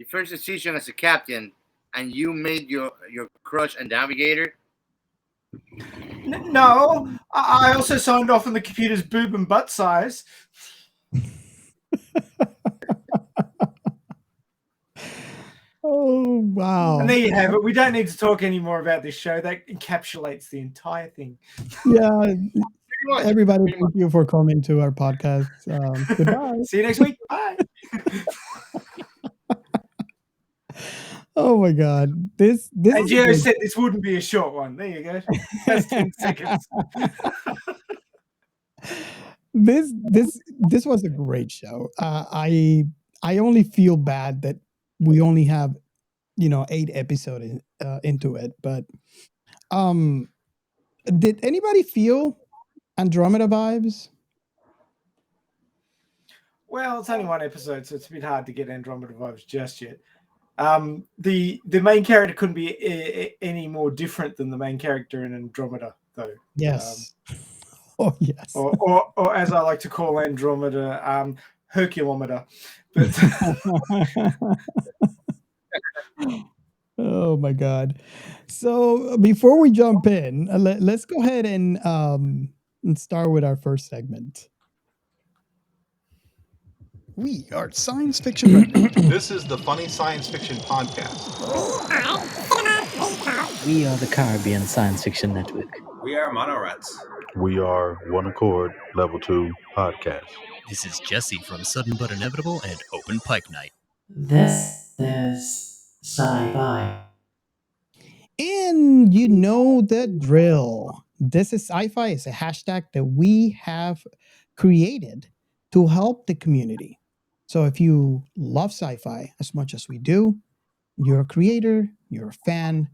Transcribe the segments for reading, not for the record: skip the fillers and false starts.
first decision as a captain, and you made your crush a navigator? No, I also signed off on the computer's boob and butt size. Oh, wow. And there you have it. We don't need to talk any more about this show. That encapsulates the entire thing. Yeah. Everybody, thank you for coming to our podcast. Goodbye. See you next week. Bye. Oh my God. This and Gio said this wouldn't be a short one. There you go. That's 10 seconds. This was a great show. I only feel bad that we only have 8 episodes into it, but did anybody feel Andromeda vibes? Well, it's only one episode, so it's a bit hard to get Andromeda vibes just yet. The main character couldn't be any more different than the main character in Andromeda, though. Yes. Oh yes. Or as I like to call Andromeda, Herculometer. But oh my God. So before we jump in, let's go ahead and start with our first segment. We are Science Fiction Record. This is the Funny Science Fiction Podcast. We are the Caribbean Science Fiction Network. We are Monorats. We are One Accord Level 2 Podcast. This is Jesse from Sudden But Inevitable and Open Pike Night. This is Sci-Fi. And you know the drill. This is Sci-Fi. It's a hashtag that we have created to help the community. So if you love sci-fi as much as we do, you're a creator, you're a fan,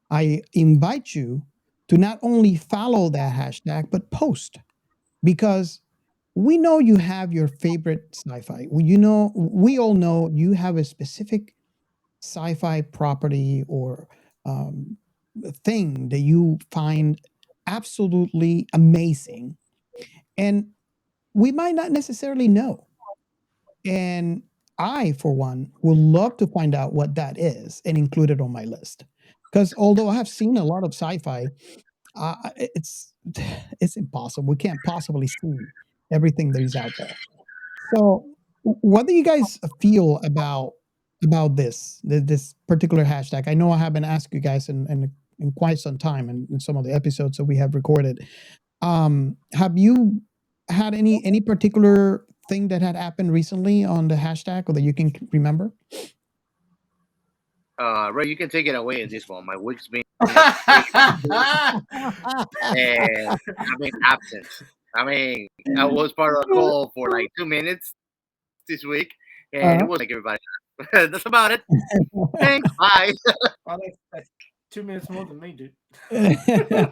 I invite you to not only follow that hashtag, but post. Because we know you have your favorite sci-fi. We all know you have a specific sci-fi property or thing that you find absolutely amazing. And we might not necessarily know. And I, for one, would love to find out what that is and include it on my list. Because although I have seen a lot of sci-fi, it's impossible. We can't possibly see everything that is out there. So, what do you guys feel about this particular hashtag? I know I haven't asked you guys in quite some time in some of the episodes that we have recorded. Have you had any particular thing that had happened recently on the hashtag or that you can remember? Ray, you can take it away in this one. My week's been and I've been absent. I mean, I was part of the call for like 2 minutes this week, and it was like everybody. That's about it. Thanks. Bye. Well, that's 2 minutes more than me, dude. Hey, 2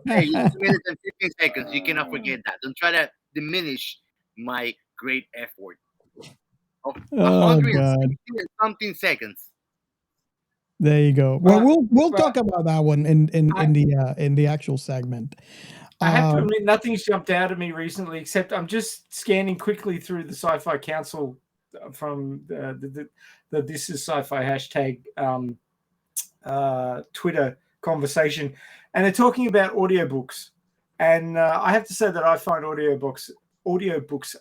minutes and 15 seconds. You cannot forget that. Don't try to diminish my great effort of 160 and something seconds. There you go. Well, we'll talk about that one in the actual segment. I have to admit, nothing's jumped out at me recently, except I'm just scanning quickly through the Sci-Fi Council from the This is Sci-Fi hashtag Twitter conversation, and they're talking about audiobooks. And I have to say that I find audiobooks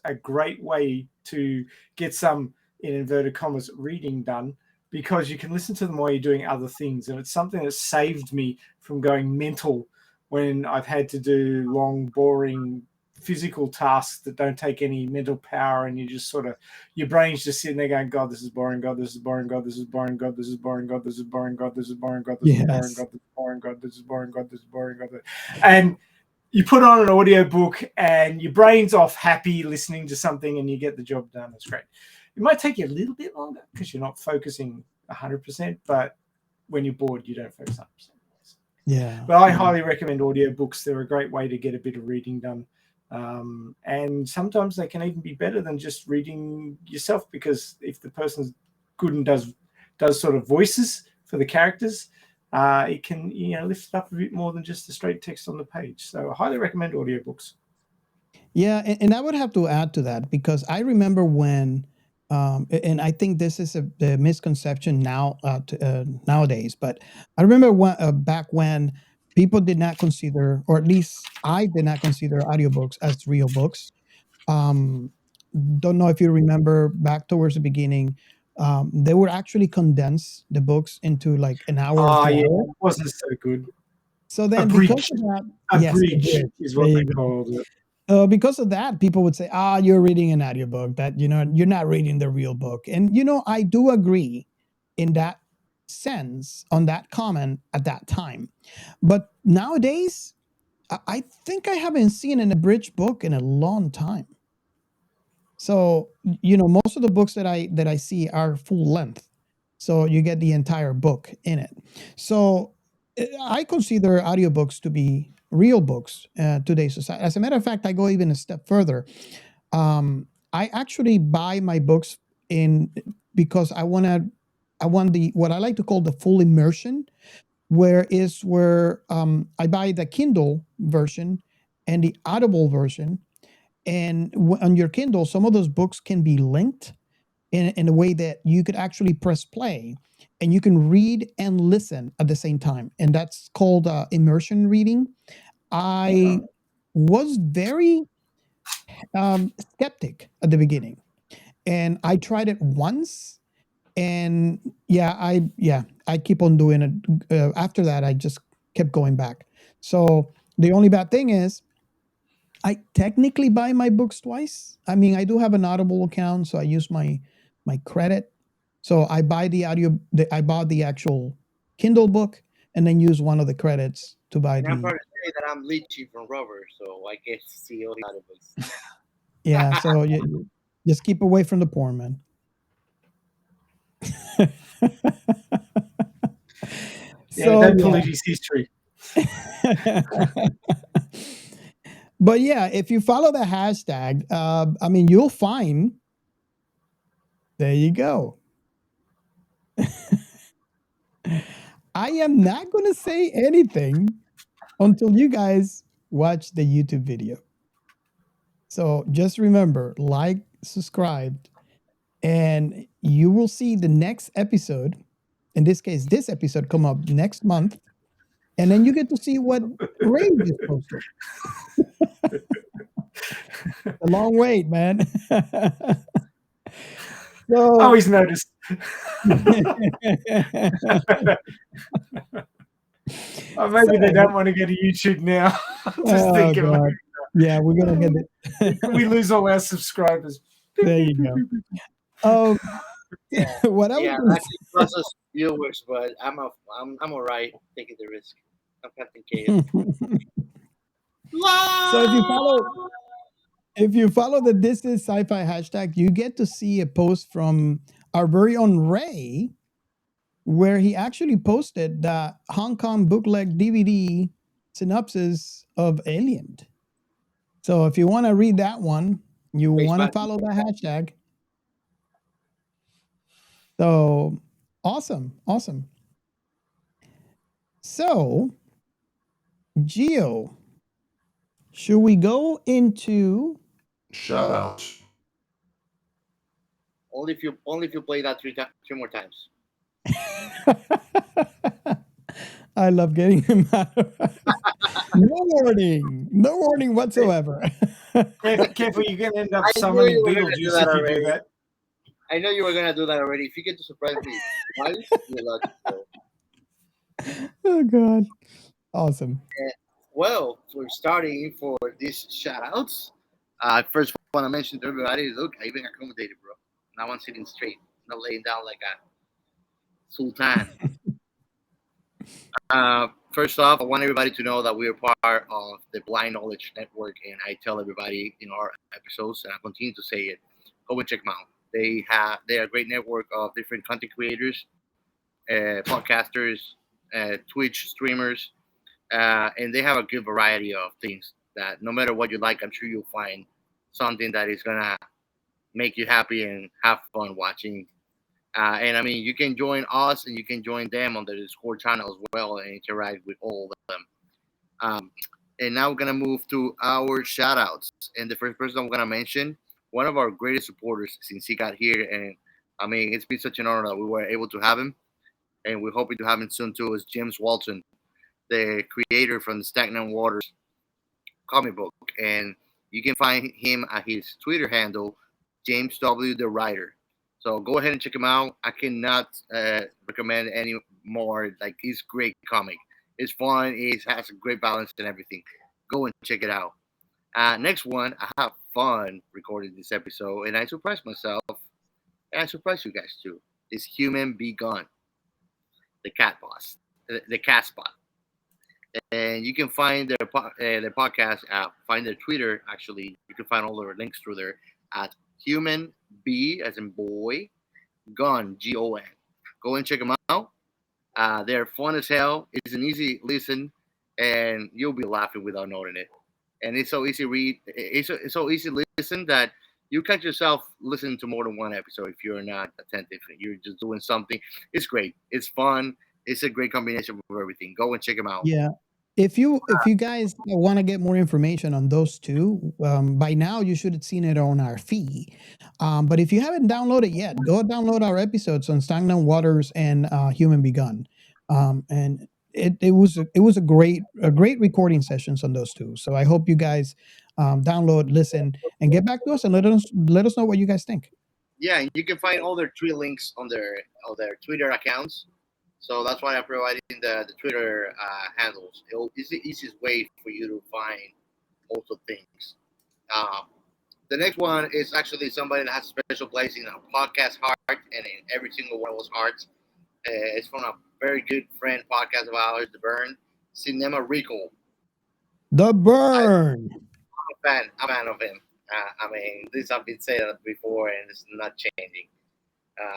a great way to get some, in inverted commas, reading done, because you can listen to them while you're doing other things. And it's something that saved me from going mental when I've had to do long, boring physical tasks that don't take any mental power, and you just sort of, your brain's just sitting there going, God, this is boring, God, this is boring, God, this is boring, God, this is boring, God, this is boring, God, this is boring, God, this is boring, God, this is boring, God, this is boring, God, this is boring, God. And you put on an audiobook and your brain's off happy listening to something and you get the job done. It's great. It might take you a little bit longer because you're not focusing 100%, but when you're bored, you don't focus 100%. Yeah. But I highly recommend audiobooks. They're a great way to get a bit of reading done. And sometimes they can even be better than just reading yourself, because if the person's good and does sort of voices for the characters, it can lift it up a bit more than just the straight text on the page. So I highly recommend audiobooks. Yeah, and I would have to add to that, because I remember when And I think this is the misconception nowadays. But I remember back when people did not consider, or at least I did not consider audiobooks as real books. Um, don't know if you remember back towards the beginning, they would actually condense the books into like an hour or Oh, 2 yeah. hours. It wasn't so good. So then, because of that, yes, a Abridged bridge. is There what you they go. called it. Because of that, people would say, you're reading an audiobook, that, you're not reading the real book. And, I do agree in that sense on that comment at that time. But nowadays, I think I haven't seen an abridged book in a long time. So, most of the books that I see are full length. So you get the entire book in it. So I consider audiobooks to be real books today's society. As a matter of fact, I go even a step further. I actually buy my books in because I want the what I like to call the full immersion, where I buy the Kindle version and the Audible version. And on your Kindle, some of those books can be linked in a way that you could actually press play and you can read and listen at the same time. And that's called immersion reading. I was very skeptic at the beginning, and I tried it once. And I keep on doing it. After that, I just kept going back. So the only bad thing is I technically buy my books twice. I mean, I do have an Audible account, so I use my credit. So I buy I bought the actual Kindle book and then use one of the credits to buy And I'm the proud to say that I'm leeching from rubber, so I get to see all the other books. yeah. So you just keep away from the porn, man. Yeah, So don't pollute his history. But yeah, if you follow the hashtag, I mean, you'll find. There you go. I am not going to say anything until you guys watch the YouTube video. So just remember, like, subscribe, and you will see the next episode. In this case, this episode come up next month, and then you get to see what Ray just posted. A long wait, man. Oh, he's noticed. Oh, maybe they don't want to go to YouTube now. Just thinking. God. Yeah, we're gonna get it. We lose all our subscribers. There you go. What I Yeah, was actually plus us viewers, but I'm alright taking the risk. I'm Captain Chaos. So if you follow the This Is Sci-Fi hashtag, you get to see a post from our very own Ray, where he actually posted the Hong Kong bootleg DVD synopsis of Alien. So if you want to read that one, you want to follow the hashtag. So awesome. So, Gio, should we go into shout outs? Only if you play that three more times. I love getting him out. No warning whatsoever. Careful, you're going to end up summoning Beetlejuice if you do that. I know you were going to do that already. If you get to surprise me once, you're lucky. Oh, God. Awesome. Well, we're starting for these shout-outs. First, I want to mention to everybody, look, I even accommodated, bro. Now I'm sitting straight, not laying down like a sultan. First off, I want everybody to know that we are part of the Blind Knowledge Network, and I tell everybody in our episodes, and I continue to say it, go and check them out. They are a great network of different content creators, podcasters, Twitch streamers, and they have a good variety of things that no matter what you like, I'm sure you'll find something that is gonna make you happy and have fun watching. And I mean, you can join us and you can join them on the Discord channel as well and interact with all of them. And now we're gonna move to our shout outs. And the first person I'm gonna mention one of our greatest supporters since he got here. And I mean, it's been such an honor that we were able to have him, and we're hoping to have him soon too. Is James Walton, the creator from the Stagnant Waters comic book, and you can find him at his Twitter handle, James W. the Writer. So go ahead and check him out. I cannot recommend any more. Like, it's great comic. It's fun. It has a great balance and everything. Go and check it out. Next one, I have fun recording this episode, and I surprised myself, and I surprised you guys too. Is Human-B-Gon, the cat boss, the Castpod. And you can find their podcast, find their Twitter. Actually, you can find all their links through there at Human B as in boy, Gon Gon. Go and check them out. They're fun as hell. It's an easy listen, and you'll be laughing without knowing it. And it's so easy to read. It's so easy to listen that you catch yourself listening to more than one episode if you're not attentive. You're just doing something. It's great. It's fun. It's a great combination of everything. Go and check them out. Yeah. If you guys want to get more information on those two, by now you should have seen it on our feed. But if you haven't downloaded yet, go download our episodes on Stagnant Waters and Human-B-Gon. And it was a great recording sessions on those two. So I hope you guys download, listen, and get back to us and let us know what you guys think. Yeah, and you can find all their three links on their Twitter accounts. So that's why I'm providing the Twitter handles. It's the easiest way for you to find most of things. The next one is actually somebody that has a special place in our podcast heart and in every single one of those hearts. It's from a very good friend podcast of ours, The Burn, Cinema Recall. The Burn. I'm a fan of him. I mean, this I've been saying before, and it's not changing.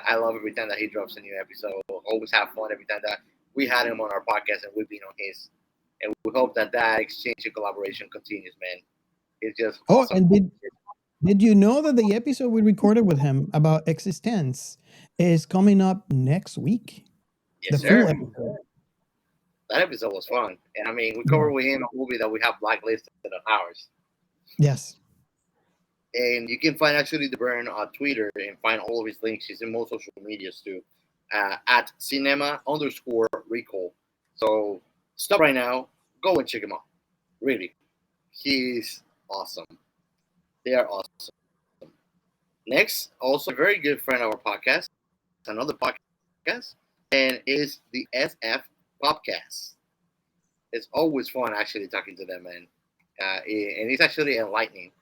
I love every time that he drops a new episode. Always have fun every time that we had him on our podcast and we've been on his. And we hope that exchange and collaboration continues, man. It's just awesome. And did you know that the episode we recorded with him about existence is coming up next week? Yes, the sir. full episode. That episode was fun. And I mean, we covered with him a movie that we have blacklisted of ours. Yes. And you can find actually The Burn on Twitter and find all of his links. He's in most social medias too. At cinema_recall. So stop right now. Go and check him out. Really. He's awesome. They are awesome. Next, also a very good friend of our podcast, another podcast, and is the SF Popcast. It's always fun actually talking to them, man. And it's actually enlightening.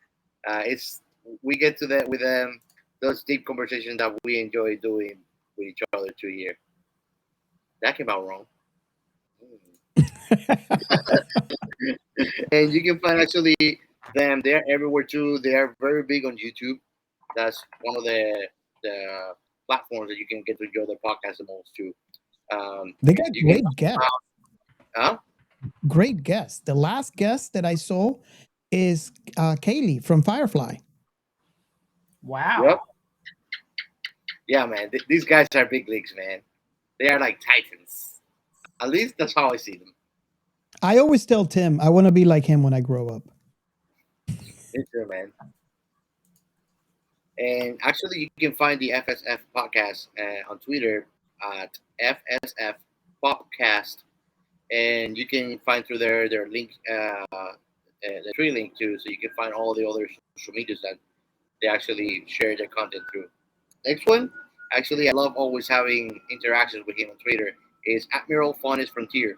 We get to that with them, those deep conversations that we enjoy doing with each other too here. That came out wrong. And you can find actually them. They're everywhere too. They are very big on YouTube. That's one of the platforms that you can get to enjoy their podcast the most too. They got great guests. Huh? Great guests. The last guest that I saw is Kaylee from Firefly. Wow. Yep. Yeah, man. These guys are big leagues, man. They are like titans. At least that's how I see them. I always tell Tim I want to be like him when I grow up. Me too, man. And actually, you can find the FSF podcast on Twitter at FSF Popcast, and you can find through their link, the tree link too, so you can find all the other social medias that they actually share their content through. Next one, actually, I love always having interactions with him on Twitter, is Admiral Funnest Frontier.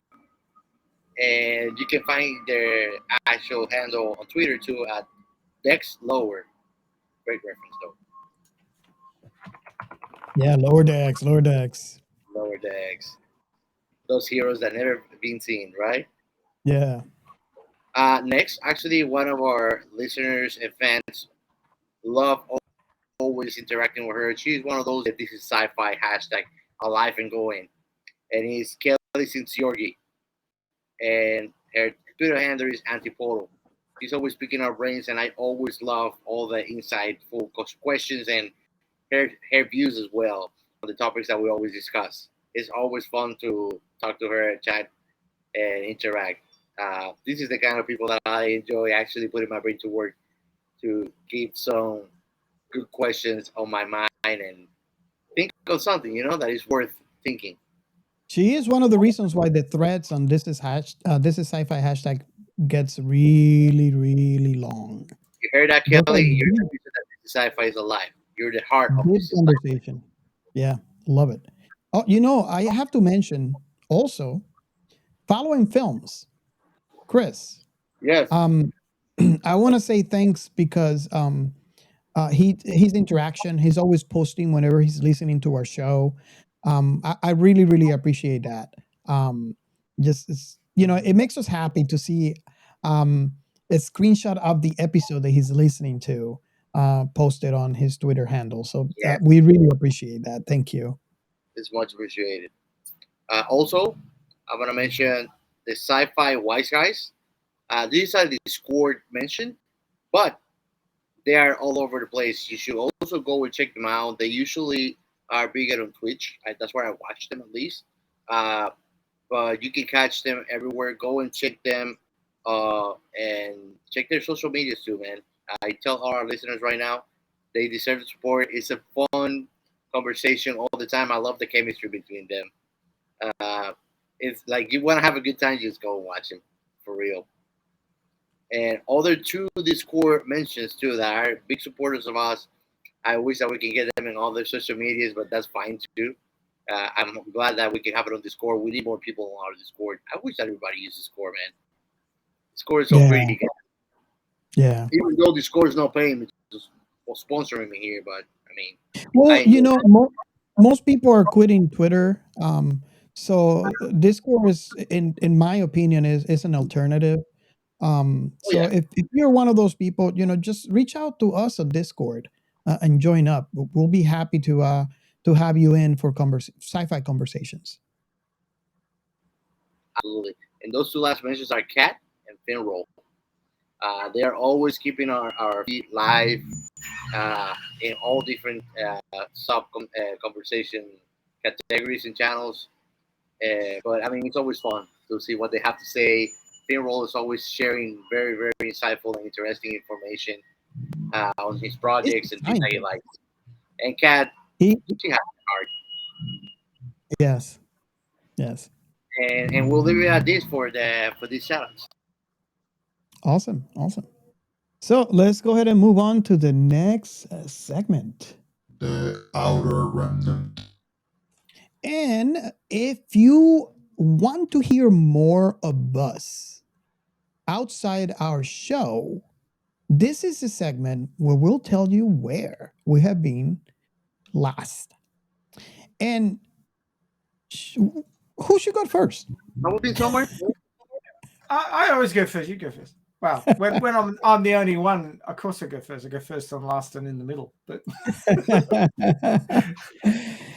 And you can find their actual handle on Twitter too at Dex Lower. Great reference though. Yeah, lower decks. Lower Decks. Those heroes that never been seen, right? Yeah. Next, actually, one of our listeners and fans love always interacting with her. She's one of those that this is Sci-Fi hashtag alive and going, and he's Kelly Szentgyorgyi, and her Twitter handle is Antipolo. She's always picking our brains, and I always love all the insightful questions and her views as well on the topics that we always discuss. It's always fun to talk to her, chat, and interact. This is the kind of people that I enjoy actually putting my brain to work to give some good questions on my mind and think of something, that is worth thinking. She is one of the reasons why the threads on this is sci-fi hashtag gets really, really long. You heard that, Those are Kelly? You're deep, the reason that this is Sci-Fi is alive. You're the heart of deep this is Sci-Fi. conversation. Yeah, love it. Oh, I have to mention also following films. Chris, Yes. I want to say thanks because his interaction, he's always posting whenever he's listening to our show. I really, really appreciate that. Just it makes us happy to see a screenshot of the episode that he's listening to posted on his Twitter handle. So Yes. we really appreciate that. Thank you. It's much appreciated. Also, I want to mention the Sci-Fi Wise Guys. These are the Discord mentioned, but they are all over the place. You should also go and check them out. They usually are bigger on Twitch. That's where I watch them at least. But you can catch them everywhere. Go and check them, and check their social medias too, man. I tell all our listeners right now, they deserve the support. It's a fun conversation all the time. I love the chemistry between them. Uh, it's like you want to have a good time, just go and watch them for real. And other two Discord mentions too that are big supporters of us. I wish that we can get them in all their social medias, but that's fine too. I'm glad that we can have it on Discord. We need more people on our Discord. I wish that everybody uses Discord, man. Discord is so Yeah. free. Yeah. Even though Discord is not paying me, just sponsoring me here, but I mean, Well, most people are quitting Twitter. So Discord is, in my opinion, is an alternative. So yeah. if you're one of those people, just reach out to us on Discord and join up. We'll be happy to have you in for sci-fi conversations. Absolutely. And those two last mentions are Kat and Finral. They are always keeping our feed live in all different sub conversation categories and channels. But I mean, it's always fun to see what they have to say. Finral is always sharing very, very insightful and interesting information on his projects and things that he likes. And Kat, she has a heart. Yes. Yes. And we'll leave it at this for these shoutouts. Awesome. So let's go ahead and move on to the next segment. The Outer Remnant. And if you want to hear more of us outside our show, this is a segment where we'll tell you where we have been last. And who should go first? Have we been somewhere? I always go first. You go first. Well, when I'm the only one, of course I go first. I go first and last and in the middle. But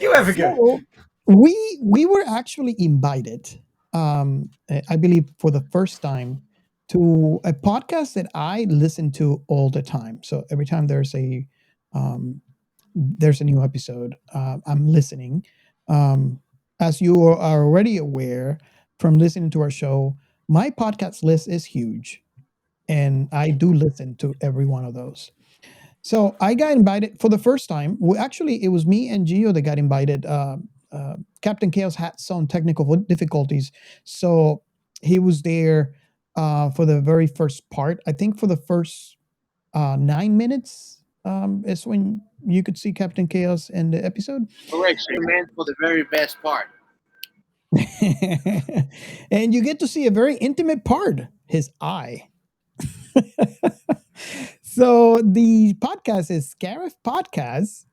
you have a go. We were actually invited, I believe, for the first time to a podcast that I listen to all the time. So every time there's a new episode, I'm listening. As you are already aware from listening to our show, my podcast list is huge, and I do listen to every one of those. So I got invited for the first time. Actually, it was me and Gio that got invited. Captain Chaos had some technical difficulties, so he was there for the very first part. I think for the first 9 minutes is when you could see Captain Chaos in the episode. Correct. So you meant for the very best part. And you get to see a very intimate part, his eye. So the podcast is Scarif Podcast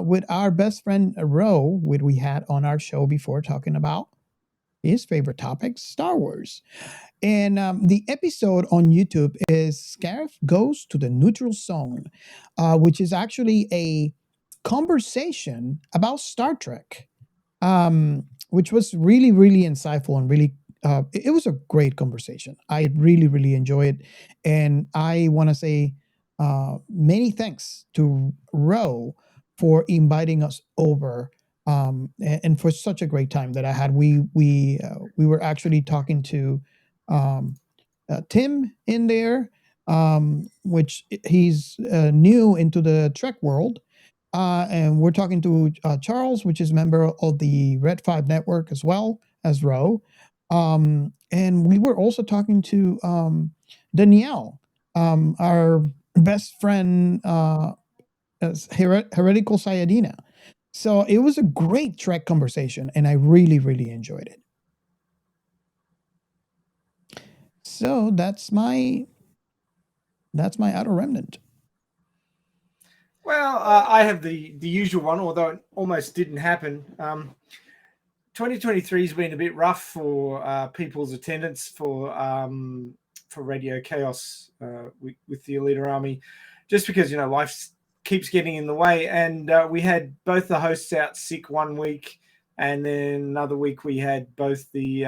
with our best friend Ro, which we had on our show before, talking about his favorite topic, Star Wars. And the episode on YouTube is Scarif Goes to the Neutral Zone, which is actually a conversation about Star Trek, which was really, really insightful and really it was a great conversation. I really, really enjoyed it. And I want to say many thanks to Ro for inviting us over and for such a great time that I had. We were actually talking to Tim in there. which he's new into the Trek world. And we're talking to Charles, which is member of the Red 5 network as well as Ro. And we were also talking to Danielle, our best friend, as Heredical Sayyadina. So it was a great Trek conversation, and I really, really enjoyed it. So that's my Outer Remnant. Well, I have the usual one, although it almost didn't happen. 2023 has been a bit rough for people's attendance for Radio Chaos with the Elite Army, just because life keeps getting in the way. And we had both the hosts out sick one week, and then another week we had both the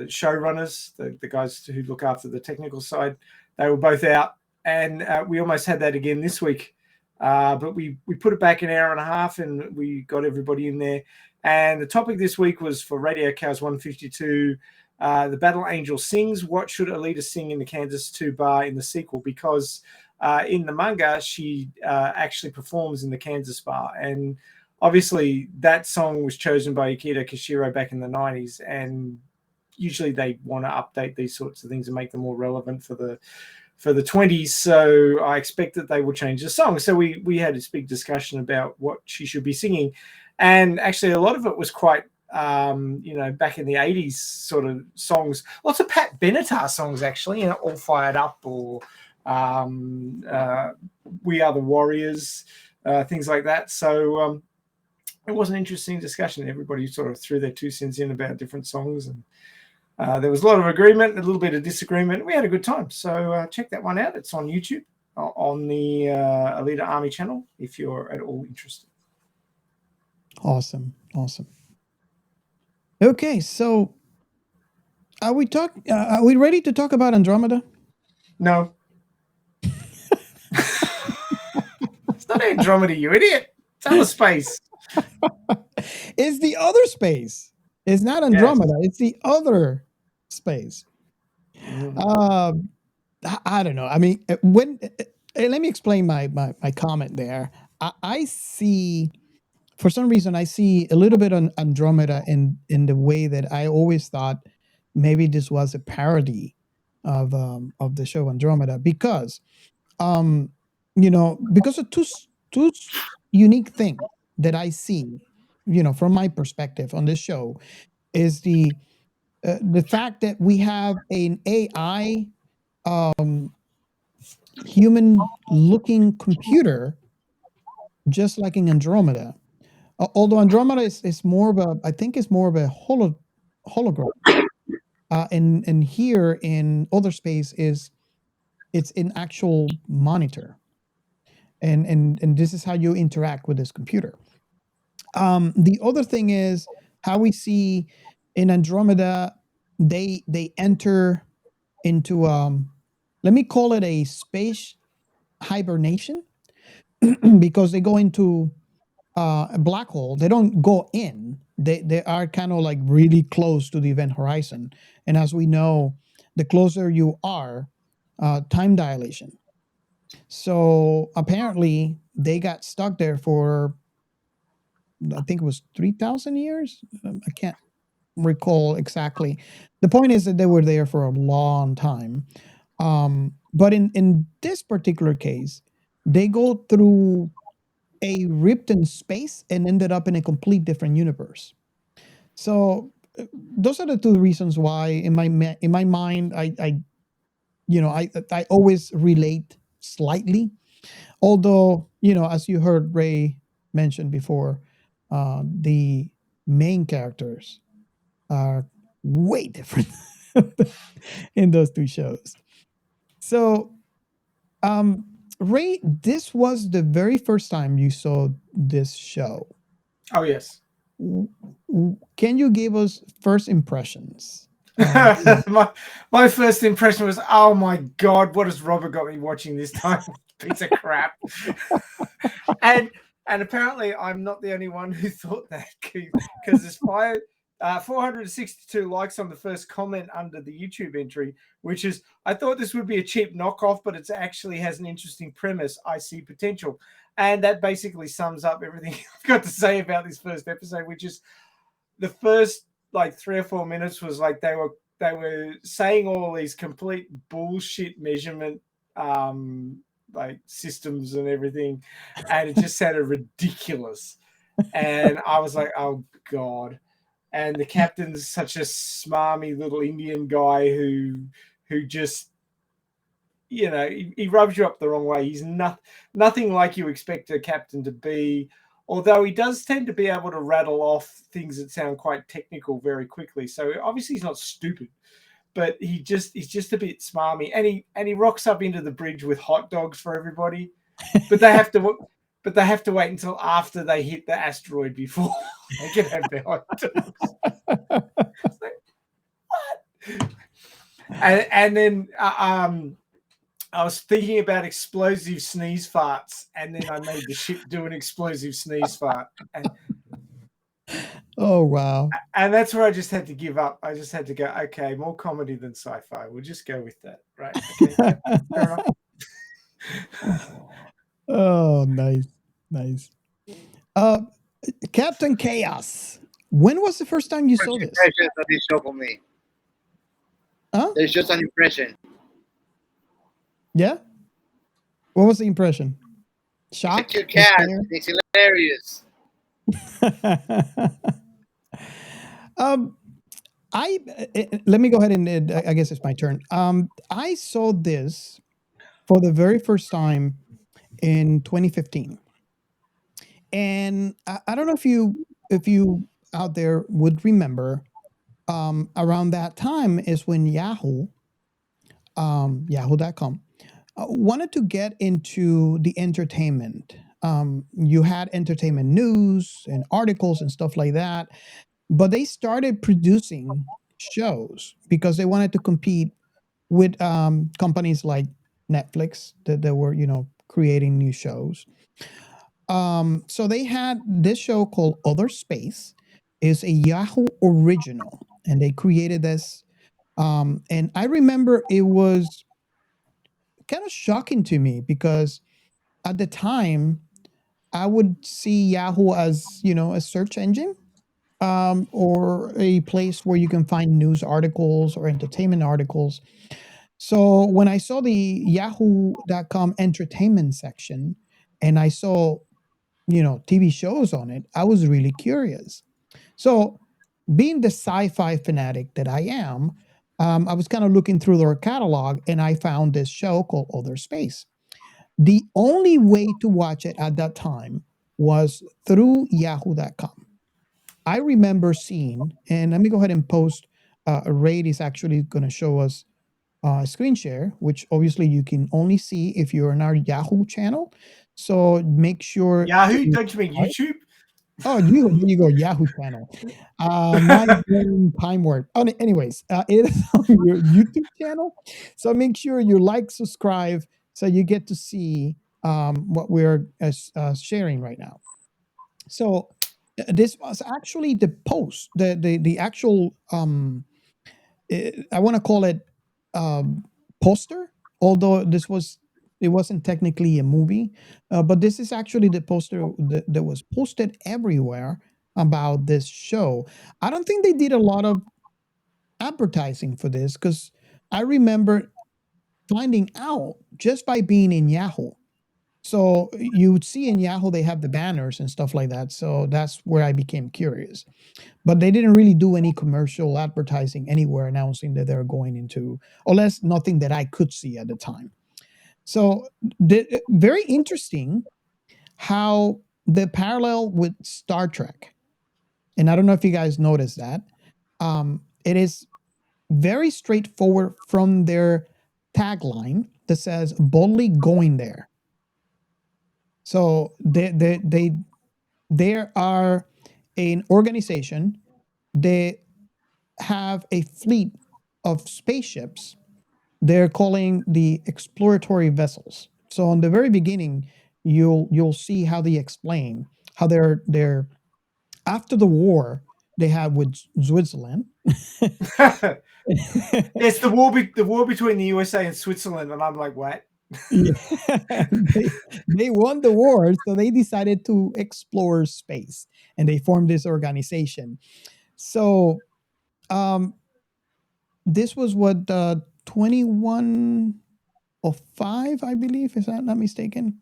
showrunners, the guys who look after the technical side. They were both out, and we almost had that again this week. But we put it back an hour and a half, and we got everybody in there. And the topic this week was for Radio Chaos 152, the Battle Angel sings. What should Alita sing in the Kansas 2 bar in the sequel? Because in the manga, she actually performs in the Kansas bar. And obviously, that song was chosen by Akira Kishiro back in the 90s. And usually they want to update these sorts of things and make them more relevant for the 20s, so I expect that they will change the song. So we had this big discussion about what she should be singing, and actually a lot of it was quite back in the 80s sort of songs. Lots of Pat Benatar songs, actually, All Fired Up or We Are the Warriors, things like that. So it was an interesting discussion. Everybody sort of threw their 2 cents in about different songs, and there was a lot of agreement, a little bit of disagreement. We had a good time. So check that one out. It's on YouTube, on the Alita Army channel, if you're at all interested. Awesome. Okay, so are we ready to talk about Andromeda? No. It's not Andromeda, you idiot. It's outer space. It's the other space. It's not Andromeda. Yes. It's the other space. I don't know. I mean, let me explain my comment there. I see, for some reason, I see a little bit on Andromeda in the way that I always thought maybe this was a parody of the show Andromeda, because because of two unique things that I see, from my perspective on this show, is the fact that we have an AI human-looking computer, just like in Andromeda. Although Andromeda is more of a, I think it's more of a hologram. And here in Other Space it's an actual monitor. And this is how you interact with this computer. The other thing is how we see in Andromeda, they enter into let me call it a space hibernation, because they go into a black hole. They don't go in. They are kind of like really close to the event horizon. And as we know, the closer you are, time dilation. So apparently they got stuck there for, I think it was 3,000 years. I can't recall exactly. The point is that they were there for a long time. But in this particular case, they go through a ripped in space and ended up in a complete different universe. So those are the two reasons why in my mind, I always relate slightly. Although, as you heard Ray mention before, the main characters are way different in those two shows. So, Ray, this was the very first time you saw this show. Oh, yes. Can you give us first impressions? My first impression was, oh my God, what has Robert got me watching this time? Piece of crap. And apparently I'm not the only one who thought that, because 462 likes on the first comment under the YouTube entry, which is, I thought this would be a cheap knockoff, but it actually has an interesting premise. I see potential. And that basically sums up everything I've got to say about this first episode, which is the first like 3 or 4 minutes was like they were saying all these complete bullshit measurement like systems and everything, and it just sounded ridiculous. And I was like, oh God. And the captain's such a smarmy little Indian guy who just, you know, he rubs you up the wrong way. He's nothing like you expect a captain to be, although he does tend to be able to rattle off things that sound quite technical very quickly. So obviously he's not stupid, but he's just a bit smarmy. And he rocks up into the bridge with hot dogs for everybody, but they have to wait until after they hit the asteroid before they can have their hot dogs. It's like, what? And then I was thinking about explosive sneeze farts, and then I made the ship do an explosive sneeze fart. Oh, wow. And that's where I just had to give up. I just had to go, okay, more comedy than sci-fi. We'll just go with that. Right. Okay. Fair enough. Oh, nice. Nice. Captain Chaos. When was the first time you saw this? Impressions of this show for me. Huh? There's just an impression. Yeah? What was the impression? Shock? It's a cute cat. It's hilarious. Let me go ahead and I guess it's my turn. I saw this for the very first time in 2015, and I don't know if you out there would remember. Around that time is when Yahoo, Yahoo.com, wanted to get into the entertainment. You had entertainment news and articles and stuff like that, but they started producing shows because they wanted to compete with companies like Netflix that were, creating new shows. So they had this show called Other Space. Is a Yahoo original, and they created this. And I remember it was kind of shocking to me because at the time I would see Yahoo as, a search engine, or a place where you can find news articles or entertainment articles. So when I saw the yahoo.com entertainment section and I saw, TV shows on it, I was really curious. So being the sci-fi fanatic that I am, I was kind of looking through their catalog and I found this show called Other Space. The only way to watch it at that time was through yahoo.com. I remember seeing, and let me go ahead and post. Raid is actually going to show us a screen share, which obviously you can only see if you're in our Yahoo channel. So make sure. Yahoo, don't you mean YouTube? Oh, there you go, Yahoo channel. My brain time warp. Oh, anyways, it is on your YouTube channel. So make sure you like, subscribe, so you get to see what we're sharing right now. So this was actually the post, the actual I want to call it poster, although it wasn't technically a movie, but this is actually the poster that was posted everywhere about this show. I don't think they did a lot of advertising for this because I remember finding out just by being in Yahoo. So you would see in Yahoo they have the banners and stuff like that. So that's where I became curious. But they didn't really do any commercial advertising anywhere announcing that they're going into, or less nothing that I could see at the time. So very interesting how the parallel with Star Trek, and I don't know if you guys noticed that, it is very straightforward from their tagline that says boldly going there. So they are an organization. They have a fleet of spaceships. They're calling the exploratory vessels. So on the very beginning, you'll see how they explain how they're after the war. they had with Switzerland. It's the war between the USA and Switzerland, and I'm like, what? Yeah. they won the war, so they decided to explore space, and they formed this organization. So, this was what 2105, I believe, is that not mistaken?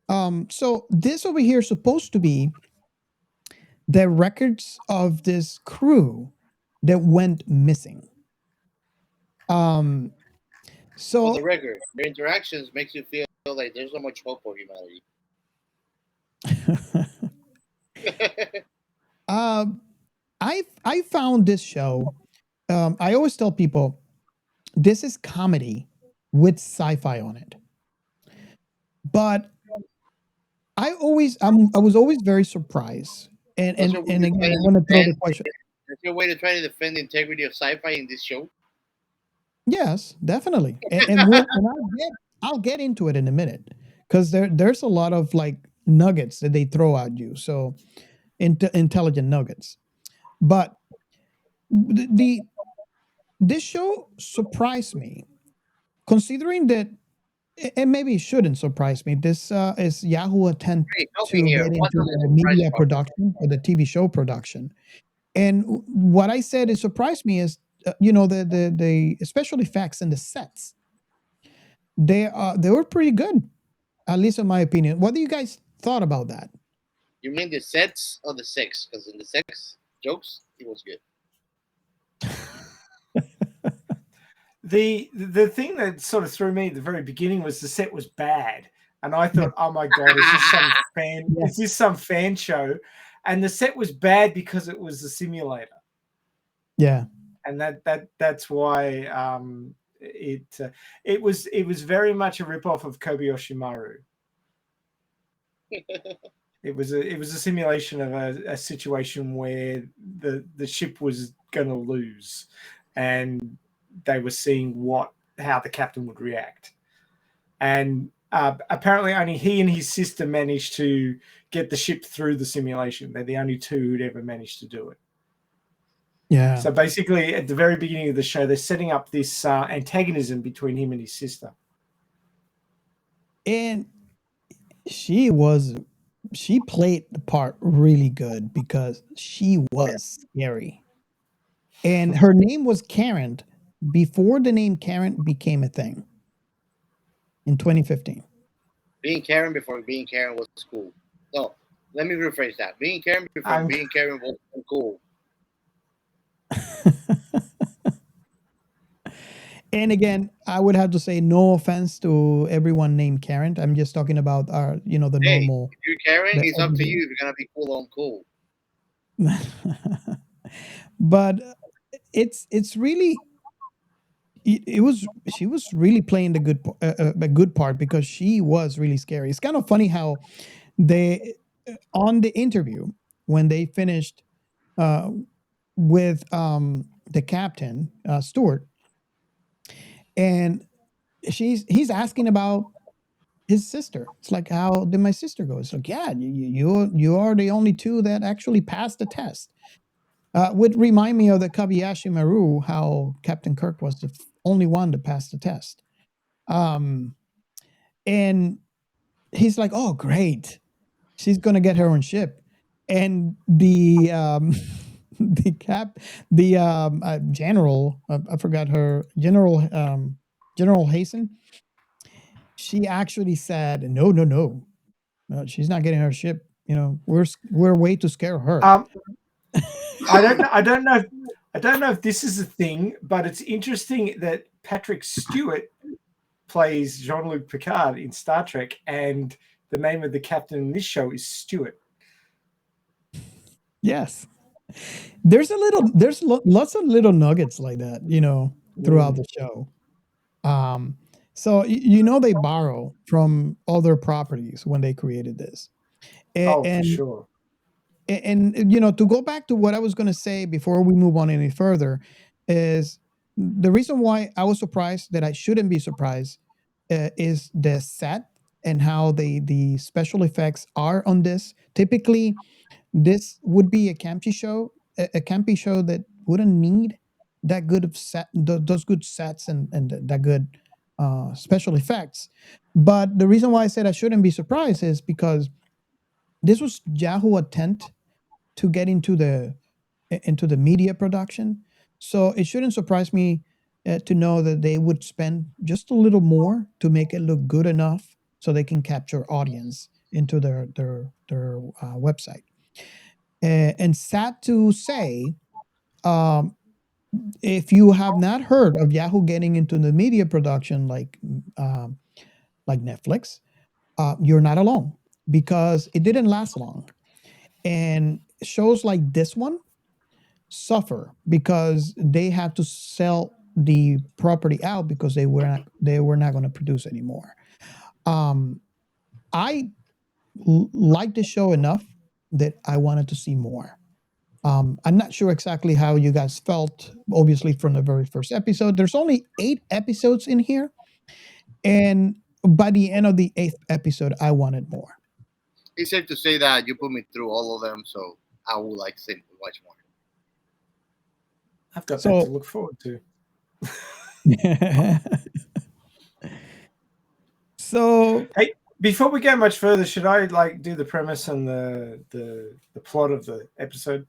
So this over here is supposed to be the records of this crew that went missing. For So the record, their interactions makes you feel like there's so much hope for humanity. I found this show. I always tell people this is comedy with sci-fi on it, but I was always very surprised. And That's and your way and to again, try I to want to throw the defend. question. That's your way to try to defend the integrity of sci-fi in this show. Yes, definitely. And I'll get into it in a minute because there's a lot of like nuggets that they throw at you. So intelligent nuggets. But this show surprised me, considering that, and maybe it shouldn't surprise me. This is Yahoo attempt Hey, help me to here. get What into does the the surprise media part? production or the TV show production. And what I said it surprised me is, the special effects and the sets. They were pretty good, at least in my opinion. What do you guys thought about that? You mean the sets or the sex? Because in the sex jokes, it was good. The thing that sort of threw me at the very beginning was the set was bad, and I Yeah. thought, oh my god, is this some fan? Yeah. Is this some fan show? And the set was bad because it was a simulator, Yeah. and that's why it was very much a ripoff of Kobayashi Maru. It was a simulation of a situation where the ship was going to lose, and they were seeing how the captain would react. And apparently only he and his sister managed to get the ship through the simulation. They're the only two who'd ever managed to do it. Yeah. So basically, at the very beginning of the show, they're setting up this antagonism between him and his sister. And she played the part really good because she was scary. And her name was Karen before the name Karen became a thing in 2015. Being Karen before being Karen was cool. No, let me rephrase that. Being Karen before being Karen was cool. And again, I would have to say no offense to everyone named Karen. I'm just talking about the Hey, normal. if you're Karen, the it's up to everyday- you if you're gonna be cool or uncool. But it's really she was really playing the good part because she was really scary. It's kind of funny how they on the interview when they finished with the captain Stewart, and he's asking about his sister. It's like, how did my sister go? It's like, yeah, you are the only two that actually passed the test. Would remind me of the Kobayashi Maru, how Captain Kirk was the only one to pass the test. And he's like, oh, great. She's going to get her own ship. And the general, I forgot her, General Hasten, she actually said, no, she's not getting her ship. We're way to scare her. I don't know if this is a thing, but it's interesting that Patrick Stewart plays Jean-Luc Picard in Star Trek, and the name of the captain in this show is Stewart. Yes. There's lots of little nuggets like that, throughout the show. So they borrow from other properties when they created this. For sure. And to go back to what I was going to say before we move on any further is the reason why I was surprised that I shouldn't be surprised is the set and how the special effects are on this. Typically, this would be a Camchi show a campy show that wouldn't need that good of set, those good sets and that good special effects. But the reason why I said I shouldn't be surprised is because this was Yahoo attempt to get into the media production. So it shouldn't surprise me to know that they would spend just a little more to make it look good enough so they can capture audience into their website. And sad to say, um, if you have not heard of Yahoo getting into the media production like Netflix, you're not alone because it didn't last long. And shows like this one suffer because they have to sell the property out because they were not going to produce anymore. I liked the show enough that I wanted to see more. I'm not sure exactly how you guys felt, obviously, from the very first episode. There's only 8 episodes in here. And by the end of the 8th episode, I wanted more. It's safe to say that you put me through all of them, so I would like to watch more. I've got that to look forward to. So, hey, before we go much further, should I do the premise and the plot of the episode?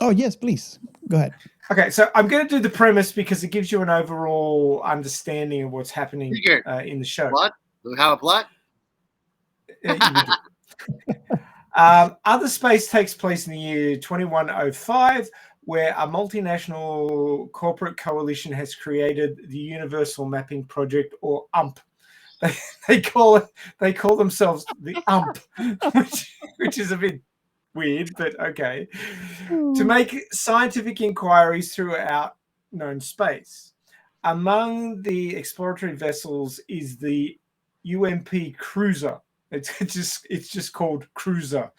Oh, yes, please. Go ahead. Okay, so I'm going to do the premise because it gives you an overall understanding of what's happening in the show. Plot? Do we have a plot? Other Space takes place in the year 2105, where a multinational corporate coalition has created the Universal Mapping Project, or UMP. They call themselves the UMP, which is a bit weird, but okay, to make scientific inquiries throughout known space. Among the exploratory vessels is the UMP Cruiser. It's just called Cruiser,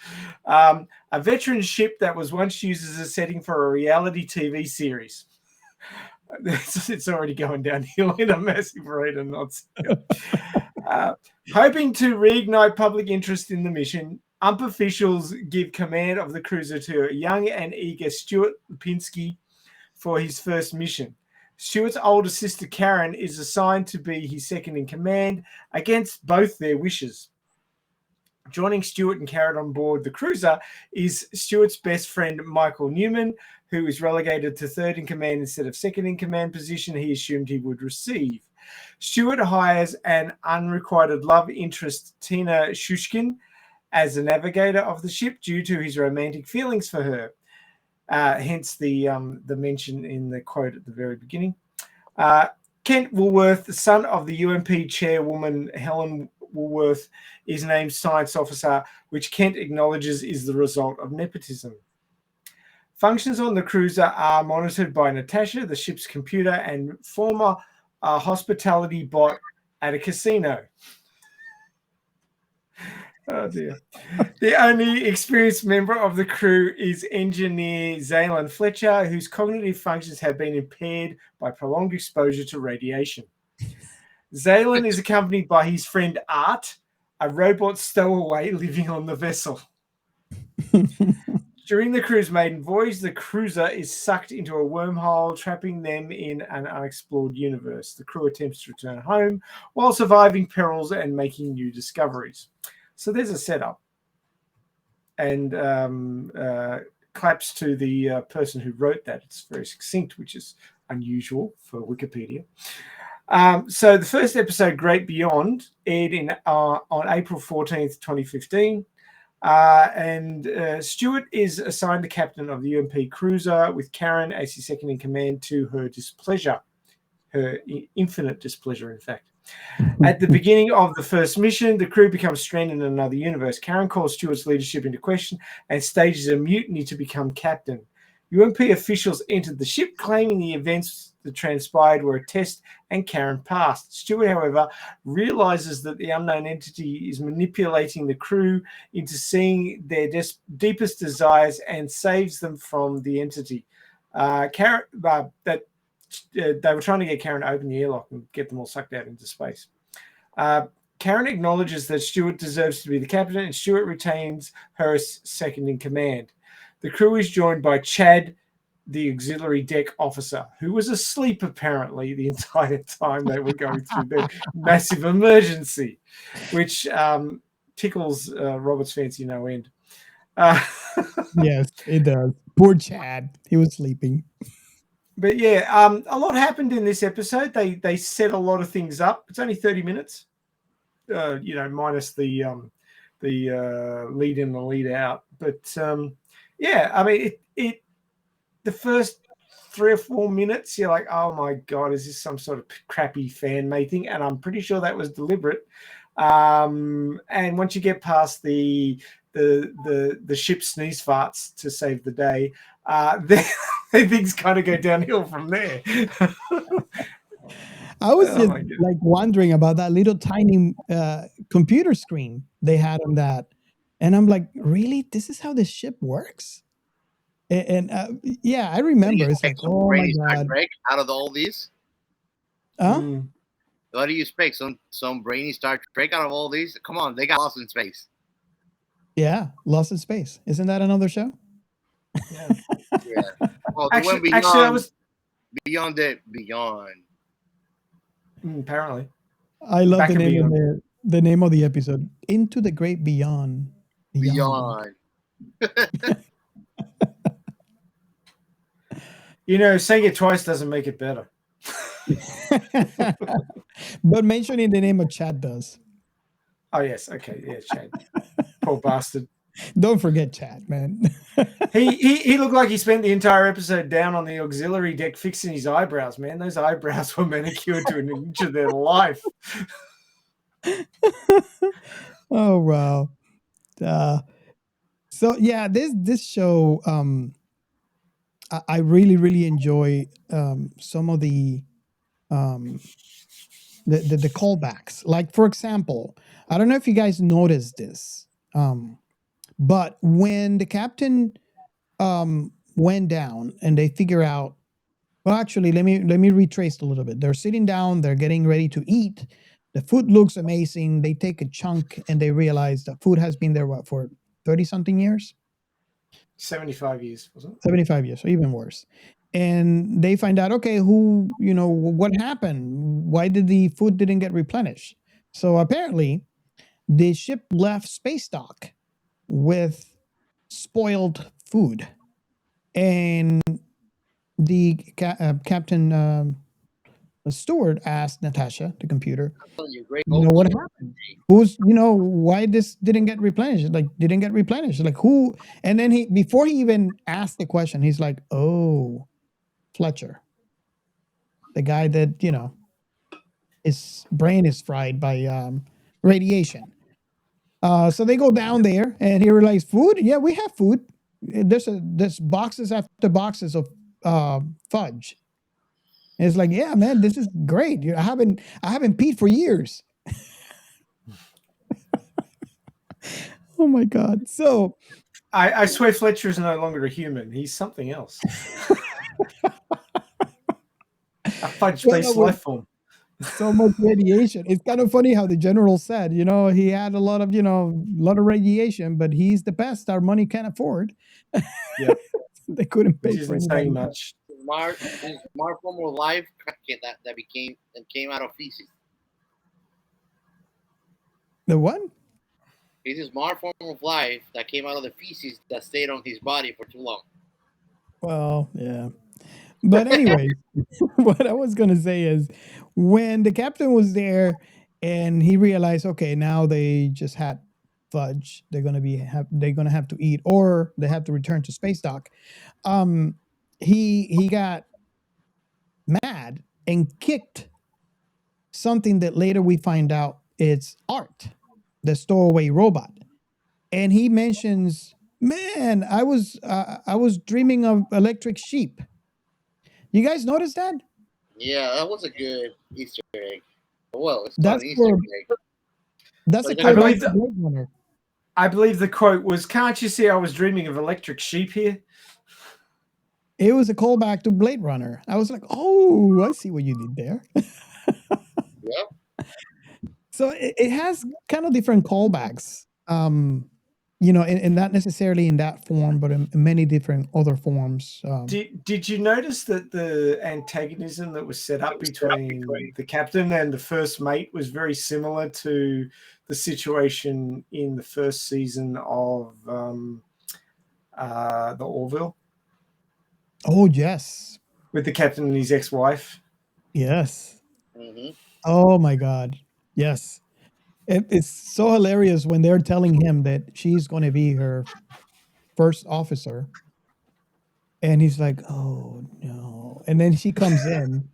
a veteran ship that was once used as a setting for a reality TV series. It's already going downhill in a massive rate of knots. Hoping to reignite public interest in the mission, UMP officials give command of the cruiser to a young and eager Stewart Lipinski for his first mission. Stewart's older sister Karen is assigned to be his second in command against both their wishes. Joining Stewart and Karen on board the cruiser is Stewart's best friend Michael Newman, who is relegated to third in command instead of second in command position he assumed he would receive. Stewart hires an unrequited love interest, Tina Shushkin, as a navigator of the ship due to his romantic feelings for her. Hence the mention in the quote at the very beginning. Kent Woolworth, the son of the UMP chairwoman Helen Woolworth, is named science officer, which Kent acknowledges is the result of nepotism. Functions on the cruiser are monitored by Natasha, the ship's computer, and former hospitality bot at a casino. Oh dear. The only experienced member of the crew is engineer Zaylan Fletcher, whose cognitive functions have been impaired by prolonged exposure to radiation. Zaylan is accompanied by his friend Art, a robot stowaway living on the vessel. During the crew's maiden voyage, the cruiser is sucked into a wormhole, trapping them in an unexplored universe. The crew attempts to return home while surviving perils and making new discoveries. So there's a setup. And claps to the person who wrote that. It's very succinct, which is unusual for Wikipedia. So the first episode, Great Beyond, aired on April 14th, 2015. And Stewart is assigned the captain of the UMP Cruiser, with Karen as his second in command, to her displeasure, her infinite displeasure, in fact. At the beginning of the first mission, the crew becomes stranded in another universe. Karen calls Stewart's leadership into question and stages a mutiny to become captain. UMP officials entered the ship, claiming the events that transpired were a test, and Karen passed. Stewart, however, realizes that the unknown entity is manipulating the crew into seeing their deepest desires and saves them from the entity. They were trying to get Karen to open the airlock and get them all sucked out into space. Karen acknowledges that Stewart deserves to be the captain, and Stewart retains her as second in command. The crew is joined by Chad, the auxiliary deck officer, who was asleep apparently the entire time they were going through the massive emergency, which tickles Robert's fancy no end. Yes, it does. Poor Chad. He was sleeping. But yeah, a lot happened in this episode. They set a lot of things up. It's only 30 minutes, minus the lead in and lead out. But yeah, I mean, it the first 3 or 4 minutes, you're like, oh my God, is this some sort of crappy fan made thing? And I'm pretty sure that was deliberate. And once you get past the ship sneeze farts to save the day, then things kind of go downhill from there. I was just like wondering about that little tiny computer screen they had on that, and I'm like, really, this is how this ship works? And yeah, I remember. It's like, oh my God! Trek out of all these, huh? What do you expect? Some brainy Star Trek out of all these? Come on, they got lost in space. Yeah, Lost in Space. Isn't that another show? Yeah. Oh, actually, I was beyond. Apparently, I love the name of the episode. Into the Great Beyond. Beyond. Saying it twice doesn't make it better. But mentioning the name of Chad does. Oh, yes. Okay. Yeah, Chad. Poor bastard. Don't forget Chad, man. He looked like he spent the entire episode down on the auxiliary deck fixing his eyebrows, man. Those eyebrows were manicured to an inch of their life. Oh, wow. So, yeah, this show, I really, really enjoy some of the callbacks. Like, for example, I don't know if you guys noticed this, but when the captain went down and they figure out, well, actually, let me retrace a little bit. They're sitting down, they're getting ready to eat. The food looks amazing. They take a chunk and they realize the food has been there for 30-something years? 75 years, wasn't it? 75 years, so even worse. And they find out, okay, what happened? Why did the food didn't get replenished? So apparently, the ship left space dock with spoiled food. And the Captain Stewart asked Natasha, the computer, what happened? Why this didn't get replenished? Like who? And then before he even asked the question, he's like, oh, Fletcher, the guy that, his brain is fried by radiation. So they go down there and he realized, food? Yeah, we have food. There's boxes after boxes of fudge. And it's like, yeah, man, this is great. I haven't peed for years. Oh my God. So I swear Fletcher is no longer a human. He's something else. A fudge-based life form. So much radiation. It's kind of funny how the general said, he had a lot of radiation, but he's the best our money can afford. Yeah. They couldn't pay Which for isn't saying much. Mar form of life that came out of feces. The what? It's his Mar form of life that came out of the feces that stayed on his body for too long. Well, yeah. But anyway, what I was gonna say is, when the captain was there and he realized, okay, now they just had fudge, they're gonna have to eat, or they have to return to space dock. He got mad and kicked something that later we find out it's Art, the stowaway robot, and he mentions, man, I was dreaming of electric sheep. You guys notice that? Yeah, that was a good Easter egg. Well, it's That's not an Easter egg. That's a I believe the quote was, "Can't you see I was dreaming of electric sheep here?" It was a callback to Blade Runner. I was like, oh, I see what you did there. Yep. So it has kind of different callbacks. and not necessarily in that form, but in many different other forms. Did you notice that the antagonism that was set up between the captain and the first mate was very similar to the situation in the first season of the Orville? Oh, yes. With the captain and his ex-wife? Yes. Mm-hmm. Oh, my God. Yes. It's so hilarious when they're telling him that she's going to be her first officer. And he's like, oh, no. And then she comes in.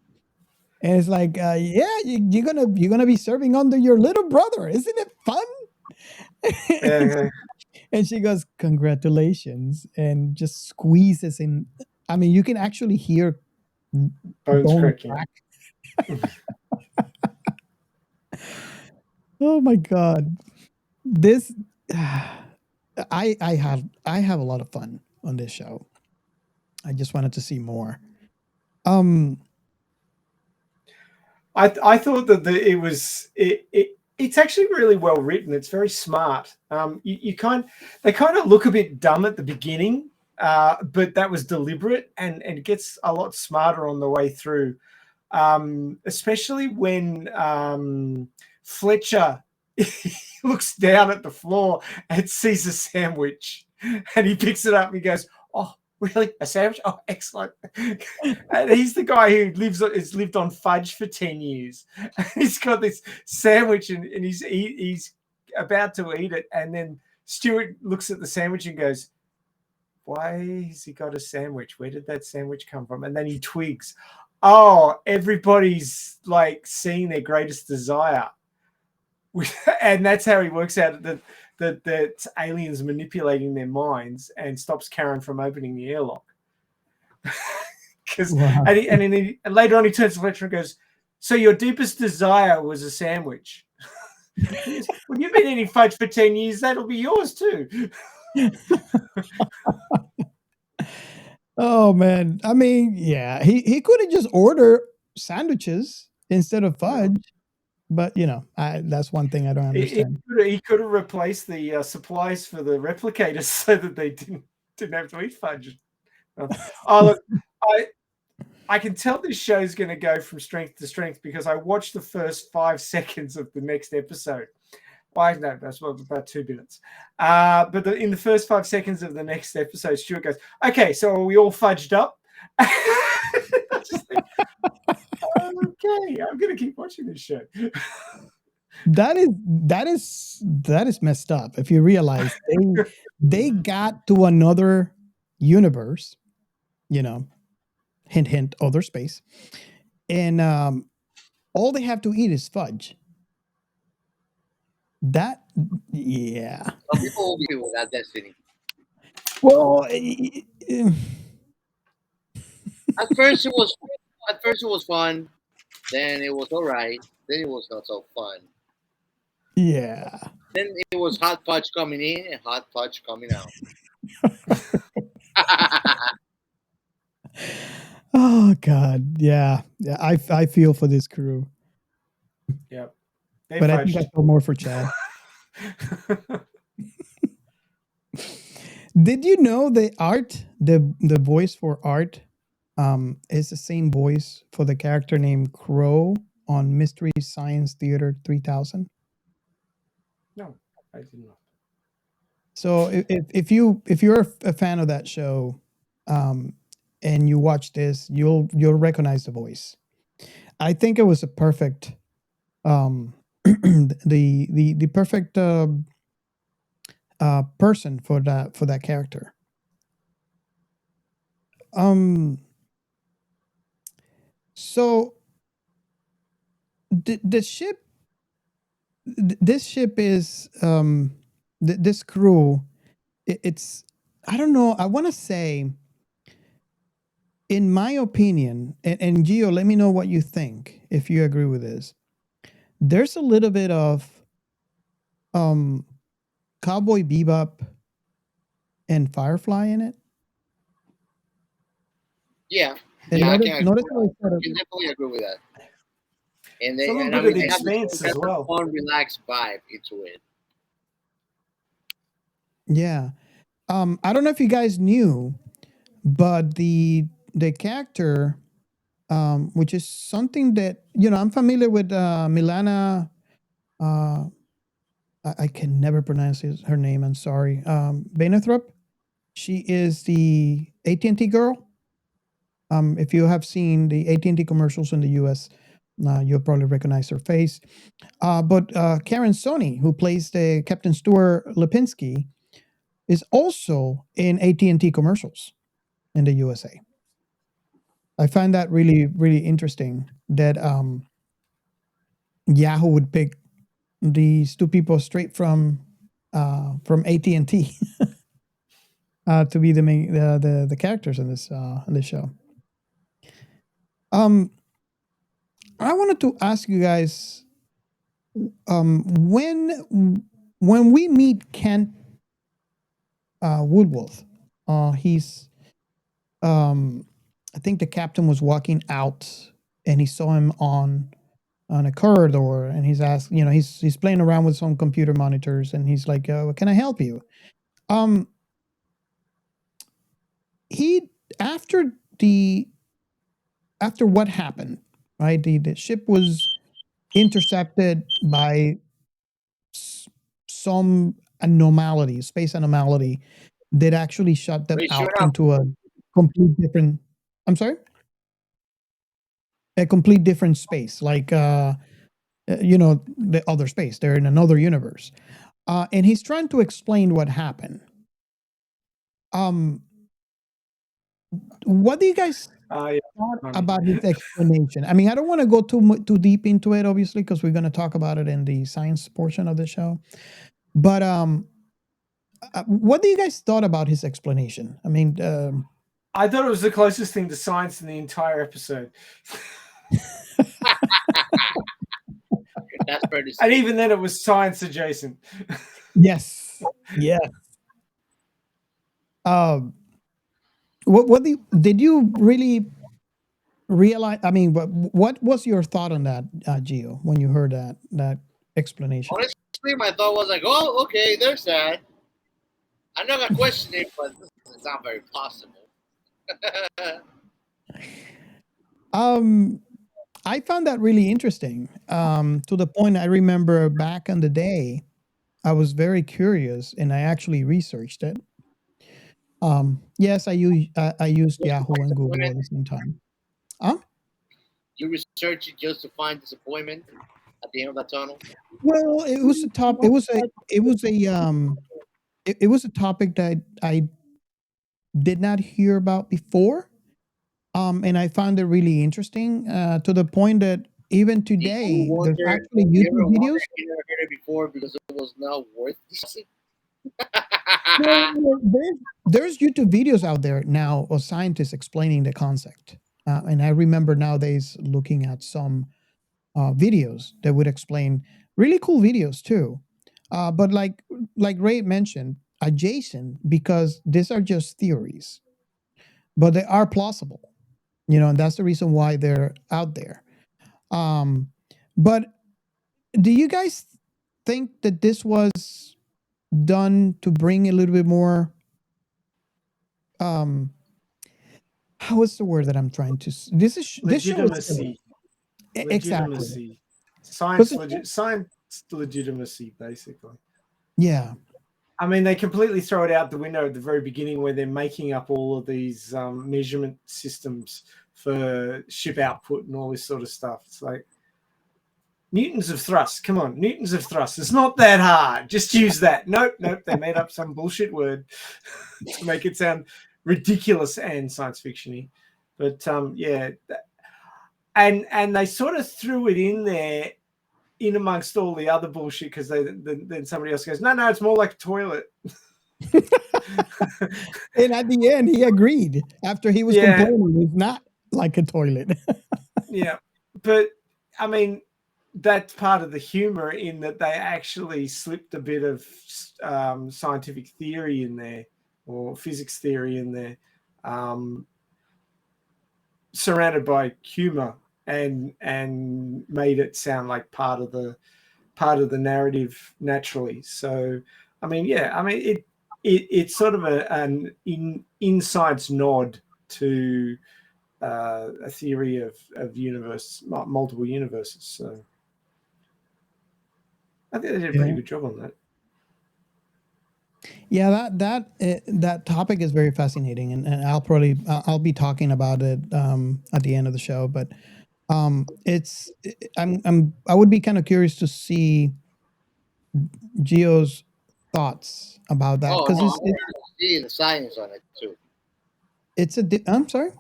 And it's like, yeah, you're gonna be serving under your little brother. Isn't it fun? Yeah. And she goes, congratulations, and just squeezes in. I mean, you can actually hear Bones bone cracking. crack. Oh my God. This I have a lot of fun on this show. I just wanted to see more. I thought that it's actually really well written. It's very smart. They kind of look a bit dumb at the beginning, but that was deliberate, and it gets a lot smarter on the way through. Especially when Fletcher looks down at the floor and sees a sandwich, and he picks it up and he goes, "Oh, really? A sandwich? Oh, excellent." And he's the guy who has lived on fudge for 10 years. He's got this sandwich and he's about to eat it. And then Stewart looks at the sandwich and goes, why has he got a sandwich? Where did that sandwich come from? And then he twigs, oh, everybody's like seeing their greatest desire. And that's how he works out that aliens manipulating their minds and stops Karen from opening the airlock. Wow. And later on he turns to Fletcher and goes, so your deepest desire was a sandwich? Well, you've been eating fudge for 10 years, that'll be yours too. Oh man. I mean, yeah, he could have just ordered sandwiches instead of fudge. But that's one thing I don't understand. He could have replaced the supplies for the replicators so that they didn't have to eat fudge. Oh, look, I can tell this show's going to go from strength to strength because I watched the first 5 seconds of the next episode. Why? No, that's about 2 minutes. But in the first 5 seconds of the next episode, Stewart goes, "Okay, so are we all fudged up?" I just think, okay, I'm going to keep watching this show. That is messed up. If you realize they got to another universe, hint hint, other space, and all they have to eat is fudge. That, yeah. Some people will be with that destiny. Well, At first it was fun. Then it was all right. Then it was not so fun. yeah. Then it was hot fudge coming in and hot fudge coming out. Oh God, yeah. I feel for this crew. Yep. But I think I feel more for Chad. Did you know the voice for Art is the same voice for the character named Crow on Mystery Science Theater 3000? No, I did not. So if you're a fan of that show, and you watch this, you'll recognize the voice. I think it was a perfect, the perfect person for that character. So the ship, this ship is this crew. It's, I don't know. I want to say, in my opinion, and Gio, let me know what you think if you agree with this. There's a little bit of Cowboy Bebop and Firefly in it. Yeah. And I notice can definitely agree with that. And they Some and bit I mean, of the they have Expanse this as well. fun, relaxed vibe into it. Yeah. I don't know if you guys knew, but the character, which is something that I'm familiar with. Milana, I can never pronounce her name. I'm sorry. Bainathrop. She is the AT&T girl. If you have seen the AT&T commercials in the U.S., you'll probably recognize her face. But Karen Sony, who plays the Captain Stewart Lipinski, is also in AT&T commercials in the USA. I find that really, really interesting that Yahoo would pick these two people straight from AT&T to be the main the characters in this show. I wanted to ask you guys, when we meet Kent Woodwolf, he's I think the captain was walking out and he saw him on a corridor, and he's asked, he's playing around with some computer monitors, and he's like, "Can I help you?" He after what happened, right? The ship was intercepted by some anomaly, space anomaly, that actually shut them Wait, sure out enough. into a complete different. I'm sorry. A complete different space, like the other space. They're in another universe, and he's trying to explain what happened. What do you guys thought about his explanation? I mean, I don't want to go too deep into it, obviously, because we're going to talk about it in the science portion of the show. But what do you guys thought about his explanation? I mean, I thought it was the closest thing to science in the entire episode. That's fair to say. And even then, it was science adjacent. Yes. Yes. What did you really realize? I mean, what was your thought on that, Gio, when you heard that explanation? Honestly, my thought was like, "Oh, okay, there's that." I'm not gonna question it, but this doesn't sound very possible. I found that really interesting. To the point I remember back in the day, I was very curious and I actually researched it. Yes, I used Yahoo and Google at the same time. You research it just to find disappointment at the end of the tunnel. Well, it was a top. It was a topic that I did not hear about before. And I found it really interesting, to the point that even today there's actually YouTube videos. You never heard it before because it was not worth discussing. Well, there's YouTube videos out there now of scientists explaining the concept. And I remember nowadays looking at some videos that would explain really cool videos too. But like Ray mentioned, adjacent, because these are just theories, but they are plausible. And that's the reason why they're out there. But do you guys think that this was done to bring a little bit more what's the word that I'm trying to this show is Legitimacy. exactly Legitimacy. Science legitimacy, basically. Yeah. I mean, they completely throw it out the window at the very beginning where they're making up all of these measurement systems for ship output and all this sort of stuff. It's like, newtons of thrust. Come on, newtons of thrust. It's not that hard. Just use that. Nope. They made up some bullshit word to make it sound ridiculous and science fiction-y. But yeah, and they sort of threw it in there in amongst all the other bullshit because then somebody else goes, no, it's more like a toilet. And at the end, he agreed after he was complaining. It's not like a toilet. Yeah, but I mean, that's part of the humor in that they actually slipped a bit of scientific theory in there or physics theory in there, surrounded by humor and made it sound like part of the narrative naturally. So, I mean, it's sort of an inside's nod to a theory of multiple universes. So I think they did a pretty good job on that. Yeah, that topic is very fascinating, and I'll be talking about it at the end of the show. But I would be kind of curious to see Gio's thoughts about that, because I'm seeing the science on it too. I'm sorry.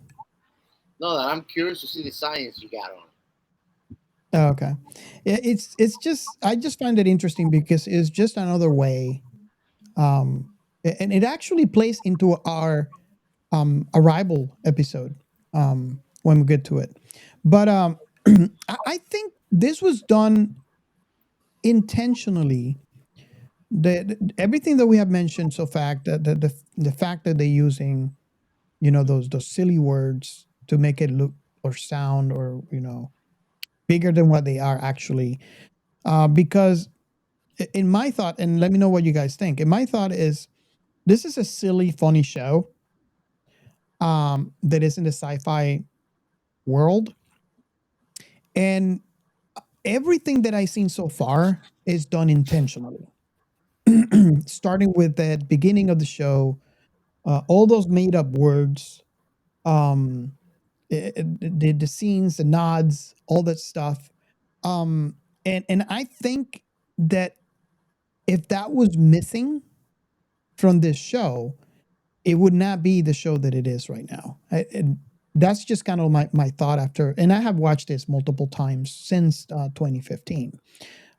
No, I'm curious to see the science you got on it. Oh, okay. It's just, I just find it interesting because it's just another way, and it actually plays into our Arrival episode when we get to it. But I think this was done intentionally. Everything that we have mentioned so fact that the fact that they're using, those silly words to make it look or sound or bigger than what they are actually, because in my thought, and let me know what you guys think, in my thought is this is a silly funny show that is in the sci-fi world, and everything that I've seen so far is done intentionally. Starting with the beginning of the show, all those made up words, um, the scenes, the nods, all that stuff. And I think that if that was missing from this show, it would not be the show that it is right now. And that's just kind of my thought after, and I have watched this multiple times since 2015.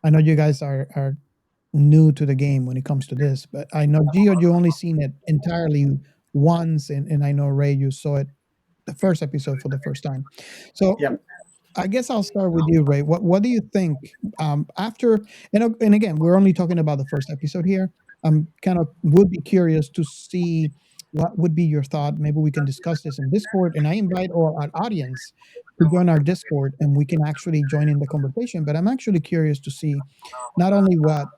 I know you guys are new to the game when it comes to this, but I know Gio, you only seen it entirely once, and I know Ray, you saw it the first episode for the first time. So Yep. I guess I'll start with you, Ray. What do you think after? And again, we're only talking about the first episode here. I'm kind of would be curious to see what would be your thought. Maybe we can discuss this in Discord, and I invite our audience to join our Discord, and we can actually join in the conversation. But I'm actually curious to see not only what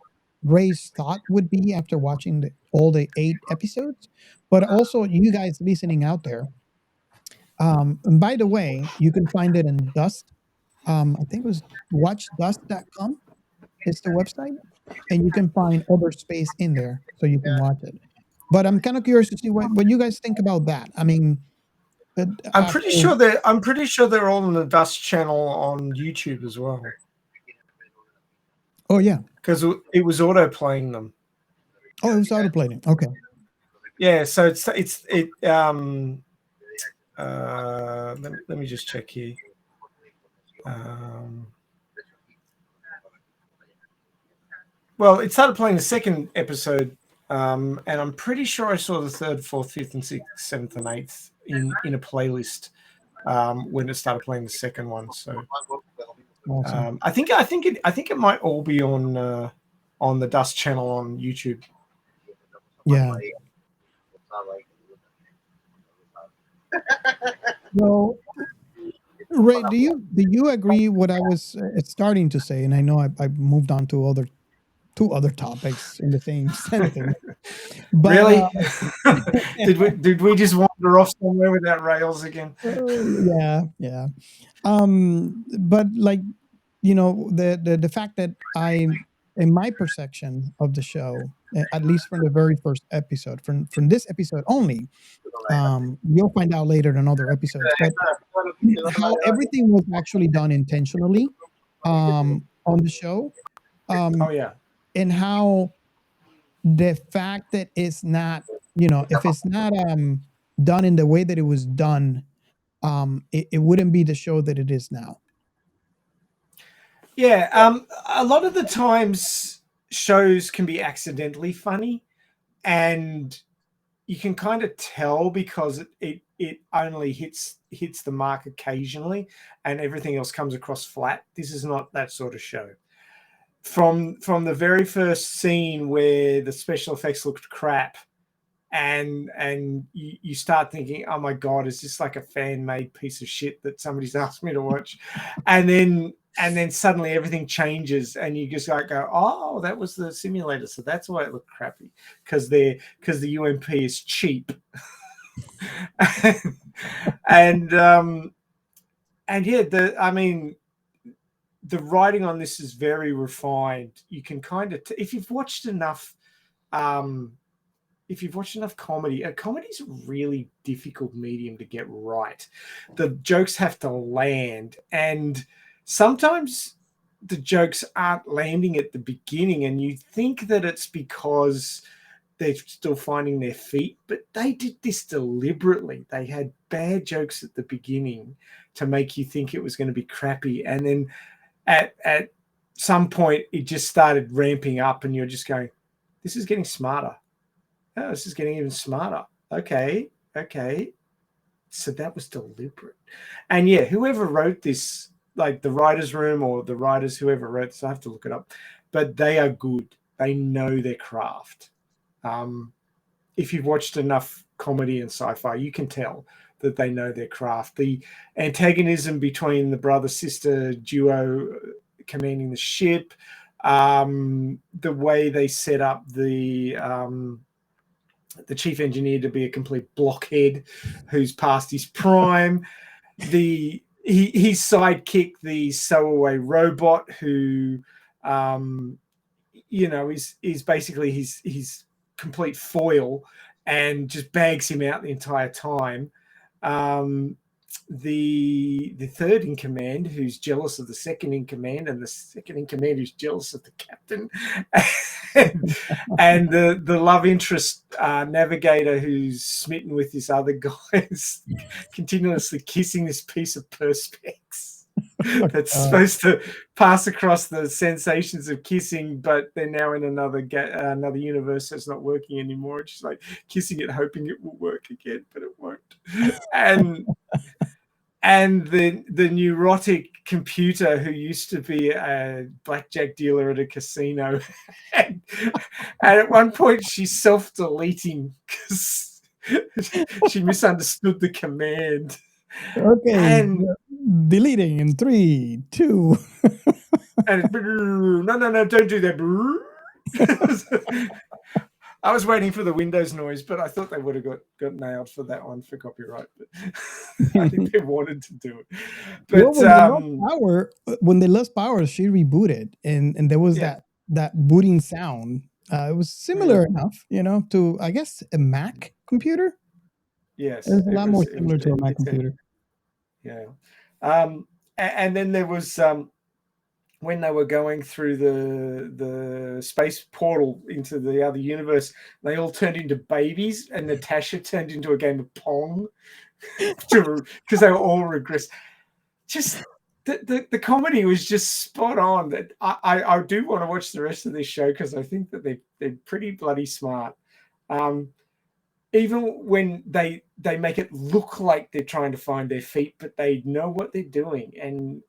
Ray's thought would be after watching all the 8 episodes, but also you guys listening out there. And by the way, you can find it in Dust. I think it was watchdust.com is the website, and you can find other space in there so you can watch it. But I'm kind of curious to see what you guys think about that. I mean, I'm pretty sure they're all on the Dust channel on YouTube as well. Oh yeah, because it was auto playing them. Oh, it was auto playing. Okay. Yeah, so let me just check here. Well, it started playing the second episode, and I'm pretty sure I saw the third, fourth, fifth, and sixth, seventh, and eighth in a playlist when it started playing the second one. So awesome. I think it might all be on the Dust channel on YouTube. Yeah. Well, Ray, do you agree what I was starting to say? And I know I moved on to two other topics in the same sentence. But, really? Did we just wander off somewhere without rails again? Yeah. But like, the fact that in my perception of the show, at least from the very first episode, from this episode only, you'll find out later in other episodes, but how everything was actually done intentionally on the show. Oh yeah. And how the fact that it's not, if it's not done in the way that it was done, it wouldn't be the show that it is now. Yeah, a lot of the times shows can be accidentally funny, and you can kind of tell because it only hits the mark occasionally, and everything else comes across flat. This is not that sort of show. From the very first scene where the special effects looked crap, and you start thinking, oh my god, is this like a fan-made piece of shit that somebody's asked me to watch? And then and then suddenly everything changes, and you just like go, "Oh, that was the simulator, so that's why it looked crappy because the UMP is cheap." and yeah, the writing on this is very refined. You can kind of if you've watched enough comedy, comedy's a really difficult medium to get right. The jokes have to land, and sometimes the jokes aren't landing at the beginning, and you think that it's because they're still finding their feet, but they did this deliberately. They had bad jokes at the beginning to make you think it was going to be crappy, and then at some point it just started ramping up, and you're just going, "This is getting smarter. Oh, this is getting even smarter. Okay. So that was deliberate." And yeah, whoever wrote this, like the writer's room or the writers, whoever wrote this, I have to look it up, but they are good. They know their craft. If you've watched enough comedy and sci-fi, you can tell that they know their craft. The antagonism between the brother-sister duo commanding the ship, the way they set up the chief engineer to be a complete blockhead who's past his prime, his sidekick, the stowaway robot, who is basically his complete foil and just bags him out the entire time. The third in command, who's jealous of the second in command, and the second in command who's jealous of the captain, and the love interest navigator who's smitten with this other guy, continuously kissing this piece of perspex that's supposed to pass across the sensations of kissing, but they're now in another universe that's not working anymore. It's just like kissing it, hoping it will work again, but it won't. And the neurotic computer who used to be a blackjack dealer at a casino, and at one point she's self-deleting because she misunderstood the command. Okay, and deleting in 3, 2. And no, don't do that. I was waiting for the Windows noise, but I thought they would have got nailed for that one for copyright. But I think they wanted to do it. But when they lost power, she rebooted, and there was that booting sound. It was similar enough, to, I guess, a Mac computer. Yes, it was a lot more similar to a Mac computer. Yeah, and then there was when they were going through the space portal into the other universe, they all turned into babies, and Natasha turned into a game of Pong because they were all regressed. Just the comedy was just spot on. That I do want to watch the rest of this show because I think that they're pretty bloody smart. Even when they make it look like they're trying to find their feet, but they know what they're doing, and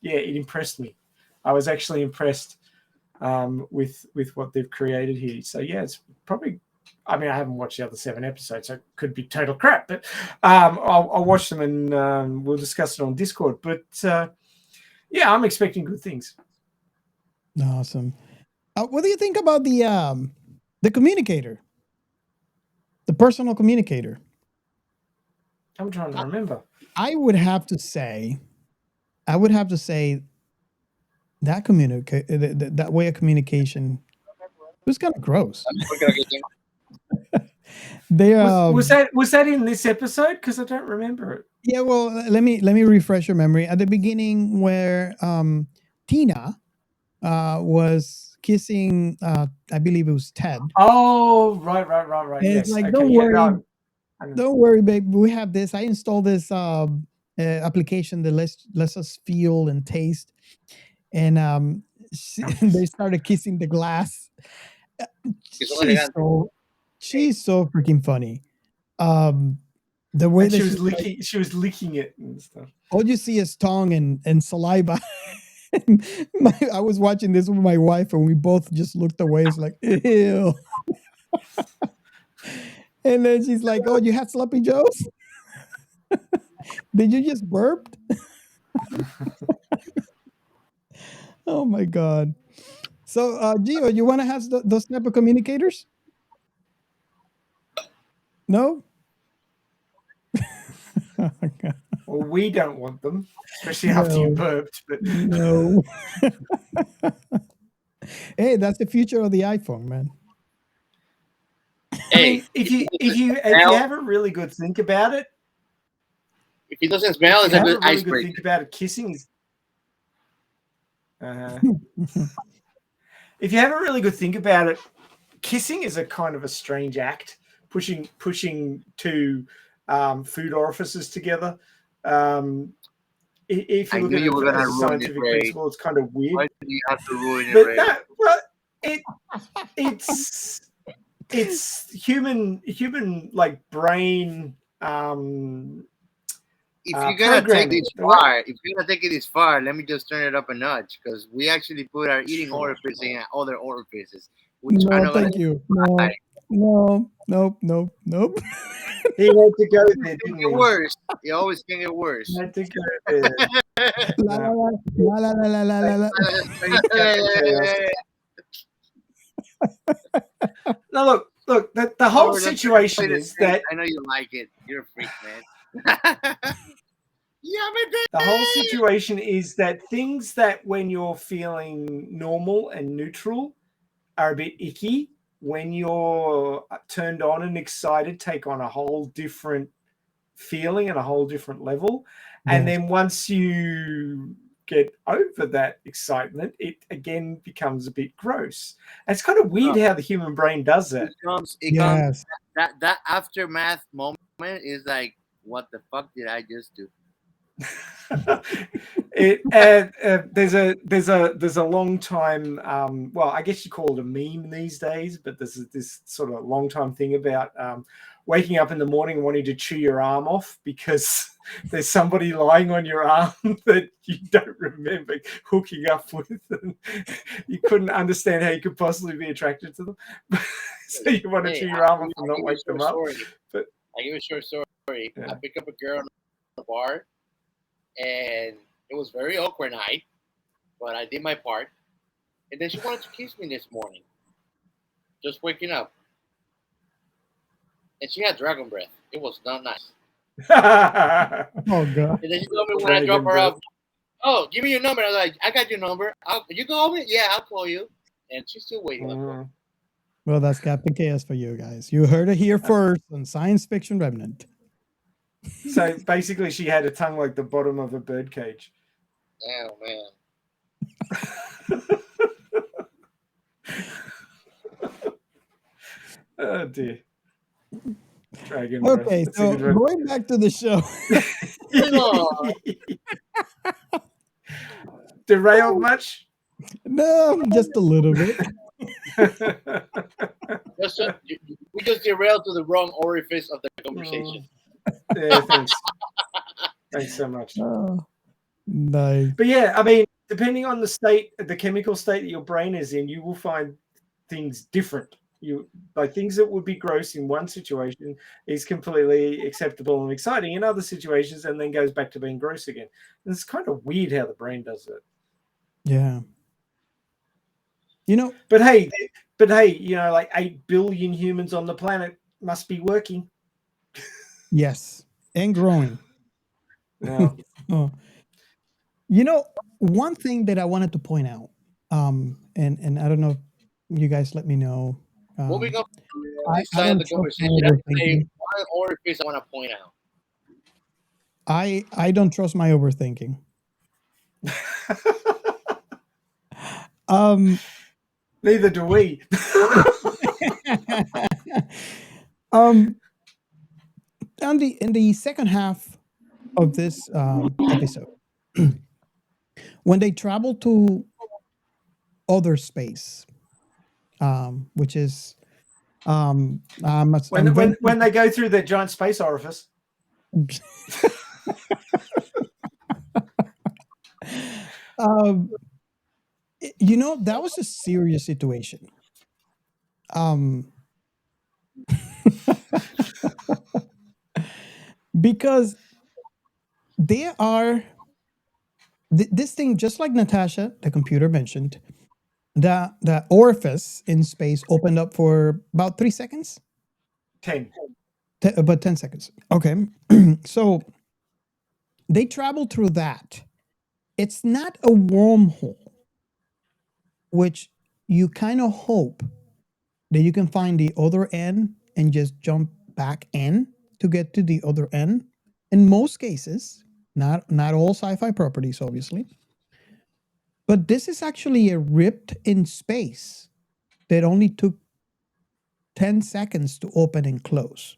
yeah, it impressed me. I was actually impressed with what they've created here. So yeah, it's probably. I mean, I haven't watched the other 7 episodes, so it could be total crap. But I'll watch them, and we'll discuss it on Discord. But yeah, I'm expecting good things. Awesome. What do you think about the communicator? The personal communicator. I'm trying to remember. I would have to say that that way of communication was kind of gross. Was that in this episode? Because I don't remember it. Yeah, well, let me refresh your memory. At the beginning, where Tina was kissing, I believe it was Ted. Oh, right. And yes. It's like, okay, don't worry, don't worry, babe. We have this. I installed this application that lets us feel and taste. And they started kissing the glass. She's so freaking funny. The way that she was licking it and stuff. All you see is tongue and saliva. I was watching this with my wife, and we both just looked away. It's like, ew. And then she's like, "Oh, you had sloppy joes? Did you just burp?" Oh my god. So, Gio, you want to have those type of communicators? No. Well, we don't want them, especially after you No. burped. But No. Hey, that's the future of the iPhone, man. I mean, if you have a really good think about it, if he doesn't smell, it's a good icebreaker. Think about it. Kissing is. If you have a really good think about it, kissing is a kind of a strange act. Pushing two food orifices together. If you look at it as a scientific principle, it's kind of weird. Why do you have to ruin it? But no, well, it's human like brain. If you're gonna take it this far, let me just turn it up a notch because we actually put our eating orifice in other orifices. Which No, thank you. No, nope. He had to go there, didn't he? Worse. You always can get worse. He had to go there. La. No, look. The whole situation is that I know you like it. You're a freak, man. The whole situation is that things that when you're feeling normal and neutral are a bit icky. When you're turned on and excited, take on a whole different feeling and a whole different level. Yeah. And then once you get over that excitement, it again becomes a bit gross. And it's kind of weird how the human brain does that. That aftermath moment is like, what the fuck did I just do? There's a long time. Well, I guess you call it a meme these days, but there's this sort of long time thing about waking up in the morning and wanting to chew your arm off because there's somebody lying on your arm that you don't remember hooking up with, and you couldn't understand how you could possibly be attracted to them. So you want to chew your arm off and not wake them up. But I give a short story. Yeah. I picked up a girl in the bar. And it was very awkward night, but I did my part. And then she wanted to kiss me this morning, just waking up. And she had dragon breath. It was not nice. Oh, God. And then she told me when I drop her off, oh, give me your number. I was like, I got your number. You call me? Yeah, I'll call you. And she's still waiting. Well, that's Captain Chaos for you guys. You heard it here first on Science Fiction Remnant. So basically, she had a tongue like the bottom of a birdcage. Oh, man. Oh, dear. Dragon okay, so going back to the show. Derailed much? No, just a little bit. We just derailed to the wrong orifice of the conversation. Yeah, thanks. Thanks so much. Oh, nice. But yeah, I mean, depending on the chemical state that your brain is in, you will find things different. Things that would be gross in one situation is completely acceptable and exciting in other situations, and then goes back to being gross again. And it's kind of weird how the brain does it. Yeah. But hey, like 8 billion humans on the planet must be working. Yes, and growing. Yeah. Oh. One thing that I wanted to point out, and I don't know if you guys let me know. Moving up I side of the conversation, one orifice I want to point out. I don't trust my overthinking. Neither do we. In the second half of this episode, when they travel to other space, which is when they go through the giant space orifice. That was a serious situation. Because there are This thing, just like Natasha, the computer mentioned, the orifice in space opened up for about 3 seconds. 10. About 10 seconds. Okay. So they travel through that. It's not a wormhole, which you kind of hope that you can find the other end and just jump back in to get to the other end. In most cases, not all sci-fi properties, obviously, but this is actually a ripped in space that only took 10 seconds to open and close.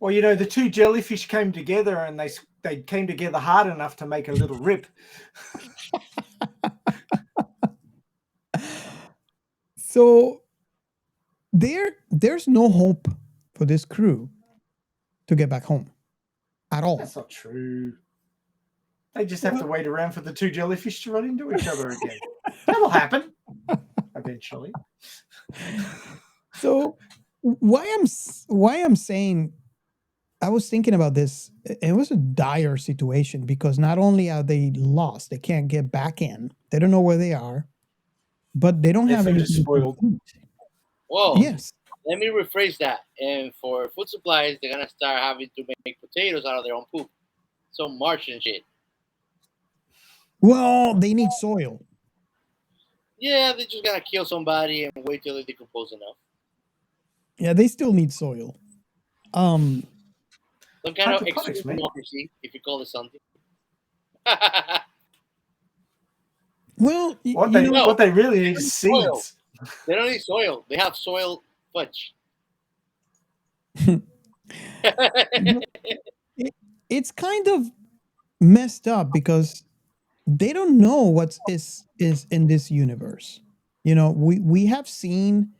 Well, you know, the two jellyfish came together and they came together hard enough to make a little rip. So there's no hope for this crew to get back home at all. That's not true. They just have to wait around for the two jellyfish to run into each other again. That'll happen eventually. So why I'm saying, I was thinking about this. It was a dire situation because not only are they lost, they can't get back in. They don't know where they are, but they don't Their have food is anything to spoiled. eat. Well, Yes. let me rephrase that. And for food supplies, they're gonna start having to make potatoes out of their own poop. So Martian shit. Well, they need soil. Yeah, they just gotta kill somebody and wait till they decompose enough. Yeah, they still need soil. Some kind of Hydroponics, extreme man. democracy, if you call it something. Well, What you they know, what they really need is Soil. seeds. They don't need soil. They have soil fudge. it's kind of messed up because they don't know what is in this universe. You know, we have seen,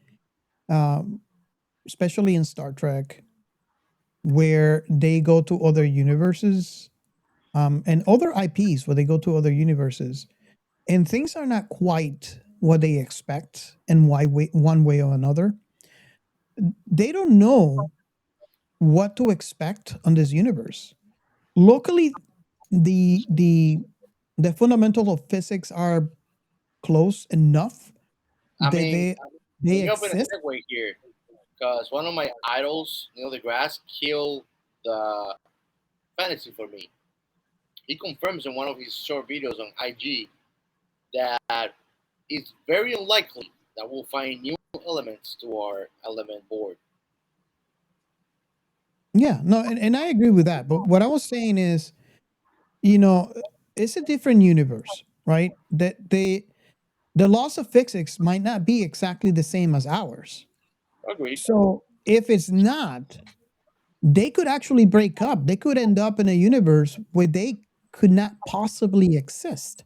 especially in Star Trek, where they go to other universes, and other IPs where they go to other universes, and things are not quite what they expect, and one way or another. They don't know what to expect on this universe. Locally, the fundamental of physics are close enough I that mean, they let me open a exist. segue here because one of my idols, Neil deGrasse, killed the fantasy for me. He confirms in one of his short videos on IG that it's very unlikely that we'll find new elements to our element board. Yeah, no, and I agree with that. But what I was saying is, you know, it's a different universe, right? That the laws of physics might not be exactly the same as ours. Agreed. So if it's not, they could actually break up. They could end up in a universe where they could not possibly exist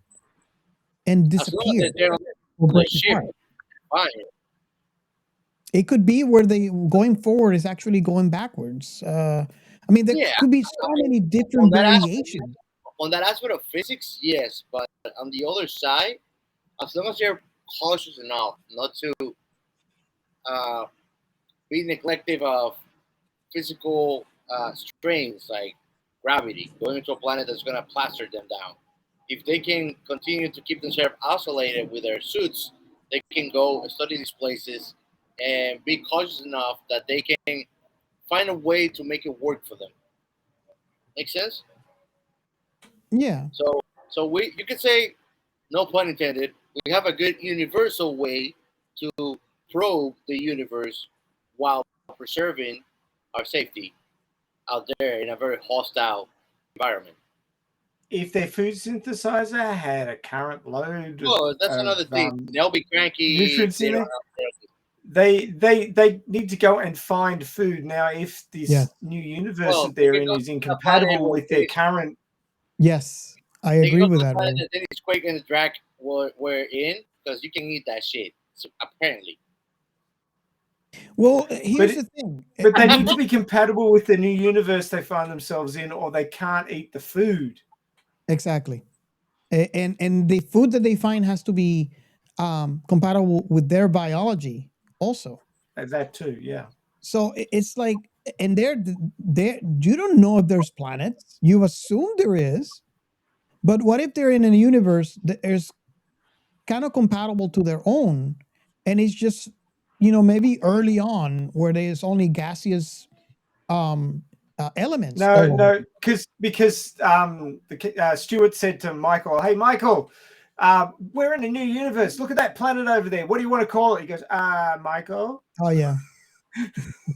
and As long disappear as they're on or the break ship, apart. fine. It could be where they going forward is actually going backwards. I mean, there Yeah, could be so I mean, many on different that variations. aspect of physics, yes, but on the other side, as long as you're cautious enough not to uh, be neglective of physical strains like gravity, going into a planet that's going to plaster them down. If they can continue to keep themselves isolated with their suits, they can go and study these places and be cautious enough that they can find a way to make it work for them. Make sense? Yeah, So you could say, no pun intended, we have a good universal way to probe the universe while preserving our safety out there in a very hostile environment. If their food synthesizer had a current load Well, that's another thing. They'll be cranky. nutrients They in don't it, have they need to go and find food. Now, if this Yeah. new universe Well, that they're they can in go is to a incompatible planet with their where current, yes, I they agree can go with to a that. planet Ray. that Dennis Quake and the Drac were in because you can eat that shit. So, apparently. Well, here's the thing. but they need to be compatible with the new universe they find themselves in, or they can't eat the food. Exactly. And the food that they find has to be compatible with their biology also. That too, yeah. So it's like, and there you don't know if there's planets. You assume there is, But what if they're in a universe that is kind of compatible to their own, and it's just, maybe early on where there's only gaseous elements all over. No, because Stewart said to Michael, "Hey, Michael, we're in a new universe. Look at that planet over there. What do you want to call it?" He goes, Michael. Oh yeah,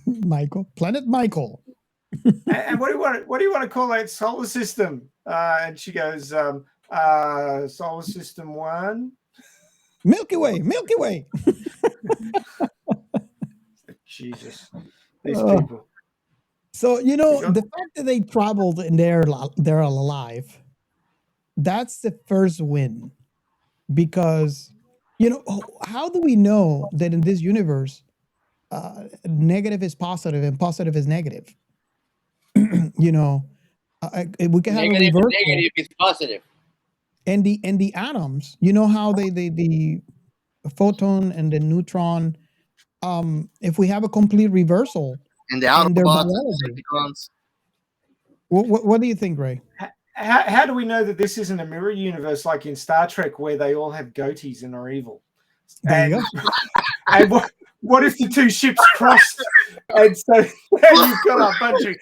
Michael, Planet Michael. And what do you want to call that solar system? And she goes, Solar System 1. Milky Way, Milky Way. Jesus, these people. So the fact that they traveled and they're alive, that's the first win. Because how do we know that in this universe, negative is positive and positive is negative? We can have a reversal. Negative is positive. And the atoms, how the photon and the neutron, if we have a complete reversal And the in their Autobots and biology. Decepticons. What do you think, Ray? How do we know that this isn't a mirror universe like in Star Trek where they all have goatees and are evil? There you go. And what if the two ships crossed? And so you've got a bunch of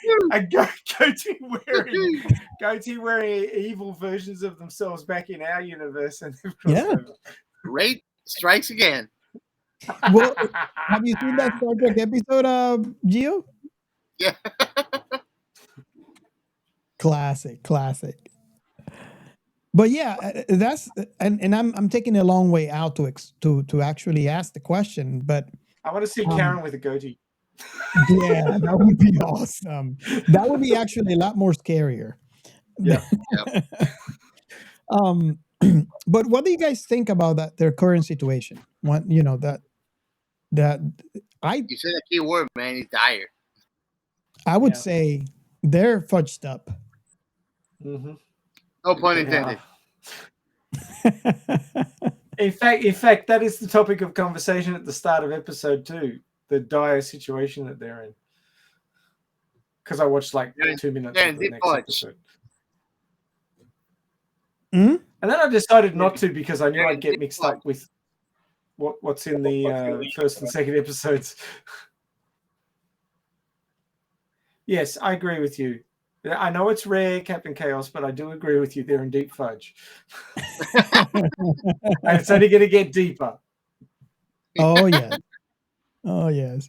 goatee wearing evil versions of themselves back in our universe, and they've crossed over. Great strikes again. Well, have you seen that Star Trek episode, Gio? Yeah. Classic. But yeah, that's and I'm taking a long way out to actually ask the question. But I want to see Karen with a goatee. Yeah, that would be awesome. That would be actually a lot more scarier. Yeah. But what do you guys think about their current situation? What You said a key word, man. He's dire. I would say they're fudged up. Mm-hmm. No pun intended. In fact, that is the topic of conversation at the start of episode 2, the dire situation that they're in. Because I watched 2 minutes of the next episode. Mm? And then I decided not to because I knew I'd get mixed up with what's in the first and second episodes. Yes, I agree with you. I know it's rare, Captain Chaos, but I do agree with you. They're in deep fudge. And it's only going to get deeper. Oh, yes. Oh, yes.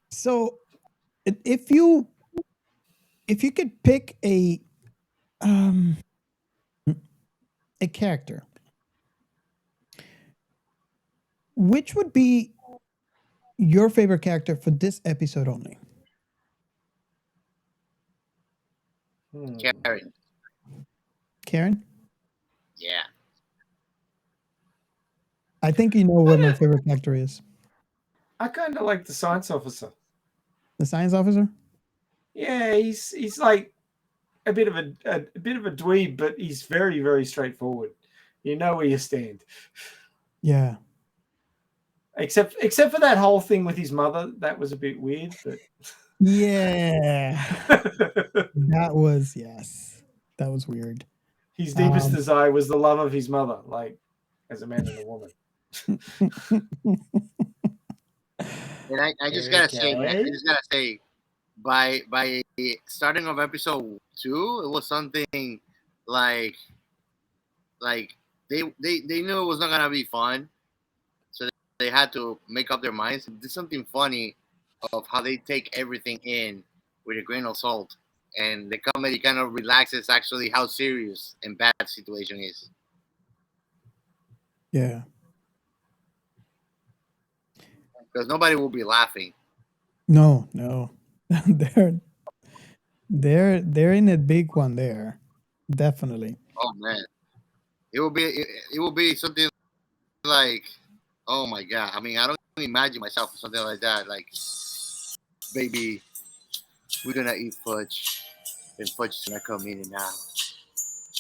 So, if you could pick a character, which would be your favorite character for this episode only? Karen? Yeah. I think you know what my favorite character is. I kind of like the science officer. The science officer? Yeah, he's like a bit of a dweeb, but he's very, very straightforward. You know where you stand. Yeah. Except for that whole thing with his mother, that was a bit weird. But yeah, that was weird. His deepest desire was the love of his mother, like as a man and a woman. And I just gotta say, man, by starting of episode 2, it was something like they knew it was not gonna be fun, so they had to make up their minds and do something funny of how they take everything in with a grain of salt, and the comedy kind of relaxes actually how serious and bad the situation is. Yeah, because nobody will be laughing. No, they're in a big one there, definitely. Oh man, it will be something like, oh my god. I mean, I don't imagine myself or something like that. Like, baby, we're gonna eat fudge, and fudge is gonna come in and out.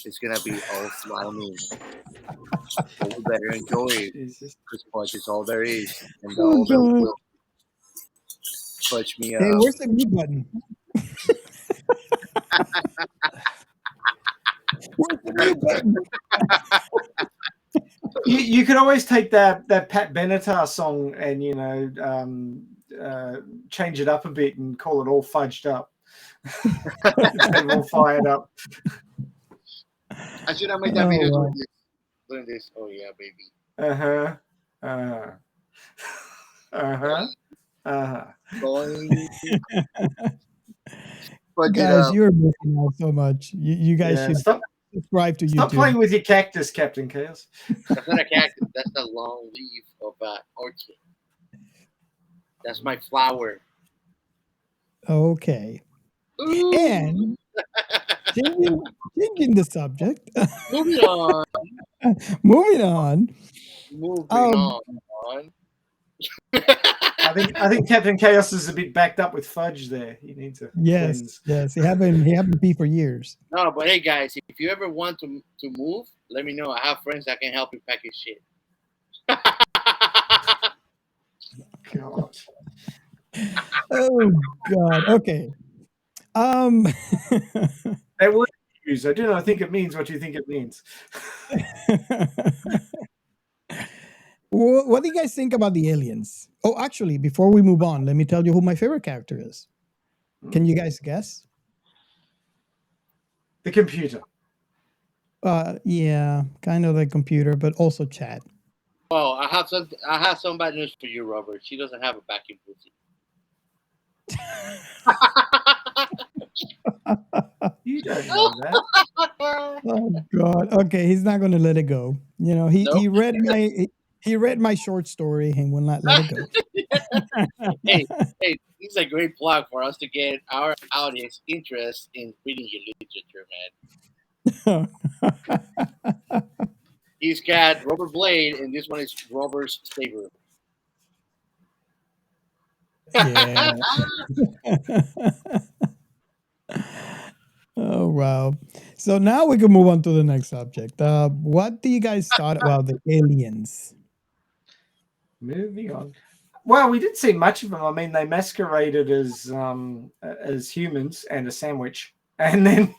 It's gonna be all slimy. But we better enjoy it because fudge is all there is, and all there will fudge me up. Hey, where's the mute button? Where's the mute button? You could always take that Pat Benatar song and change it up a bit and call it All Fudged Up. Instead of All Fired Up. I should have made that video doing this. Oh yeah, baby. Guys, you're missing out so much. You guys should subscribe to YouTube. Stop playing with your cactus, Captain Chaos. That's not a cactus. That's the long leaf of orchid. That's my flower. Okay. Ooh. And changing the subject. Moving on. Moving on. I think Captain Chaos is a bit backed up with fudge there. You need to cleanse. Yes. He haven't been for years. No, but hey guys, if you ever want to move, let me know. I have friends that can help you pack your shit. God. Oh God. Okay. That word you use, I do not think it means what you think it means. What do you guys think about the aliens? Oh, actually, before we move on, let me tell you who my favorite character is. Can you guys guess? The computer. Yeah, kind of like computer, but also Chad. Oh, I have some bad news for you, Robert. She doesn't have a vacuum pussy. You don't know that. Oh God. Okay, he's not gonna let it go. You know, he read my short story and will not let it go. hey, this is a great plug for us to get our audience interest in reading your literature, man. He's got Robert Blade, and this one is Robert's Saber. Yeah. Oh wow. So now we can move on to the next subject. What do you guys thought about the aliens? Moving on. Well, we didn't see much of them. I mean, they masqueraded as humans and a sandwich, and then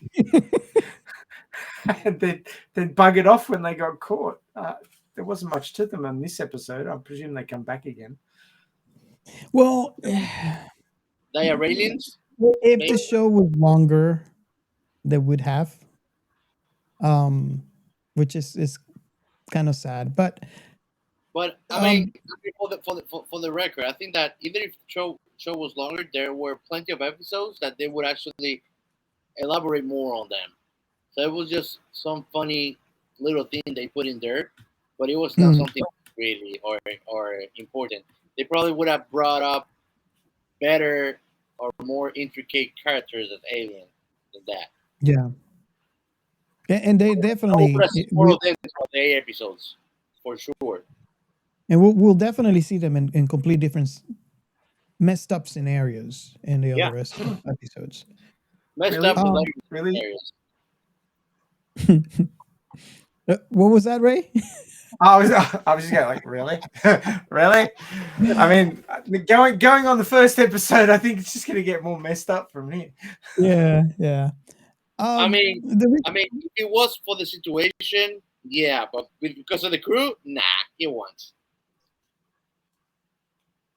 then buggered off when they got caught. There wasn't much to them in this episode. I presume they come back again. Well, they are aliens. If the show was longer, they would have, which is kind of sad. But I mean, for the record, I think that even if the show was longer, there were plenty of episodes that they would actually elaborate more on them. So it was just some funny little thing they put in there, but it was not something really or important. They probably would have brought up better or more intricate characters as aliens than that. Yeah, and they definitely episodes for sure. And we'll definitely see them in complete different messed up scenarios in the other episodes. Messed really? up really? scenarios. What was that, Ray? I was just going like, really? Really? I mean, going on the first episode, I think it's just going to get more messed up from here. Yeah. I mean, if it was for the situation, yeah, but because of the crew, nah, it won't.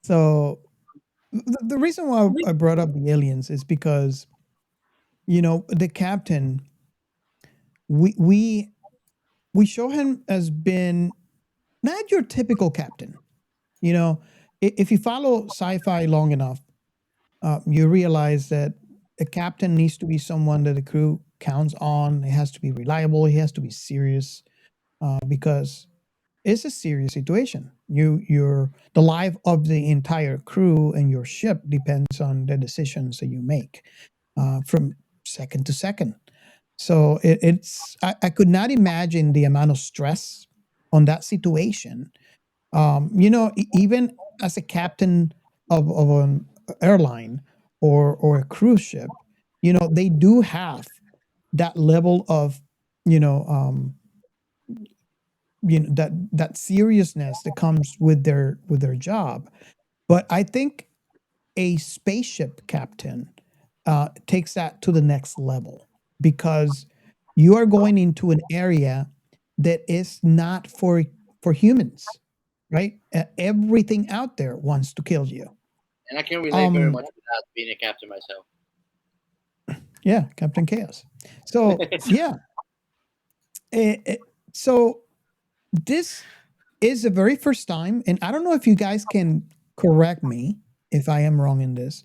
So the reason why I brought up the aliens is because, the captain, we show him as being not your typical captain. If you follow sci-fi long enough, you realize that a captain needs to be someone that the crew counts on. He has to be reliable. He has to be serious, because it's a serious situation. The life of the entire crew and your ship depends on the decisions that you make from second to second. So I could not imagine the amount of stress on that situation. Even as a captain of an airline or a cruise ship, they do have that level of that seriousness that comes with their job. But I think a spaceship captain takes that to the next level, because you are going into an area that is not for humans, right? Everything out there wants to kill you. And I can relate very much without being a captain myself. Yeah, Captain Chaos. So yeah, so this is the very first time, and I don't know if you guys can correct me if I am wrong in this,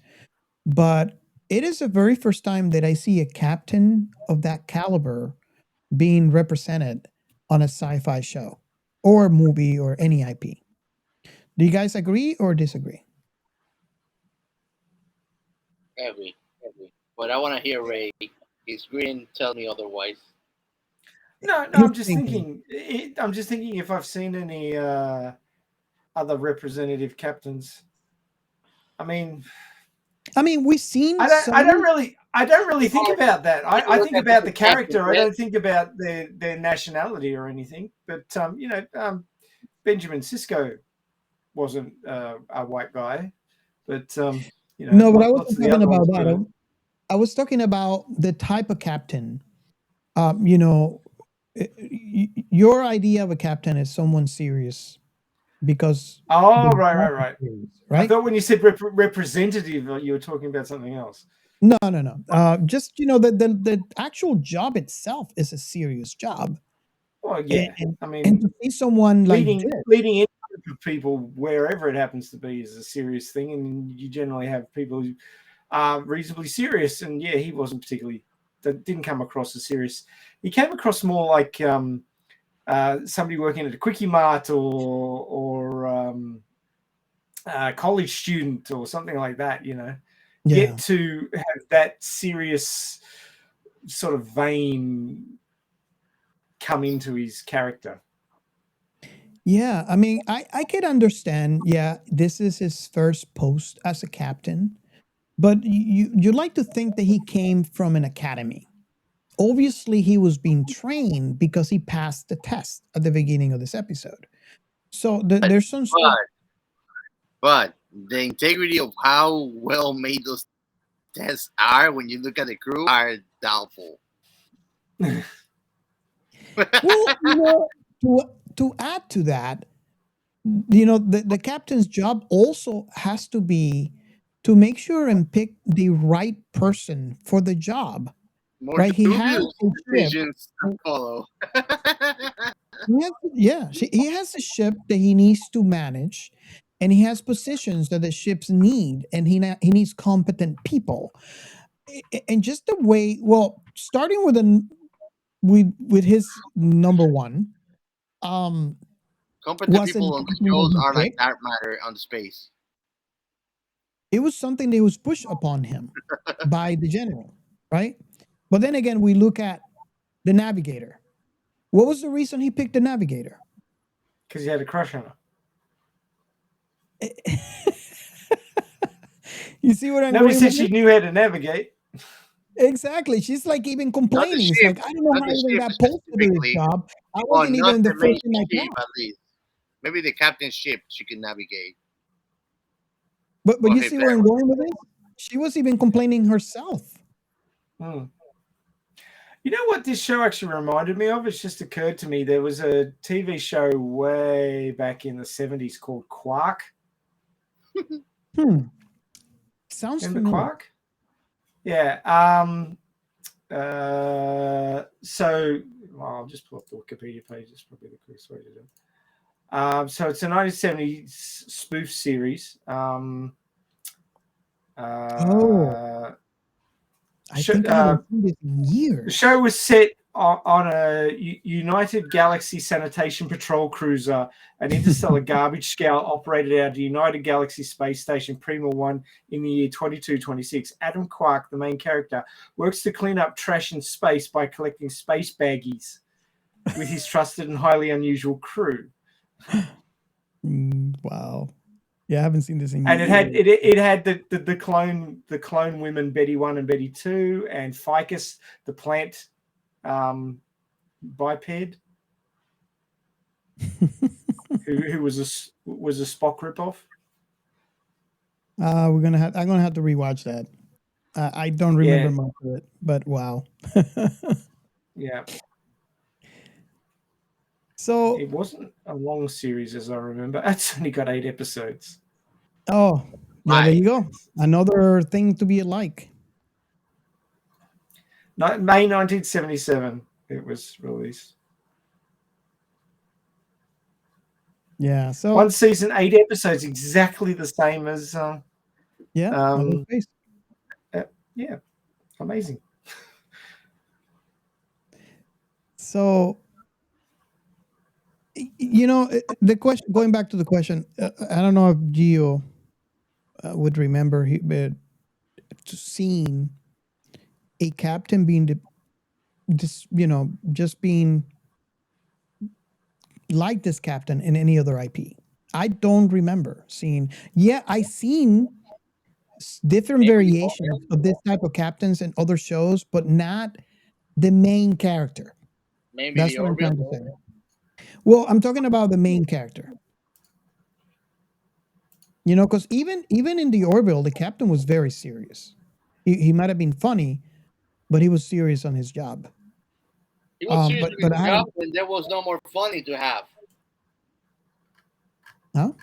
but it is the very first time that I see a captain of that caliber being represented on a sci-fi show or movie or any IP. Do you guys agree or disagree? I agree. But I want to hear Ray. His grin tells me otherwise. No, I'm just thinking. I'm just thinking if I've seen any other representative captains. I mean, we've seen. I don't really think about that. I think about the character. I don't think about their nationality or anything. But Benjamin Sisko wasn't a white guy, but no, but I wasn't talking about that. that. I was talking about the type of captain. Your idea of a captain is someone serious because. Oh, right. Serious, I right? thought when you said representative, you were talking about something else. No. Just the actual job itself is a serious job. Well, yeah. And to see someone leading this, people wherever it happens to be is a serious thing, and you generally have people who are reasonably serious. And yeah, he wasn't particularly. That didn't come across as serious. He came across more like somebody working at a Quickie Mart or a college student or something like that. Get to have that serious sort of vein come into his character. Yeah, I can understand. Yeah, this is his first post as a captain, but you'd like to think that he came from an academy. Obviously, he was being trained because he passed the test at the beginning of this episode. So there's some stuff. But the integrity of how well made those tests are when you look at the crew are doubtful. Well, to add to that, the captain's job also has to be to make sure and pick the right person for the job. More right? He has decisions to follow. He has a ship that he needs to manage, and he has positions that the ships need, and he needs competent people. And just the way, starting with his number one, competent people on the shows are like dark matter on the space. It was something that was pushed upon him by the general, right? But then again, we look at the navigator. What was the reason he picked the navigator? Because he had a crush on her. You see what I'm Nobody said she knew how to navigate. Exactly. She's like even complaining. It's like, I don't know how I even got posted to this job. I wasn't even the first in my class. At least. Maybe the captain's ship she can navigate. But you see where I'm going with this? She was even complaining herself. You know what this show actually reminded me of? It's just occurred to me. There was a TV show way back in the 70s called Quark. Sounds Remember familiar. Quark? Yeah. I'll just pull up the Wikipedia page. It's probably the quickest way to do it. So it's a 1970s spoof series. I think I haven't seen this in years. The show was set on a United Galaxy Sanitation Patrol cruiser, an interstellar garbage scour operated out of the United Galaxy Space Station Prima 1 in the year 2226. Adam Quark, the main character, works to clean up trash in space by collecting space baggies with his trusted and highly unusual crew. Wow. Yeah, I haven't seen this in and years. it had the clone women Betty 1 and Betty 2 and Ficus, the plant biped who was a Spock ripoff. I'm gonna have to rewatch that. I don't remember much of it, but wow. Yeah. So, It wasn't a long series as I remember. It's only got 8 episodes. oh, yeah, there you go. Another thing to be alike. May 1977 it was released. Yeah. So, One season, 8 episodes, exactly the same as yeah, Double Space. yeah, amazing. So, the question, going back to the question, I don't know if Gio would remember but seeing a captain being just being like this captain in any other IP. I don't remember seeing. Yeah, I seen different variations of this type of captains in other shows, but not the main character. Maybe That's the what I'm trying to Orville. say. Well, I'm talking about the main character. Because even in the Orville, the captain was very serious. He might have been funny, but he was serious on his job. He was serious But with his I job when there was no more funny to have. huh?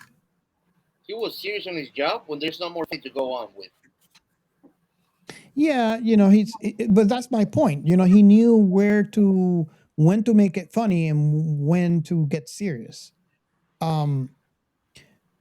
He was serious on his job when there's no more thing to go on with. Yeah, but that's my point. He knew when to make it funny and when to get serious.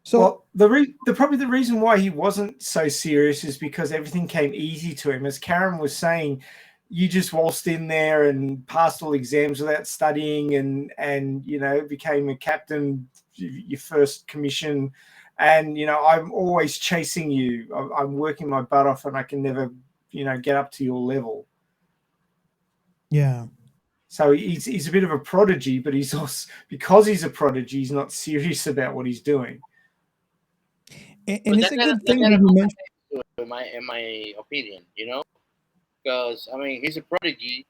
So Well, probably the reason why he wasn't so serious is because everything came easy to him. As Karen was saying, you just waltzed in there and passed all exams without studying, and became a captain, your first commission. And I'm always chasing you. I'm working my butt off, and I can never, get up to your level. yeah. So he's a bit of a prodigy, but he's also, because he's a prodigy, he's not serious about what he's doing. And it's a good thing that you mentioned. In my opinion, because I mean he's a prodigy,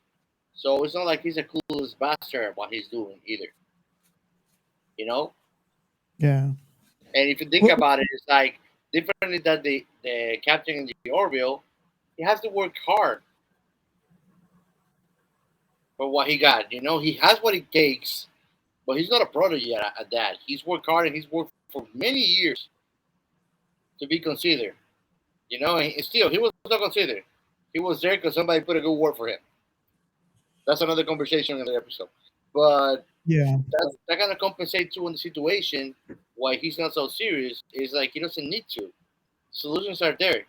so it's not like he's a clueless bastard at what he's doing either. Yeah. And if you think about it, it's like differently that the captain in the Orville, he has to work hard for what he got. He has what it takes, but he's not a prodigy at that. He's worked hard and he's worked for many years to be considered. And still he was not considered. He was there because somebody put a good word for him. That's another conversation in the episode. But yeah, that kind of compensates you in the situation why he's not so serious. Is like he doesn't need to. Solutions are there.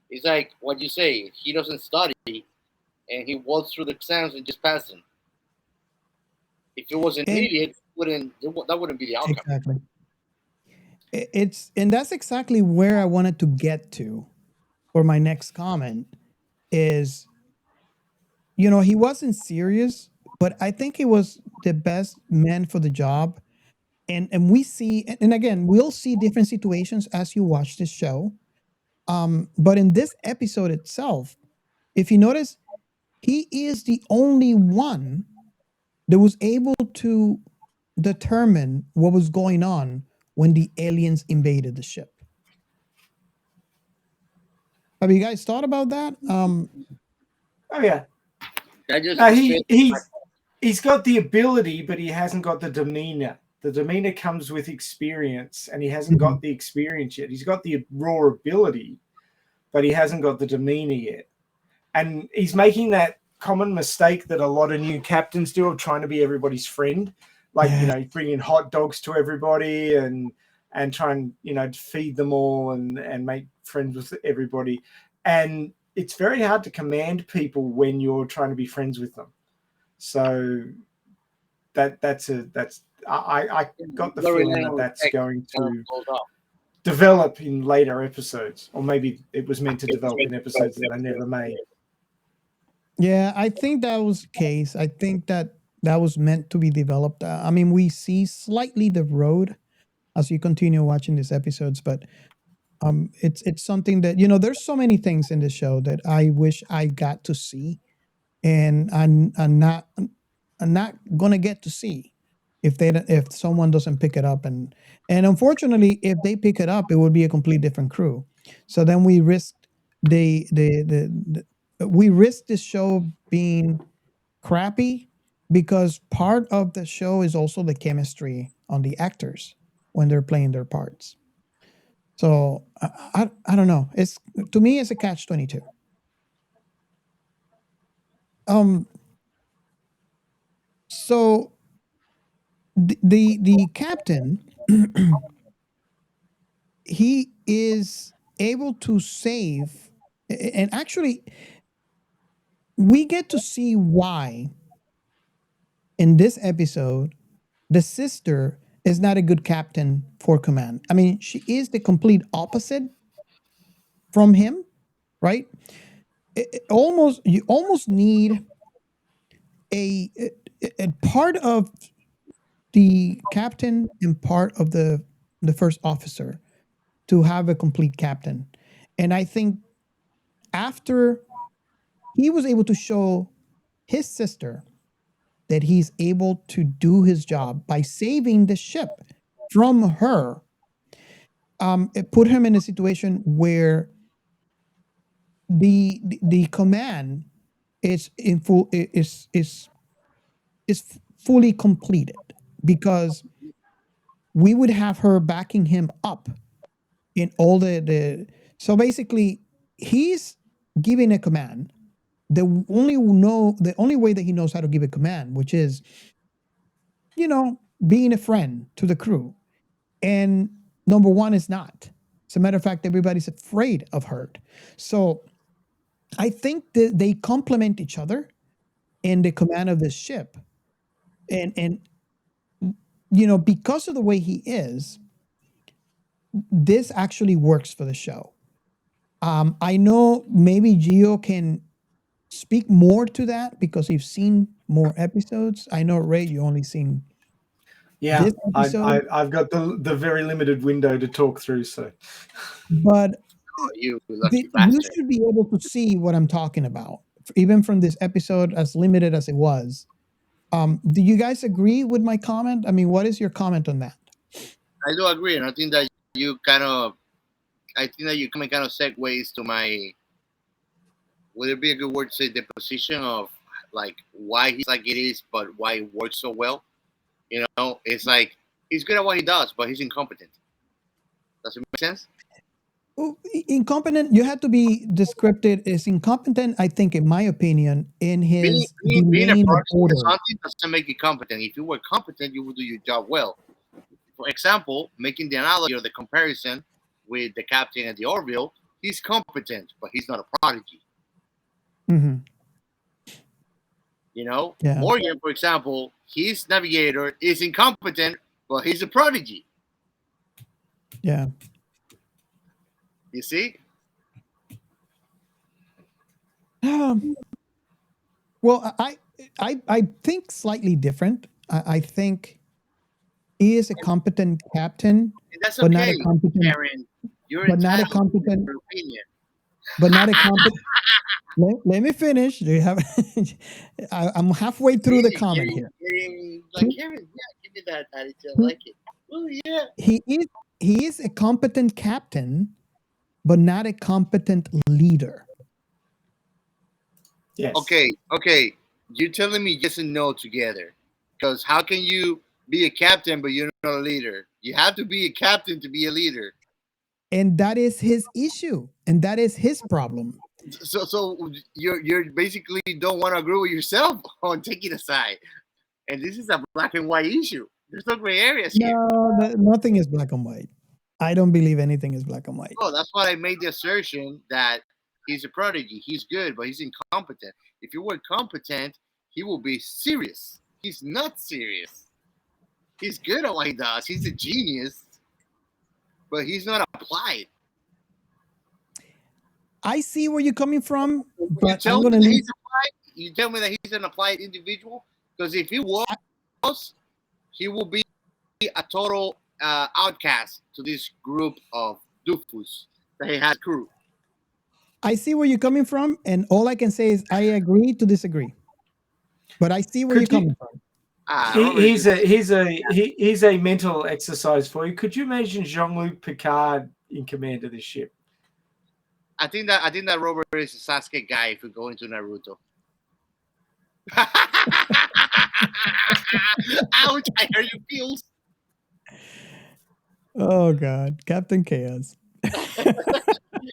It's like what you say. He doesn't study, and he walks through the exams and just passes them. If it was an idiot, that wouldn't be the outcome. Exactly. And that's exactly where I wanted to get to for my next comment is, he wasn't serious, but I think he was the best man for the job. And we see, and again, we'll see different situations as you watch this show. But in this episode itself, if you notice, he is the only one that was able to determine what was going on when the aliens invaded the ship. Have you guys thought about that? Oh yeah. Just he's got the ability, but he hasn't got the demeanor. The demeanor comes with experience, and he hasn't got the experience yet. He's got the raw ability, but he hasn't got the demeanor yet. And he's making that common mistake that a lot of new captains do of trying to be everybody's friend. Like, bringing hot dogs to everybody and try and, feed them all and make friends with everybody. And it's very hard to command people when you're trying to be friends with them. So I got the feeling that's going to develop in later episodes, or maybe it was meant to develop in episodes that they never made. Yeah, I think that was the case. I think that was meant to be developed. I mean, we see slightly the road as you continue watching these episodes, but it's something that there's so many things in this show that I wish I got to see, and I'm not gonna get to see if someone doesn't pick it up, and unfortunately, if they pick it up, it would be a complete different crew. So then we risk we risk this show being crappy because part of the show is also the chemistry on the actors when they're playing their parts. So I don't know. It's to me it's a catch-22. So the captain he is able to save, and actually we get to see why in this episode the sister is not a good captain for command. I mean, she is the complete opposite from him, right? You almost need a part of the captain and part of the first officer to have a complete captain. And I think after he was able to show his sister that he's able to do his job by saving the ship from her, it put him in a situation where the command is in full is fully completed because we would have her backing him up in all the so basically he's giving a command the only way that he knows how to give a command, which is being a friend to the crew. And number one is not. As a matter of fact, everybody's afraid of Hurt. So I think that they complement each other in the command of this ship. And because of the way he is, this actually works for the show. I know maybe Gio can speak more to that because you've seen more episodes. I know, Ray, you only seen this episode. I've got the very limited window to talk through. So, but You lucky you bastard. should be able to see what I'm talking about, even from this episode, as limited as it was. Do you guys agree with my comment? I mean, what is your comment on that? I do agree, and I think that you kind of segues to my. Would it be a good word to say the position of like why he's like it is, but why it works so well? It's like he's good at what he does, but he's incompetent. Does it make sense? Incompetent, you have to be descriptive as incompetent, I think, in my opinion, in his Being a delaying of person order. at something doesn't make you competent. If you were competent, you would do your job well. For example, making the analogy or the comparison with the captain at the Orville, he's competent, but he's not a prodigy. Mm-hmm. Yeah. Morgan, for example, his navigator is incompetent, but he's a prodigy. Yeah. You see? Well, I think slightly different. I think he is a competent captain, And that's but not okay, a competent, Karen. You're but not a entitled to competent, your opinion. but not a competent. Let me finish. Do you have? I'm halfway through the comment here. Like Karen, yeah, give me that attitude. I like it. Oh yeah. He is a competent captain, but not a competent leader. Yes. Okay. You're telling me yes and no together. Because how can you be a captain but you're not a leader? You have to be a captain to be a leader. And that is his issue, and that is his problem. So you're basically don't want to agree with yourself on taking a side. And this is a black and white issue. There's no gray areas here. No, nothing is black and white. I don't believe anything is black and white. Oh, that's why I made the assertion that he's a prodigy. He's good, but he's incompetent. If he were competent, he will be serious. He's not serious. He's good at what he does. He's a genius, but he's not applied. I see where you're coming from, but you tell me that he's an applied individual? Because if he was, he will be a total outcast to this group of doofus that he has crew. I see where you're coming from, and all I can say is I agree to disagree. But I see where you're coming from. Here's a mental exercise for you. Could you imagine Jean-Luc Picard in command of this ship? I think that Robert is a Sasuke guy if we go into Naruto. Ouch! I heard you feels. Oh God, Captain Chaos.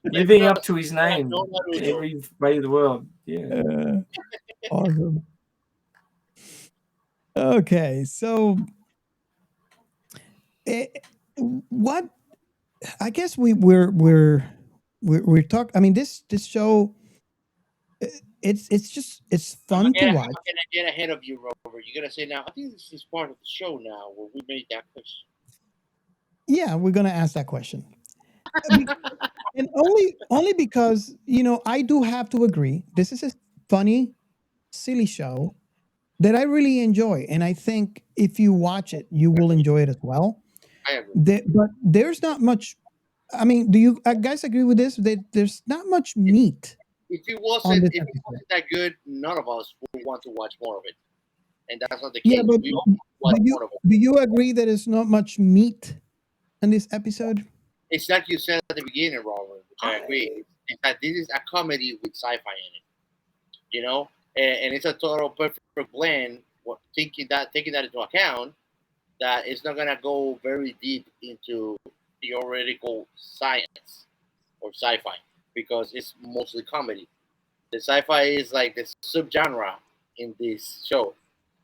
Living up to his name No Naruto. every way of the world. Yeah. Awesome. Okay, so what? I guess we're talking. I mean, this show. It's fun to watch. I'm gonna get ahead of you, Robert. You're gonna say now. I think this is part of the show now where we made that question. Yeah, we're gonna ask that question. And only because I do have to agree. This is a funny, silly show that I really enjoy, and I think if you watch it, you will enjoy it as well. I agree. But there's not much. I mean, do you guys agree with this? That there's not much meat If it on this wasn't episode. that good, none of us would want to watch more of it, and that's not the Yeah, case. but We all watch do more of it. you agree that it's not much meat in this episode? It's like you said at the beginning, Robert, which I agree. It's that this is a comedy with sci-fi in it, and it's a total perfect blend. Taking that into account, that it's not gonna go very deep into theoretical science or sci-fi because it's mostly comedy. The sci-fi is like the subgenre in this show.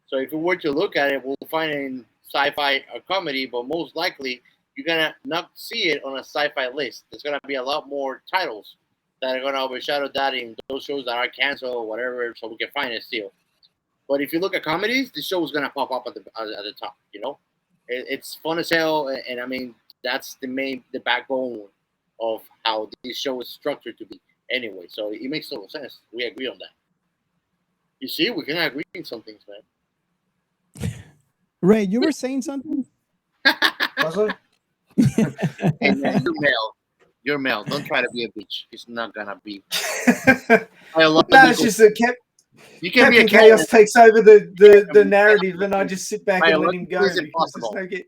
So if we were to look at it, we'll find it in sci-fi or comedy, but most likely you're gonna not see it on a sci-fi list. There's gonna be a lot more titles that are gonna overshadow that in those shows that are canceled or whatever, so we can find it still. But if you look at comedies, the show is gonna pop up at the top. It's fun as hell, and I mean that's the backbone of how this show is structured to be. Anyway, so it makes total sense. We agree on that. You see, we can agree on some things, man. Ray, you were saying something? Was it? Hey man, you're male. You're male. Don't try to be a bitch. It's not gonna be. No, it's just that You can be a Captain Chaos takes over the narrative, and I just sit back and let him go Biologically, it's because there's impossible. no get.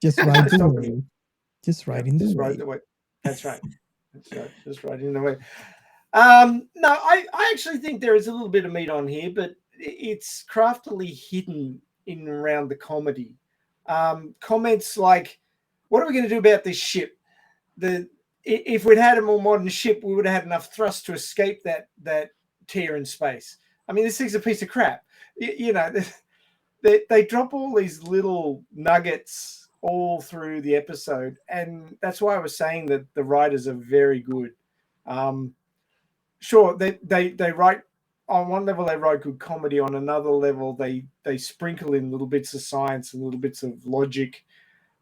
Just right in the Stop way. me. Just right in the Just way. right the way. That's right. That's right. Just right in the way. No, I actually think there is a little bit of meat on here, but it's craftily hidden in and around the comedy. Comments like, "What are we going to do about this ship? If we'd had a more modern ship, we would have had enough thrust to escape that tear in space. I mean, this thing's a piece of crap." They drop all these little nuggets all through the episode, and that's why I was saying that the writers are very good. Sure, they write on one level, they write good comedy. On another level, they sprinkle in little bits of science and little bits of logic.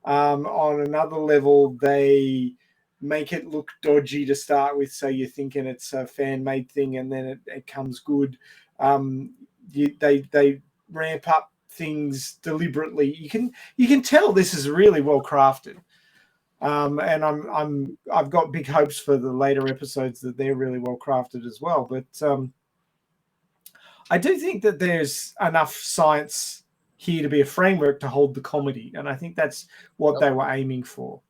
On another level, they make it look dodgy to start with, so you're thinking it's a fan-made thing, and then it comes good. They ramp up things deliberately. You can tell this is really well crafted. And I've got big hopes for the later episodes that they're really well crafted as well. But I do think that there's enough science here to be a framework to hold the comedy, and I think that's what they were aiming for.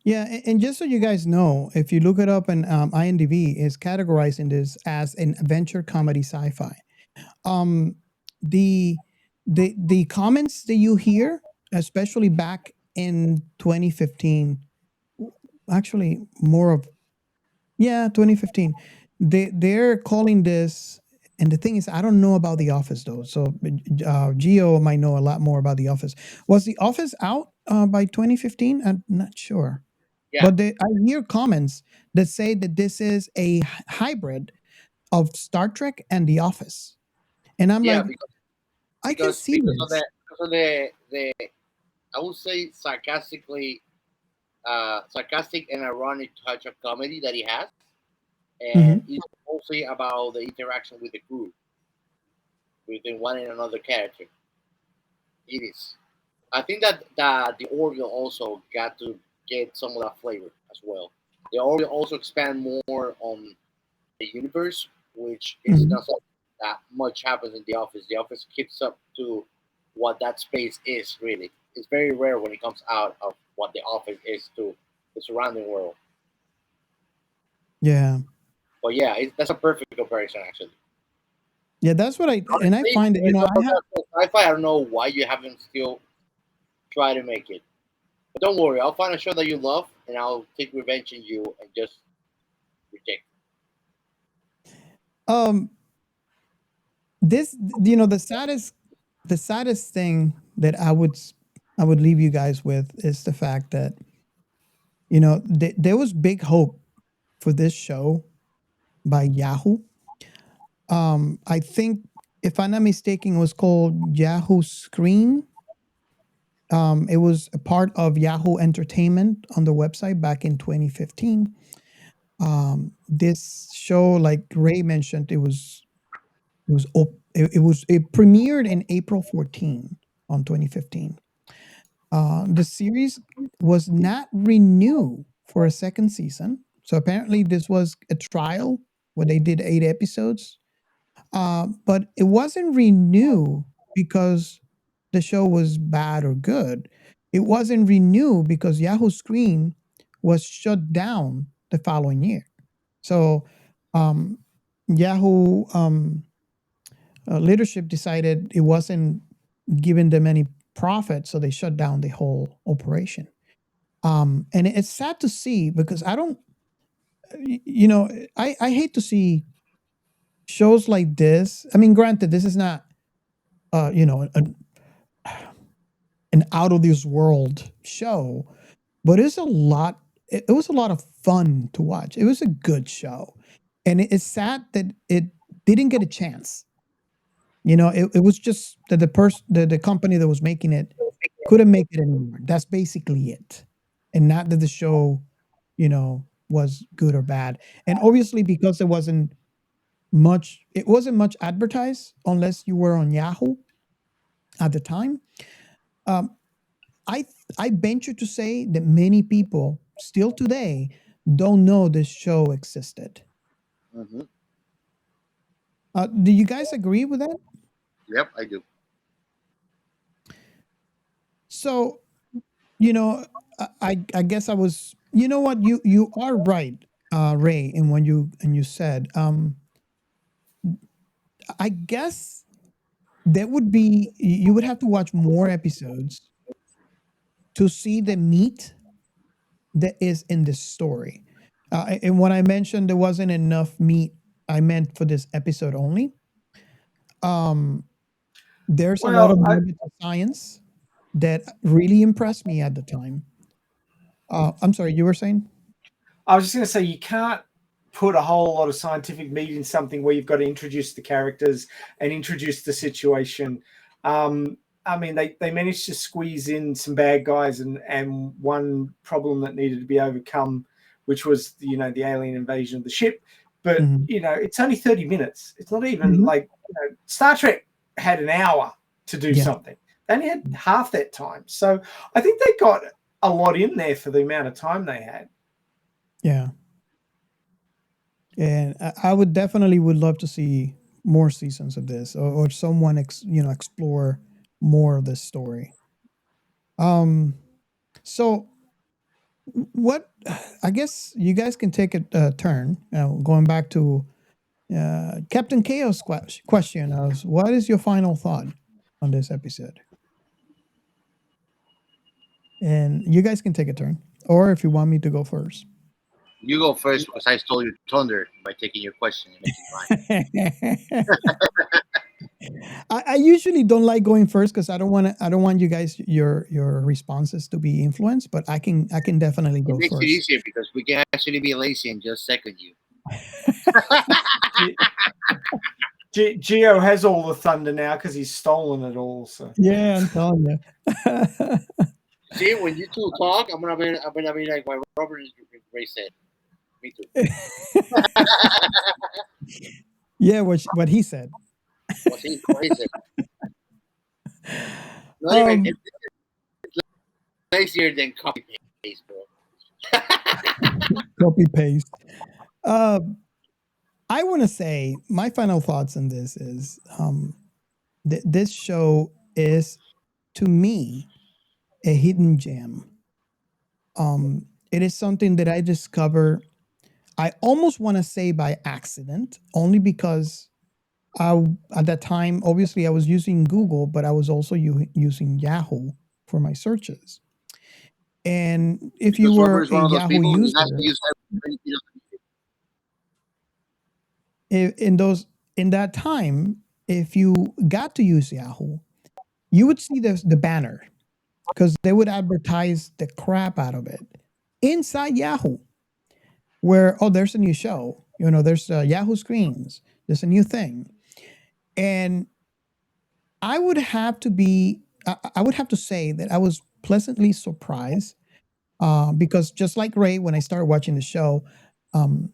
Yeah, and just so you guys know, if you look it up in IMDb, is categorizing this as an adventure comedy sci-fi. The comments that you hear, especially back in 2015, actually more of 2015, they're calling this. And the thing is, I don't know about The Office though, so Gio might know a lot more about The Office. Was The Office out by 2015? I'm not sure. Yeah. But I hear comments that say that this is a hybrid of Star Trek and The Office, and I'm like, I can see this. Because of the I would say sarcastic and ironic touch of comedy that he has, and it's mostly about the interaction with the crew, within one and another character. It is. I think that the Orville also got to get some of that flavor as well. The Orville also expand more on the universe, which is not something that much happens in The Office. The Office keeps up to what that space is really. It's very rare when it comes out of what The Office is to the surrounding world. Yeah. But yeah, that's a perfect comparison actually. Yeah, that's what I Honestly, find that you know I have. that sci-fi. I don't know why you haven't still tried to make it. But don't worry, I'll find a show that you love, and I'll take revenge on you and just reject. Um, this the saddest thing that I would leave you guys with is the fact that there was big hope for this show by Yahoo. I think if I'm not mistaken, it was called Yahoo Screen. It was a part of Yahoo Entertainment on the website back in 2015. This show, like Ray mentioned, it premiered in April 14 on 2015. The series was not renewed for a second season. So apparently this was a trial where they did 8 episodes. But it wasn't renewed because the show was bad or good. It wasn't renewed because Yahoo Screen was shut down the following year. So um, Yahoo leadership decided it wasn't giving them any profit, so they shut down the whole operation. And it's sad to see because I don't, I hate to see shows like this. I mean, granted, this is not, an out of this world show, but it's a lot. It was a lot of fun to watch. It was a good show, and it's sad that it didn't get a chance. It was just that the company that was making it couldn't make it anymore. That's basically it, and not that the show, was good or bad. And obviously, because it wasn't much advertised unless you were on Yahoo at the time. Um, I I venture to say that many people still today don't know this show existed. Mm-hmm. Do you guys agree with that? Yep, I do. So, I guess I was. You know what? You are right, Ray, in when you said. I guess that would be you would have to watch more episodes to see the meat that is in this story. And when I mentioned there wasn't enough meat, I meant for this episode only. Um, there's a lot Well, of nuggets of science that really impressed me at the time. I'm sorry, you were saying? I was just going to say you can't put a whole lot of scientific meat in something where you've got to introduce the characters and introduce the situation. I mean, they managed to squeeze in some bad guys and one problem that needed to be overcome, which was the alien invasion of the ship. But Mhm. it's only 30 minutes. It's not even Mhm. like Star Trek had an hour to do Yeah. something. They only had half that time. So I think they got a lot in there for the amount of time they had. Yeah. And I would definitely would love to see more seasons of this, or someone explore more of this story. So what I guess you guys can take a turn. Going back to Captain Chaos question of what is your final thought on this episode? And you guys can take a turn, or if you want me to go first. You go first because I stole your thunder by taking your question and making mine. I usually don't like going first because I don't want you guys your responses to be influenced, but I can definitely It go makes it first. easier because we can actually be lazy and just second you. Geo has all the thunder now because he's stolen it all. So Yeah, I'm telling you. See, when you two talk, I'm gonna be like what Robert Ray said. Me too. Yeah, what he said. What he said. Not even it's lazier than copy paste, bro. Copy paste. I want to say my final thoughts on this is this show is to me a hidden gem. It is something that I discovered. I almost want to say by accident, only because at that time, obviously, I was using Google, but I was also using Yahoo for my searches. And if you Because Robert were is a one of those Yahoo people who user, has to use everything. in that time, if you got to use Yahoo, you would see the banner because they would advertise the crap out of it inside Yahoo. Where there's a new show, there's Yahoo Screens, there's a new thing, and I would have to say that I was pleasantly surprised because just like Ray, when I started watching the show, um,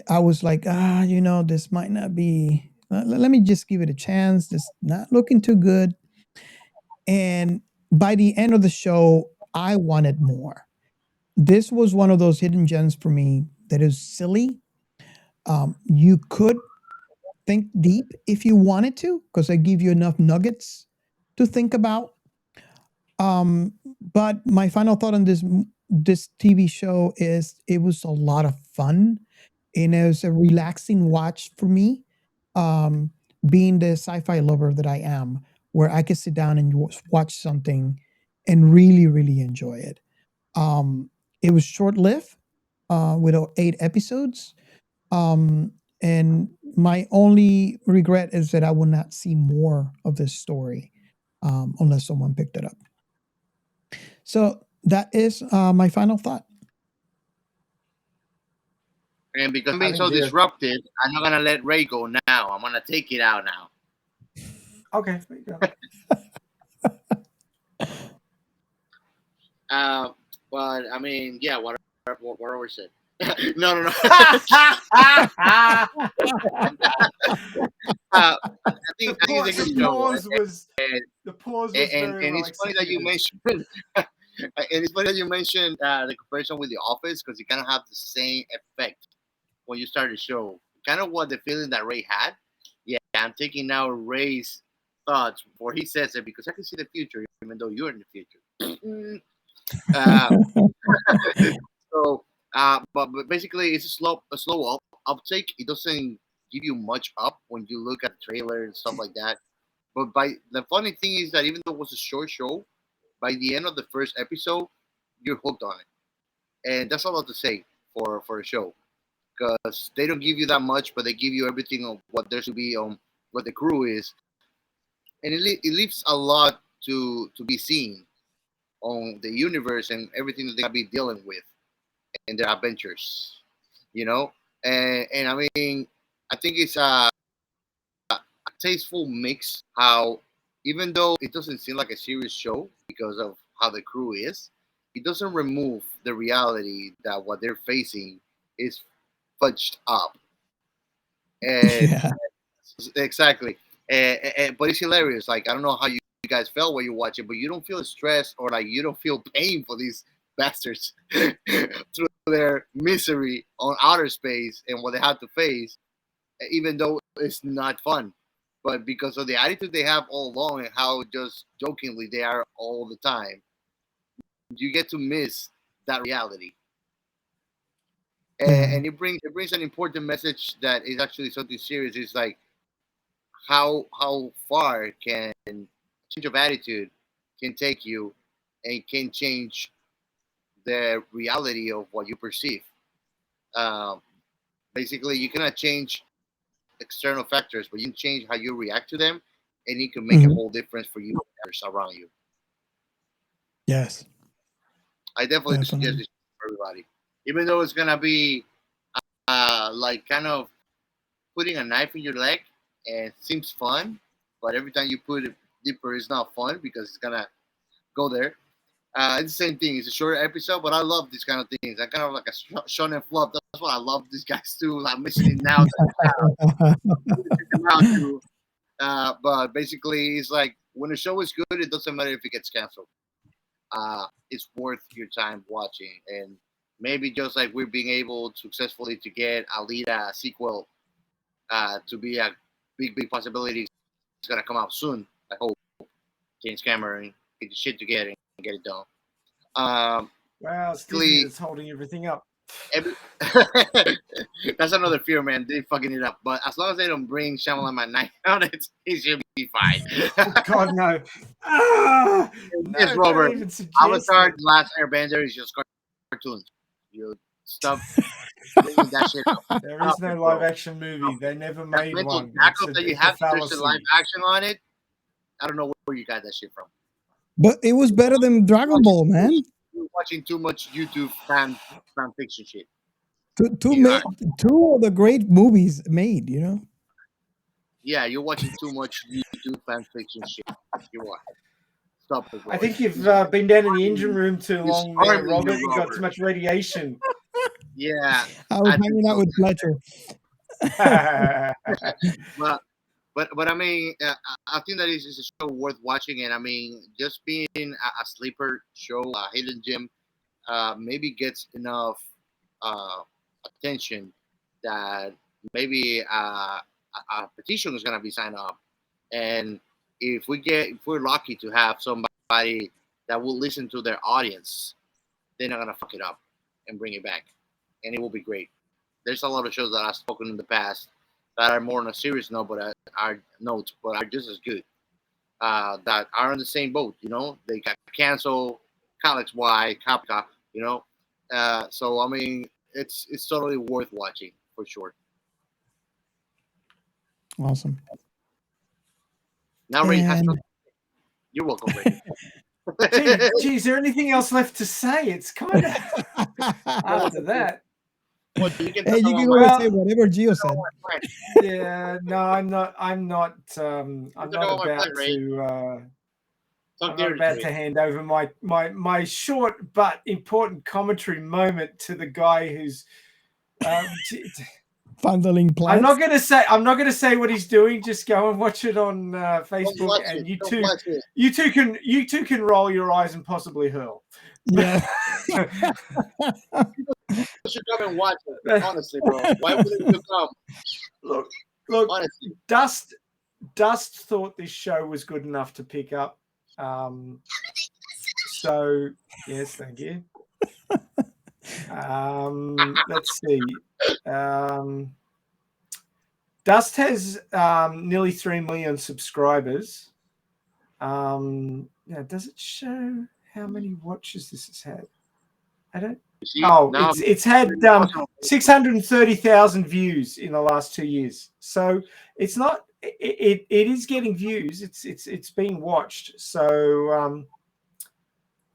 I was like, this might not be. Let me just give it a chance. This not looking too good. And by the end of the show, I wanted more. This was one of those hidden gems for me that is silly. You could think deep if you wanted to, because they give you enough nuggets to think about. But my final thought on this TV show is it was a lot of fun, and it was a relaxing watch for me. Um, Being the sci-fi lover that I am, where I could sit down and watch something and really, really enjoy it. Um, it was short-lived, with 8 episodes. Um, and my only regret is that I will not see more of this story, unless someone picked it up. So that is my final thought. And because I'm being so disruptive, I'm not gonna let Ray go now. I'm gonna take it out now. Okay, there you go. But I mean, yeah, whatever we said. No. I think it's a good show. The pause was and very well it's funny that you mentioned. And it's funny that you mentioned the comparison with The Office because it kind of have the same effect when you start the show. Kind of what the feeling that Ray had. Yeah, I'm taking now Ray's thoughts before he says it because I can see the future, even though you're in the future. So, but basically, it's a slow uptake. It doesn't give you much up when you look at the trailer and stuff like that. But the funny thing is that even though it was a short show, by the end of the first episode, you're hooked on it, and that's all I have to say for a show because they don't give you that much, but they give you everything on what there should be on what the crew is, and it leaves a lot to be seen on the universe and everything that they gotta be dealing with in their adventures, and I mean, I think it's a tasteful mix. How even though it doesn't seem like a serious show because of how the crew is, it doesn't remove the reality that what they're facing is fudged up. And Yeah. exactly. But it's hilarious. Like I don't know how you guys felt when you watch it, but you don't feel stressed or like you don't feel pain for these bastards through their misery on outer space and what they have to face, even though it's not fun. But because of the attitude they have all along and how just jokingly they are all the time, you get to miss that reality. Yeah. And it brings an important message that is actually something serious. It's like how far can change of attitude can take you and can change the reality of what you perceive. Um, Basically, you cannot change external factors, but you can change how you react to them, and it can make a Mhm. whole difference for you and others around you. Yes. I definitely suggest this for everybody, even though it's gonna be like kind of putting a knife in your leg, and it seems fun, but every time you put it deeper, it's not fun because it's gonna go there. It's the same thing. It's a short episode, but I love these kind of things. I kind of like a shonen flop. That's what I love these guys do. I'm missing it now. But basically, it's like when a show is good, it doesn't matter if it gets canceled. It's worth your time watching, and maybe just like we're being able successfully to get Alita sequel to be a big possibility. It's gonna come out soon. I hope James Cameron get the shit together and get it done. Well, it's Disney that's holding everything up. Every- That's another fear, man. They fucking it up. But as long as they don't bring Shyamalan at night on it, it should be fine. Oh, God, no. Ah, Yes, no, Robert. don't even suggest Avatar: it. The Last Airbender is just cartoons. You stop bringing that shit up. There is no live action movie. They never That made mental one. tackle that you It's a have, there's a live fallacy. action on it. I don't know where you got that shit from. But it was better than Dragon Ball, man. You're watching too much YouTube fan fiction shit. Two You are. two of the great movies made, you know. Yeah, you're watching too much YouTube fan fiction shit. You are. Stop it, I Robert. think you've been down in the engine room too It's long there, harming you, Robert. You got Robert. too much radiation. Yeah, I was I think hanging out so. with Fletcher. But I mean, I think that is a show worth watching, and I mean, just being a sleeper show, a hidden gem, maybe gets enough attention that maybe a petition is gonna be signed up, and if we're lucky to have somebody that will listen to their audience, they're not gonna fuck it up and bring it back, and it will be great. There's a lot of shows that I've spoken in the past that are more on a serious note, but are just as good. That are on the same boat. You know, they got canceled, Alex Y, Kapka. You know, so I mean, it's totally worth watching for sure. Awesome. Now, Ray has And something. You're welcome, Ray. Gee, is there anything else left to say? It's kind of after that. Well, you can hey, you can Well- always say whatever Gio said. Yeah, no, I'm not. I'm not about about my plan, Ray. to. Talk I'm not dirty about to to me. hand over my short but important commentary moment to the guy who's. Fondling plants. I'm not gonna say what he's doing. Just go and watch it on Facebook, watch and it. you Don't two, watch it. you two can roll your eyes and possibly hurl. Yeah. You should come and watch it. Honestly, bro. Why wouldn't you come? Look, Honestly. Dust thought this show was good enough to pick up. So yes, thank you. Let's see. Dust has nearly 3 million subscribers. Now, does it show how many watches this has had? I don't. See, Oh, now it's had 630,000 views in the last 2 years. So it's not. It is getting views. It's being watched. So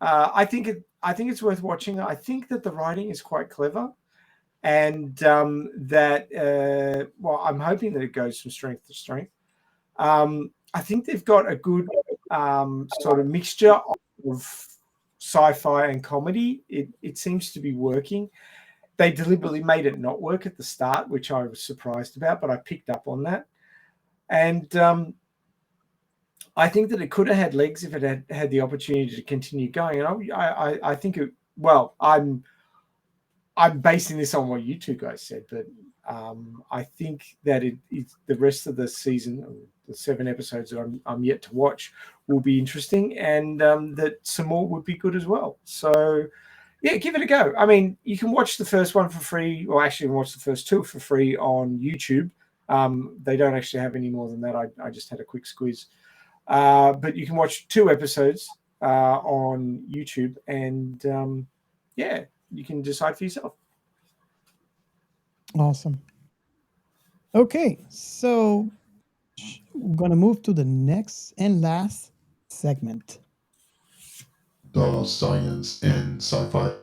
I think it's worth watching. I think that the writing is quite clever, and that well, I'm hoping that it goes from strength to strength. I think they've got a good sort of mixture of sci-fi and comedy. It seems to be working. They deliberately made it not work at the start, which I was surprised about, but I picked up on that. And I think that it could have had legs if it had the opportunity to continue going. And I think it. Well, I'm basing this on what you two guys said, but I think that it's the rest of the season, the 7 episodes that I'm yet to watch, will be interesting, and that some more would be good as well. So, yeah, give it a go. I mean, you can watch the first one for free, or actually watch the first 2 for free on YouTube. They don't actually have any more than that. I just had a quick squeeze. But you can watch 2 episodes on YouTube, and yeah, you can decide for yourself. Awesome. Okay, so we're gonna move to the next and last segment. The science in sci-fi.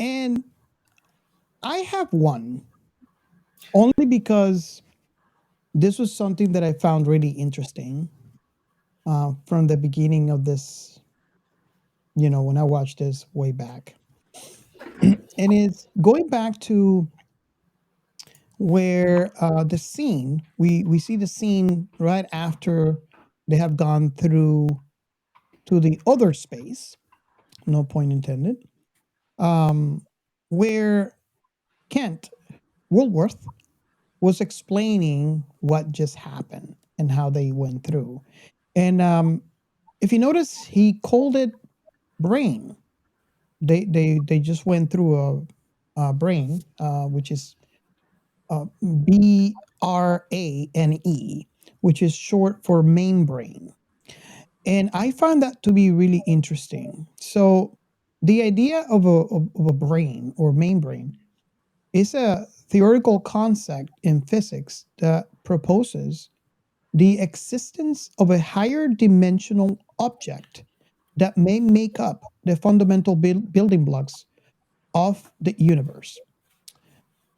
And I have one only because this was something that I found really interesting from the beginning of this, when I watched this way back. And it's going back to where the scene, we see the scene right after they have gone through to the other space, no point intended, where Kent Woolworth was explaining what just happened and how they went through. And if you notice, he called it brain. They just went through brain, which is BRANE, which is short for main brain. And I found that to be really interesting. So the idea of a brain or main brain is a theoretical concept in physics that proposes the existence of a higher dimensional object that may make up the fundamental building blocks of the universe.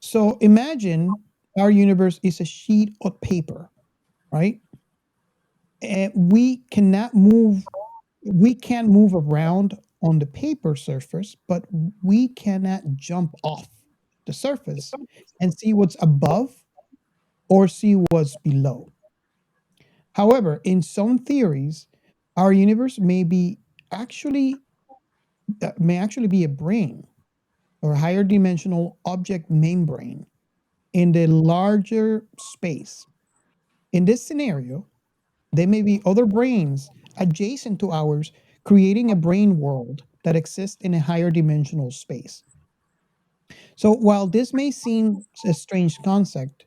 So imagine our universe is a sheet of paper, right? And we can move around on the paper surface, but we cannot jump off the surface and see what's above or see what's below. However, in some theories, our universe actually may actually be a brain or a higher dimensional object membrane in the larger space. In this scenario, there may be other brains adjacent to ours, creating a brain world that exists in a higher dimensional space. So while this may seem a strange concept,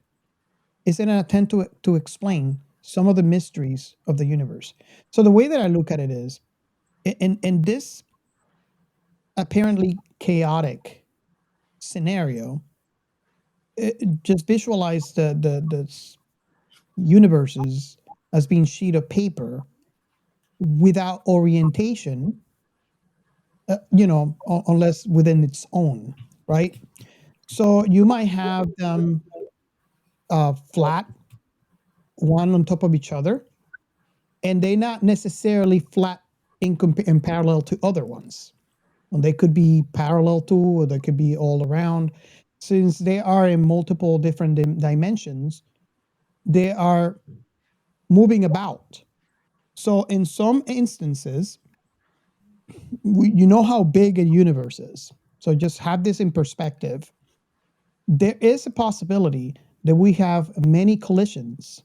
it's an attempt to explain some of the mysteries of the universe. So the way that I look at it is, in this apparently chaotic scenario, just visualize the universes as being sheet of paper without orientation, unless within its own, right? So you might have them flat, one on top of each other, and they're not necessarily flat in parallel to other ones. And they could be parallel to, or they could be all around. Since they are in multiple different dimensions, they are moving about. So in some instances, you know how big a universe is. So just have this in perspective. There is a possibility that we have many collisions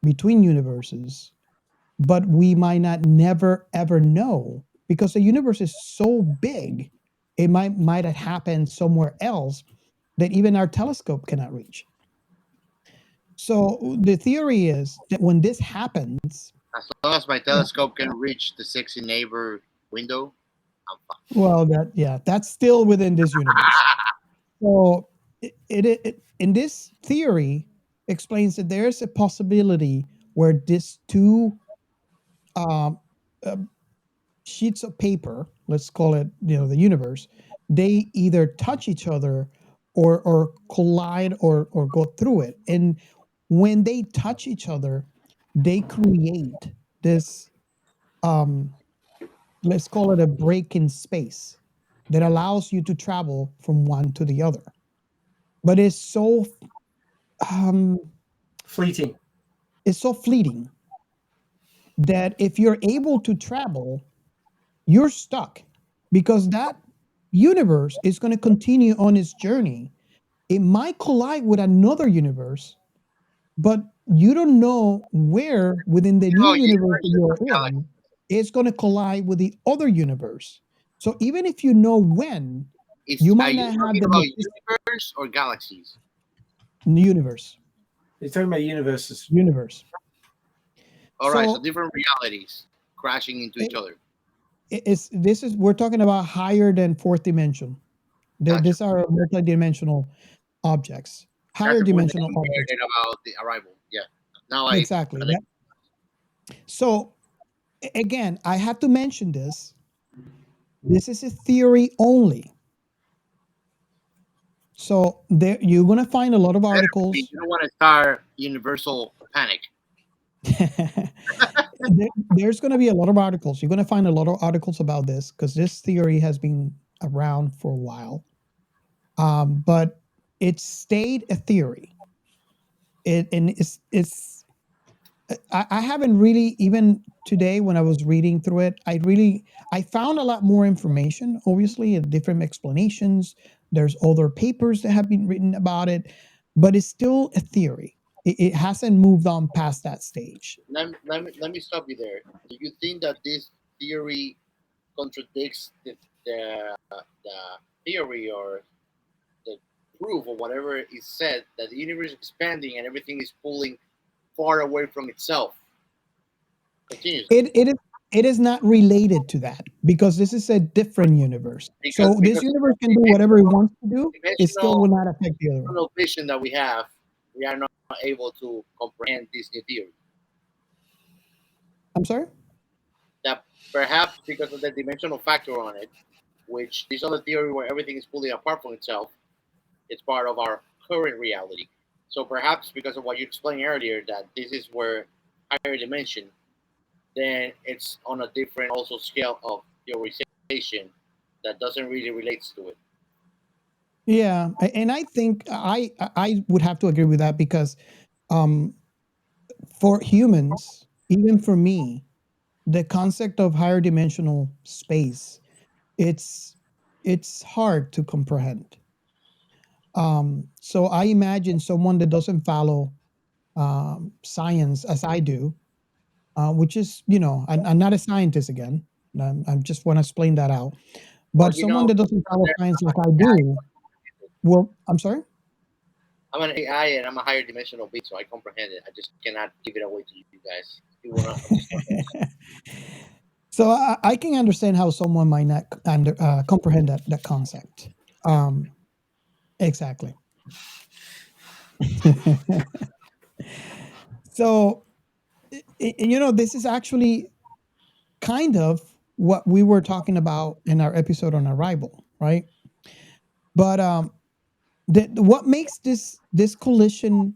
between universes, but we might not never ever know because the universe is so big. It might have happened somewhere else that even our telescope cannot reach. So the theory is that when this happens, As long as my telescope can reach the sexy neighbor window, I'm fine. well, that's still within this universe. So it in this theory explains that there's a possibility where these two um, uh, sheets of paper, let's call it, the universe, they either touch each other or collide or go through it. And when they touch each other, they create this, um, let's call it a break in space that allows you to travel from one to the other. But um, Fleeting. it's so fleeting that if you're able to travel, you're stuck because that universe is going to continue on its journey. It might collide with another universe, but you don't know where within the new universe that Universes you're or galaxies. in, it's going to collide with the other universe. So even if you know when, you Are might you not have talking the about universe or galaxies? universe. You're talking about universes. Universe. All right, so So different realities crashing into each other. we're talking about higher than fourth dimension. Gotcha. These are multidimensional objects, That's higher the point that dimensional you objects. made about the arrival. Yeah. Now I. Exactly. So again, I have to mention this. This is a theory only. So there, you're going to find a lot of You articles. don't want to start universal panic. There's going to be a lot of articles. You're going to find a lot of articles about this because this theory has been around for a while. But it stayed a theory. I haven't really, even today when I was reading through it, I found a lot more information, obviously, and different explanations. There's other papers that have been written about it, but it's still a theory. It hasn't moved on past that stage. Let me stop you there. Do you think that this theory contradicts the theory or proof or whatever is said that the universe is expanding and everything is pulling far away from itself continuously. It is not related to that because this is a different universe. So this Because universe can do whatever it wants to do. It still will dimensional not affect the other one. vision that we have, we are not able to comprehend this new theory. I'm sorry? That perhaps because of the dimensional factor on it, which this other theory where everything is pulling apart from itself, it's part of our current reality. So perhaps because of what you explained earlier, that this is where higher dimension, then it's on a different also scale of theorization that doesn't really relates to it. Yeah, and I think I would have to agree with that because for humans, even for me, the concept of higher dimensional space, it's hard to comprehend. So I imagine someone that doesn't follow science as I do, which is, I'm not a scientist again. I just want to explain that out. Well, But someone that doesn't follow science like I do, well, I'm sorry? I'm an AI and I'm a higher dimensional being, so I comprehend it. I just cannot give it away to you guys. You will not understand. So I can understand how someone might not comprehend that concept. Exactly. So, this is actually kind of what we were talking about in our episode on Arrival, right? But what makes this collision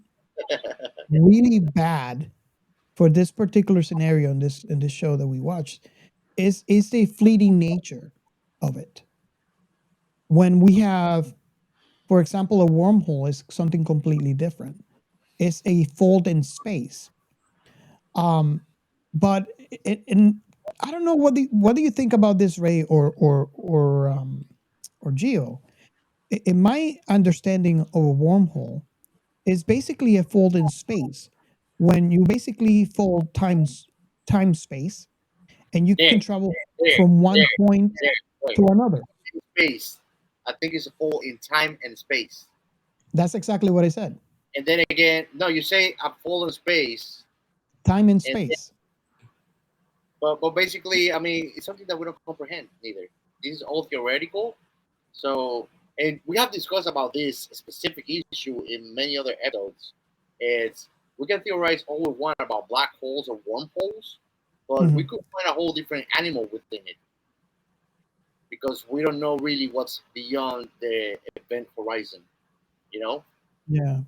really bad for this particular scenario in this show that we watched is the fleeting nature of it. When we have, for example, a wormhole is something completely different. It's a fold in space. But I don't know what do you think about this, Ray or Geo? In my understanding of a wormhole, is basically a fold in space when you basically fold time space and you can travel from one point to another. Space. I think it's a hole in time and space. That's exactly what I said. And then again, no, you say a hole in space. Time and space. But basically, I mean, it's something that we don't comprehend neither. This is all theoretical. So, and we have discussed about this specific issue in many other episodes. It's we can theorize all we want about black holes or wormholes, but we could find a whole different animal within it because we don't know really what's beyond the event horizon. You know? Yeah.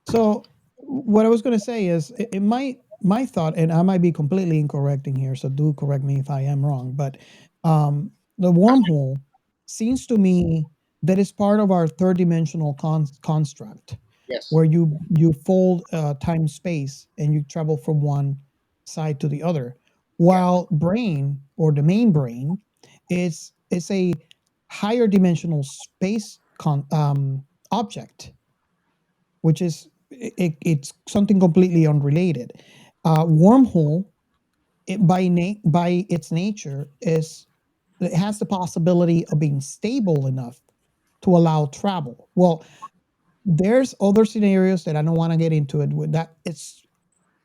So what I was going to say is, it might my thought, and I might be completely incorrect in here, so do correct me if I am wrong. But the wormhole seems to me that is part of our third dimensional construct. Yes. Where you fold time space and you travel from one side to the other, while brain or the main brain is a higher dimensional space object, which is it's something completely unrelated. Wormhole, by its nature, it has the possibility of being stable enough to allow travel. Well, there's other scenarios that I don't want to get into it with that. It's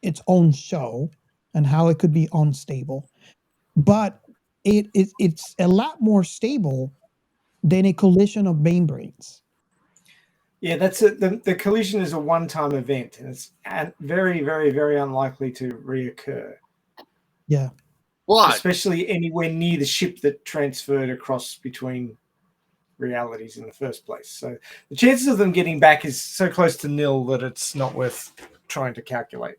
its own show and how it could be unstable, but it's a lot more stable than a collision of main brains. Yeah, that's it. The collision is a one-time event, and it's very, very, very unlikely to reoccur. Yeah. What? Especially anywhere near the ship that transferred across between realities in the first place. So the chances of them getting back is so close to nil that it's not worth trying to calculate.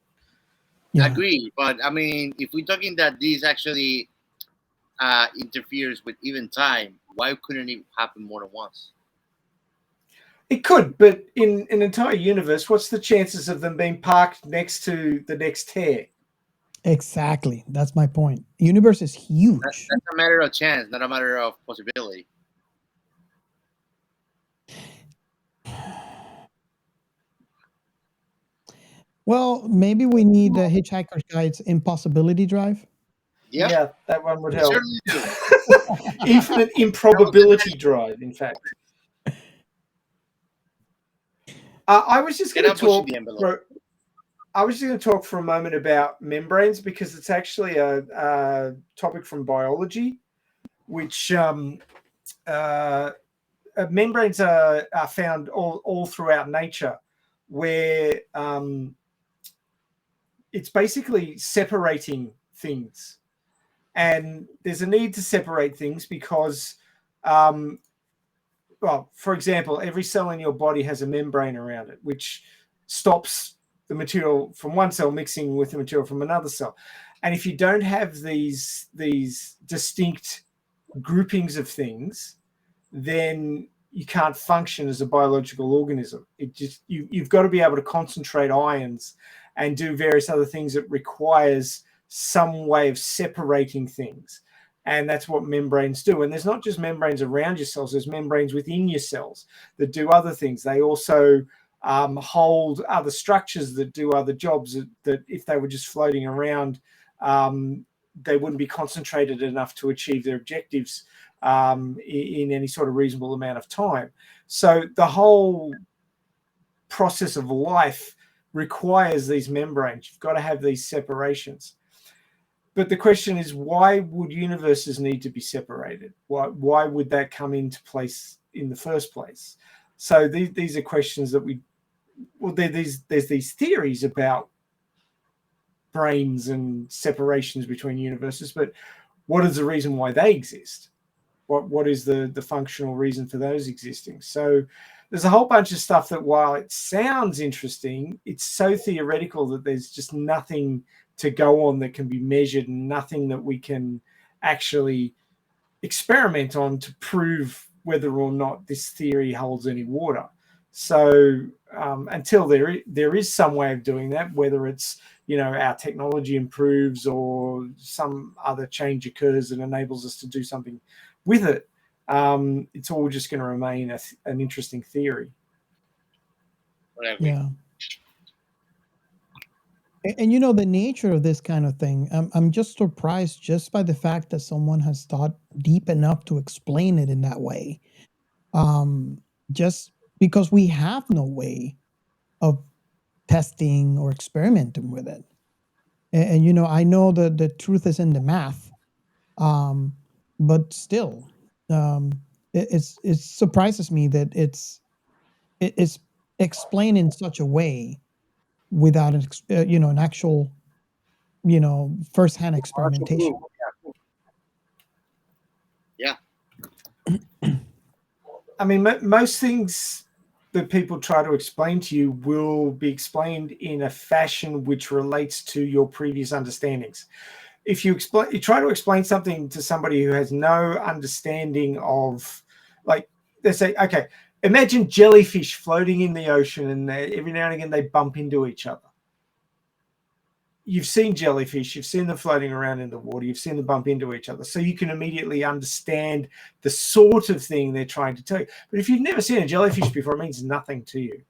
Yeah. Agree, but I mean, if we're talking that this actually interferes with even time, why couldn't it happen more than once? It could, but in an entire universe, what's the chances of them being parked next to the next tear? Exactly. That's my point. Universe is huge. That's a matter of chance, not a matter of possibility. Well, maybe we need the Hitchhiker's Guide's Impossibility Drive. Yep. Yeah, that one would We help. certainly do. Infinite improbability drive, in fact. I was just going to talk. The envelope. I was just going to talk for a moment about membranes because it's actually a topic from biology, which membranes are found all throughout nature, where it's basically separating things. And there's a need to separate things because, well, for example, every cell in your body has a membrane around it, which stops the material from one cell mixing with the material from another cell. And if you don't have these distinct groupings of things, then you can't function as a biological organism. It just you've got to be able to concentrate ions and do various other things that requires some way of separating things. And that's what membranes do. And there's not just membranes around your cells, there's membranes within your cells that do other things. They also hold other structures that do other jobs that if they were just floating around, they wouldn't be concentrated enough to achieve their objectives in any sort of reasonable amount of time. So the whole process of life requires these membranes. You've got to have these separations. But the question is, why would universes need to be separated? Why would that come into place in the first place? So these are questions that there's these theories about brains and separations between universes, but what is the reason why they exist? What is the functional reason for those existing? So there's a whole bunch of stuff that, while it sounds interesting, it's so theoretical that there's just nothing to go on that can be measured, and nothing that we can actually experiment on to prove whether or not this theory holds any water. So until there is some way of doing that, whether it's our technology improves or some other change occurs that enables us to do something with it, it's all just going to remain an interesting theory. Whatever. Yeah. And the nature of this kind of thing, I'm just surprised just by the fact that someone has thought deep enough to explain it in that way. Just because we have no way of testing or experimenting with it. And I know that the truth is in the math, but still, it surprises me that it's explained in such a way without an actual first-hand experimentation. Yeah. I mean, most things that people try to explain to you will be explained in a fashion which relates to your previous understandings. If you try to explain something to somebody who has no understanding of, like, they say, okay, imagine jellyfish floating in the ocean, and every now and again they bump into each other. You've seen jellyfish, you've seen them floating around in the water, you've seen them bump into each other. So you can immediately understand the sort of thing they're trying to tell you. But if you've never seen a jellyfish before, it means nothing to you.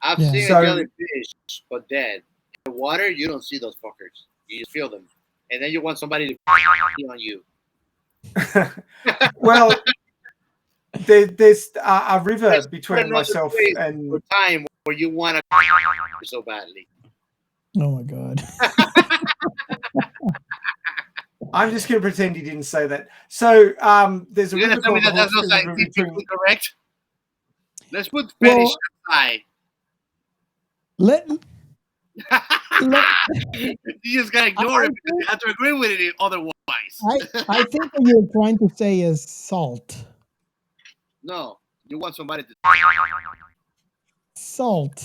I've seen a jellyfish, but dead. In the water, you don't see those fuckers. You just feel them. And then you want somebody to pee on you. Well, there's a river between myself and... a time where you want to so badly. Oh my God. I'm just going to pretend he didn't say that. So there's a You're river going to tell me called that's not scientifically correct? Let's put fetish aside. You just got to ignore it because you have to agree with it otherwise. I think what you're trying to say is salt. No, you want somebody to... Salt.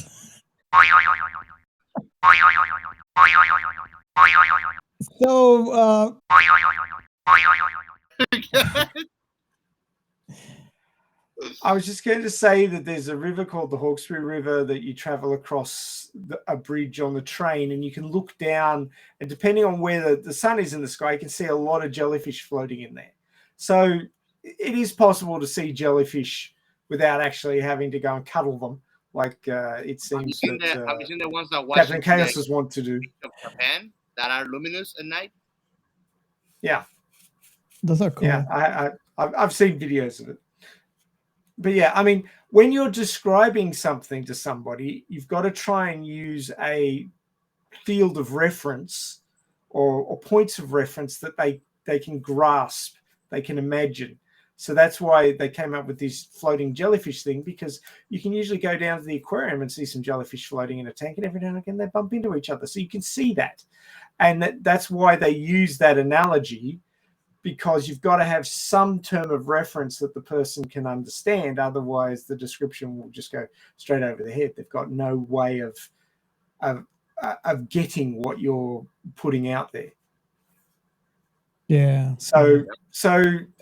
So, I was just going to say that there's a river called the Hawkesbury River that you travel across a bridge on the train, and you can look down, and depending on where the sun is in the sky, you can see a lot of jellyfish floating in there. So it is possible to see jellyfish without actually having to go and cuddle them, like it seems that have you seen the ones that watch Captain Chaos want to do? Japan that are luminous at night? Yeah. Those are cool. Yeah, I've seen videos of it. but yeah, I mean, when you're describing something to somebody, you've got to try and use a field of reference or points of reference that they can grasp, they can imagine. So that's why they came up with this floating jellyfish thing, because you can usually go down to the aquarium and see some jellyfish floating in a tank, and every now and again they bump into each other. So you can see that. And that's why they use that analogy, because you've got to have some term of reference that the person can understand. Otherwise, the description will just go straight over the head. They've got no way of getting what you're putting out there. Yeah. So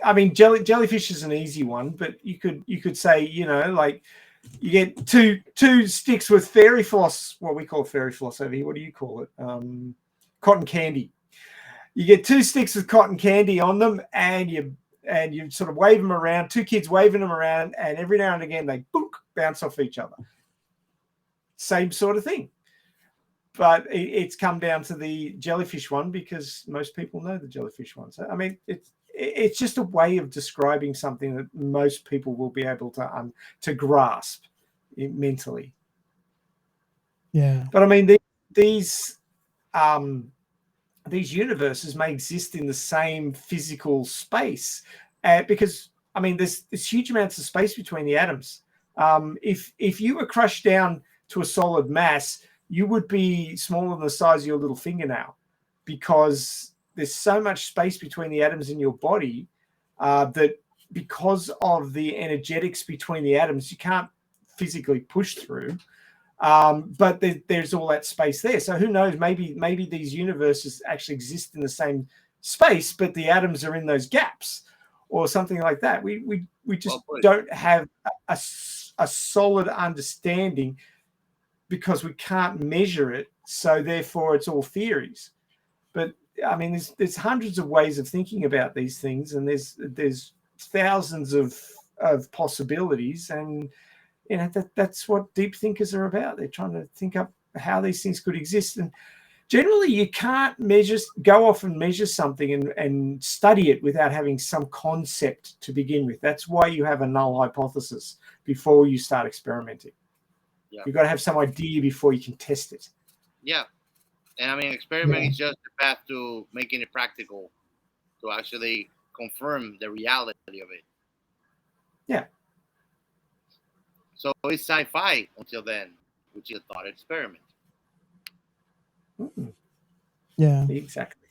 I mean, jellyfish is an easy one, but you could say, like, you get two sticks with fairy floss, what we call fairy floss over here. What do you call it? Cotton candy. You get two sticks with cotton candy on them, and you sort of wave them around. Two kids waving them around, and every now and again they bounce off each other. Same sort of thing. But it's come down to the jellyfish one because most people know the jellyfish one. So I mean, it's just a way of describing something that most people will be able to grasp mentally. Yeah. But I mean, these universes may exist in the same physical space because I mean, there's huge amounts of space between the atoms. If you were crushed down to a solid mass, you would be smaller than the size of your little fingernail, because there's so much space between the atoms in your body that because of the energetics between the atoms, you can't physically push through. But there's all that space there. So who knows? Maybe these universes actually exist in the same space, but the atoms are in those gaps, or something like that. We just don't have a solid understanding, because we can't measure it, so therefore it's all theories. But I mean, there's hundreds of ways of thinking about these things, and there's thousands of possibilities, and that's what deep thinkers are about. They're trying to think up how these things could exist. And generally, you can't go off and measure something and study it without having some concept to begin with. That's why you have a null hypothesis before you start experimenting. Yeah. You've got to have some idea before you can test it. Yeah. And I mean, experiment is just the path to making it practical, to actually confirm the reality of it. Yeah. So it's sci-fi until then, which is a thought experiment. Mm-hmm. Yeah. Exactly.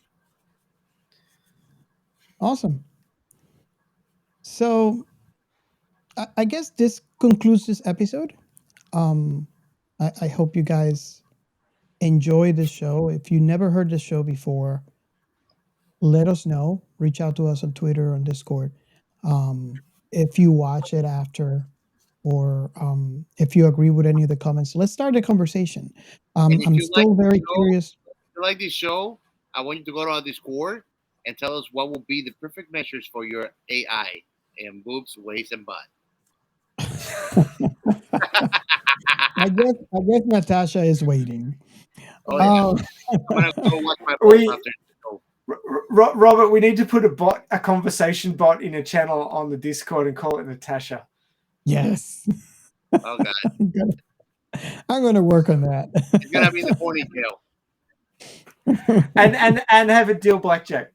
Awesome. So I guess this concludes this episode. I hope you guys enjoy this show. If you never heard this show before, let us know. Reach out to us on Twitter, on Discord. If you watch it after, or if you agree with any of the comments, let's start a conversation. I'm still very curious. If you like this show, I want you to go to our Discord and tell us what will be the perfect measures for your AI in boobs, waist, and butt. I guess Natasha is waiting. Oh, yeah. I'm gonna go watch my boobs after the show. Robert, we need to put a conversation bot in a channel on the Discord and call it Natasha. Yes. Oh God. I'm gonna work on that. It's gonna be in the ponytail. and have a deal blackjack.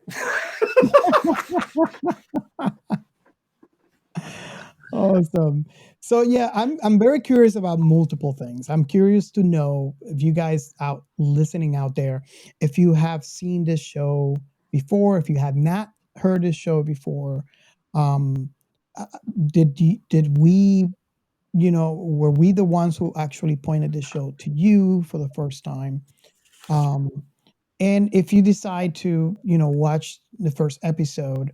Awesome. So yeah, I'm very curious about multiple things. I'm curious to know if you guys listening out there, if you have seen this show before, if you have not heard this show before, did we, were we the ones who actually pointed this show to you for the first time? And if you decide to, watch the first episode,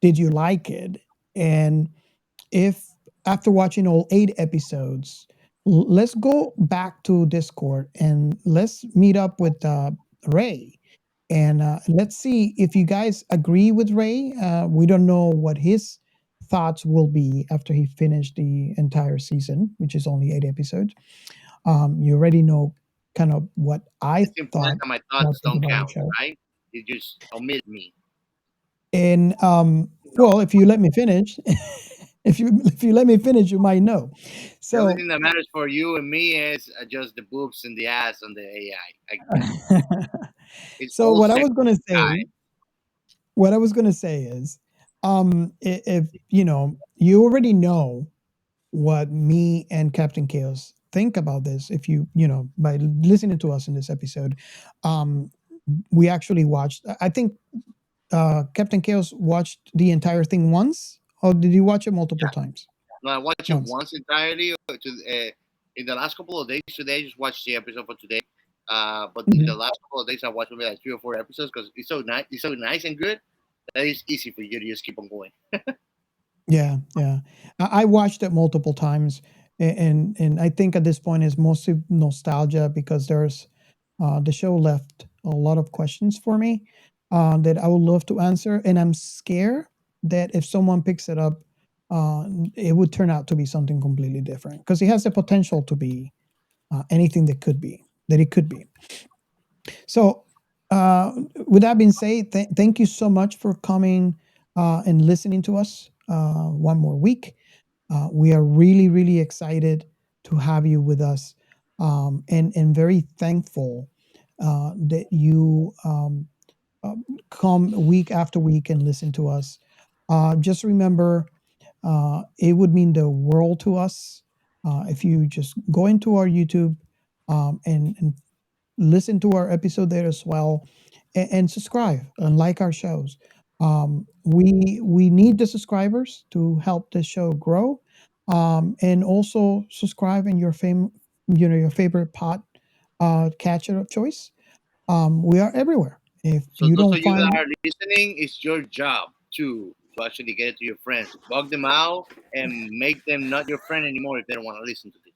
did you like it? And if after watching all 8 episodes, let's go back to Discord and let's meet up with Ray. And let's see if you guys agree with Ray. We don't know what his thoughts will be after he finished the entire season, which is only 8 episodes. You already know kind of what I thought. My thoughts don't count, right? You just omit me. And well, if you let me finish. If you let me finish, you might know. The only So thing that matters for you and me is just the boobs and the ass on the AI. It's so all what I sex was gonna guy. say, is, if you already know what me and Captain Chaos think about this. If by listening to us in this episode, um, we actually watched. I think Captain Chaos watched the entire thing once, or did you watch it multiple times? No, I watched it Once. once entirely. In the last couple of days, today I just watched the episode for today. But in the last couple of days, I watched maybe like 3 or 4 episodes because it's so nice. It's so nice and good that it's easy for you to just keep on going. Yeah, yeah. I watched it multiple times, and I think at this point it's mostly nostalgia because there's the show left a lot of questions for me that I would love to answer, and I'm scared that if someone picks it up, it would turn out to be something completely different because it has the potential to be anything that it could be. So, with that being said, thank you so much for coming and listening to us one more week. We are really, really excited to have you with us, and very thankful that you come week after week and listen to us. Just remember, it would mean the world to us if you just go into our YouTube and listen to our episode there as well, and subscribe and like our shows. We need the subscribers to help this show grow, and also subscribe in your favorite catcher of choice. We are everywhere. If So you those don't of you that find are listening, it's your job to actually get it to your friends, bug them out, and make them not your friend anymore if they don't want to listen to this.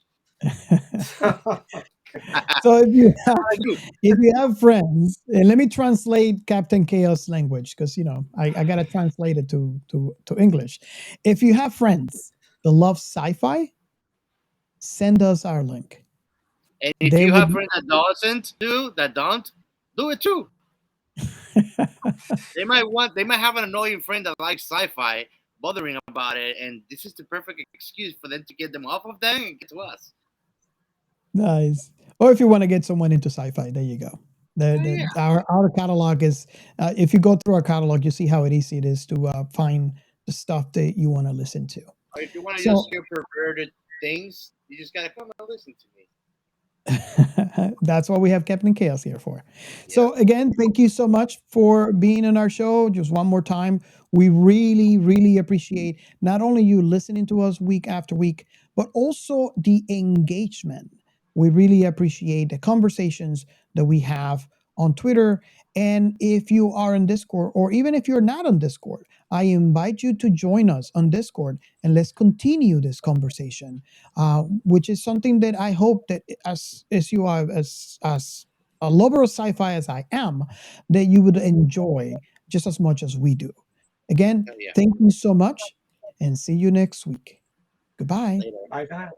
so Good. if you have friends, and let me translate Captain Chaos language because I gotta translate it to English. If you have friends that love sci-fi, send us our link. And if They you would. have friends that don't do it too. They might have an annoying friend that likes sci-fi, bothering about it, and this is the perfect excuse for them to get them off of them and get to us. Nice. Or if you want to get someone into sci-fi, there you go. Yeah. Our catalog is, if you go through our catalog, you see how easy it is to find the stuff that you want to listen to. Or if you want to So just hear perverted things, you just gotta come and listen to me. that's what we have Captain Chaos here for. So again, thank you so much for being on our show. Just one more time, we really, really appreciate not only you listening to us week after week, but also the engagement. We really appreciate the conversations that we have on Twitter. And if you are on Discord, or even if you're not on Discord, I invite you to join us on Discord and let's continue this conversation, which is something that I hope that as you are as a lover of sci-fi as I am, that you would enjoy just as much as we do. Again, Hell yeah. thank you so much, and see you next week. Goodbye. Later. Bye bye.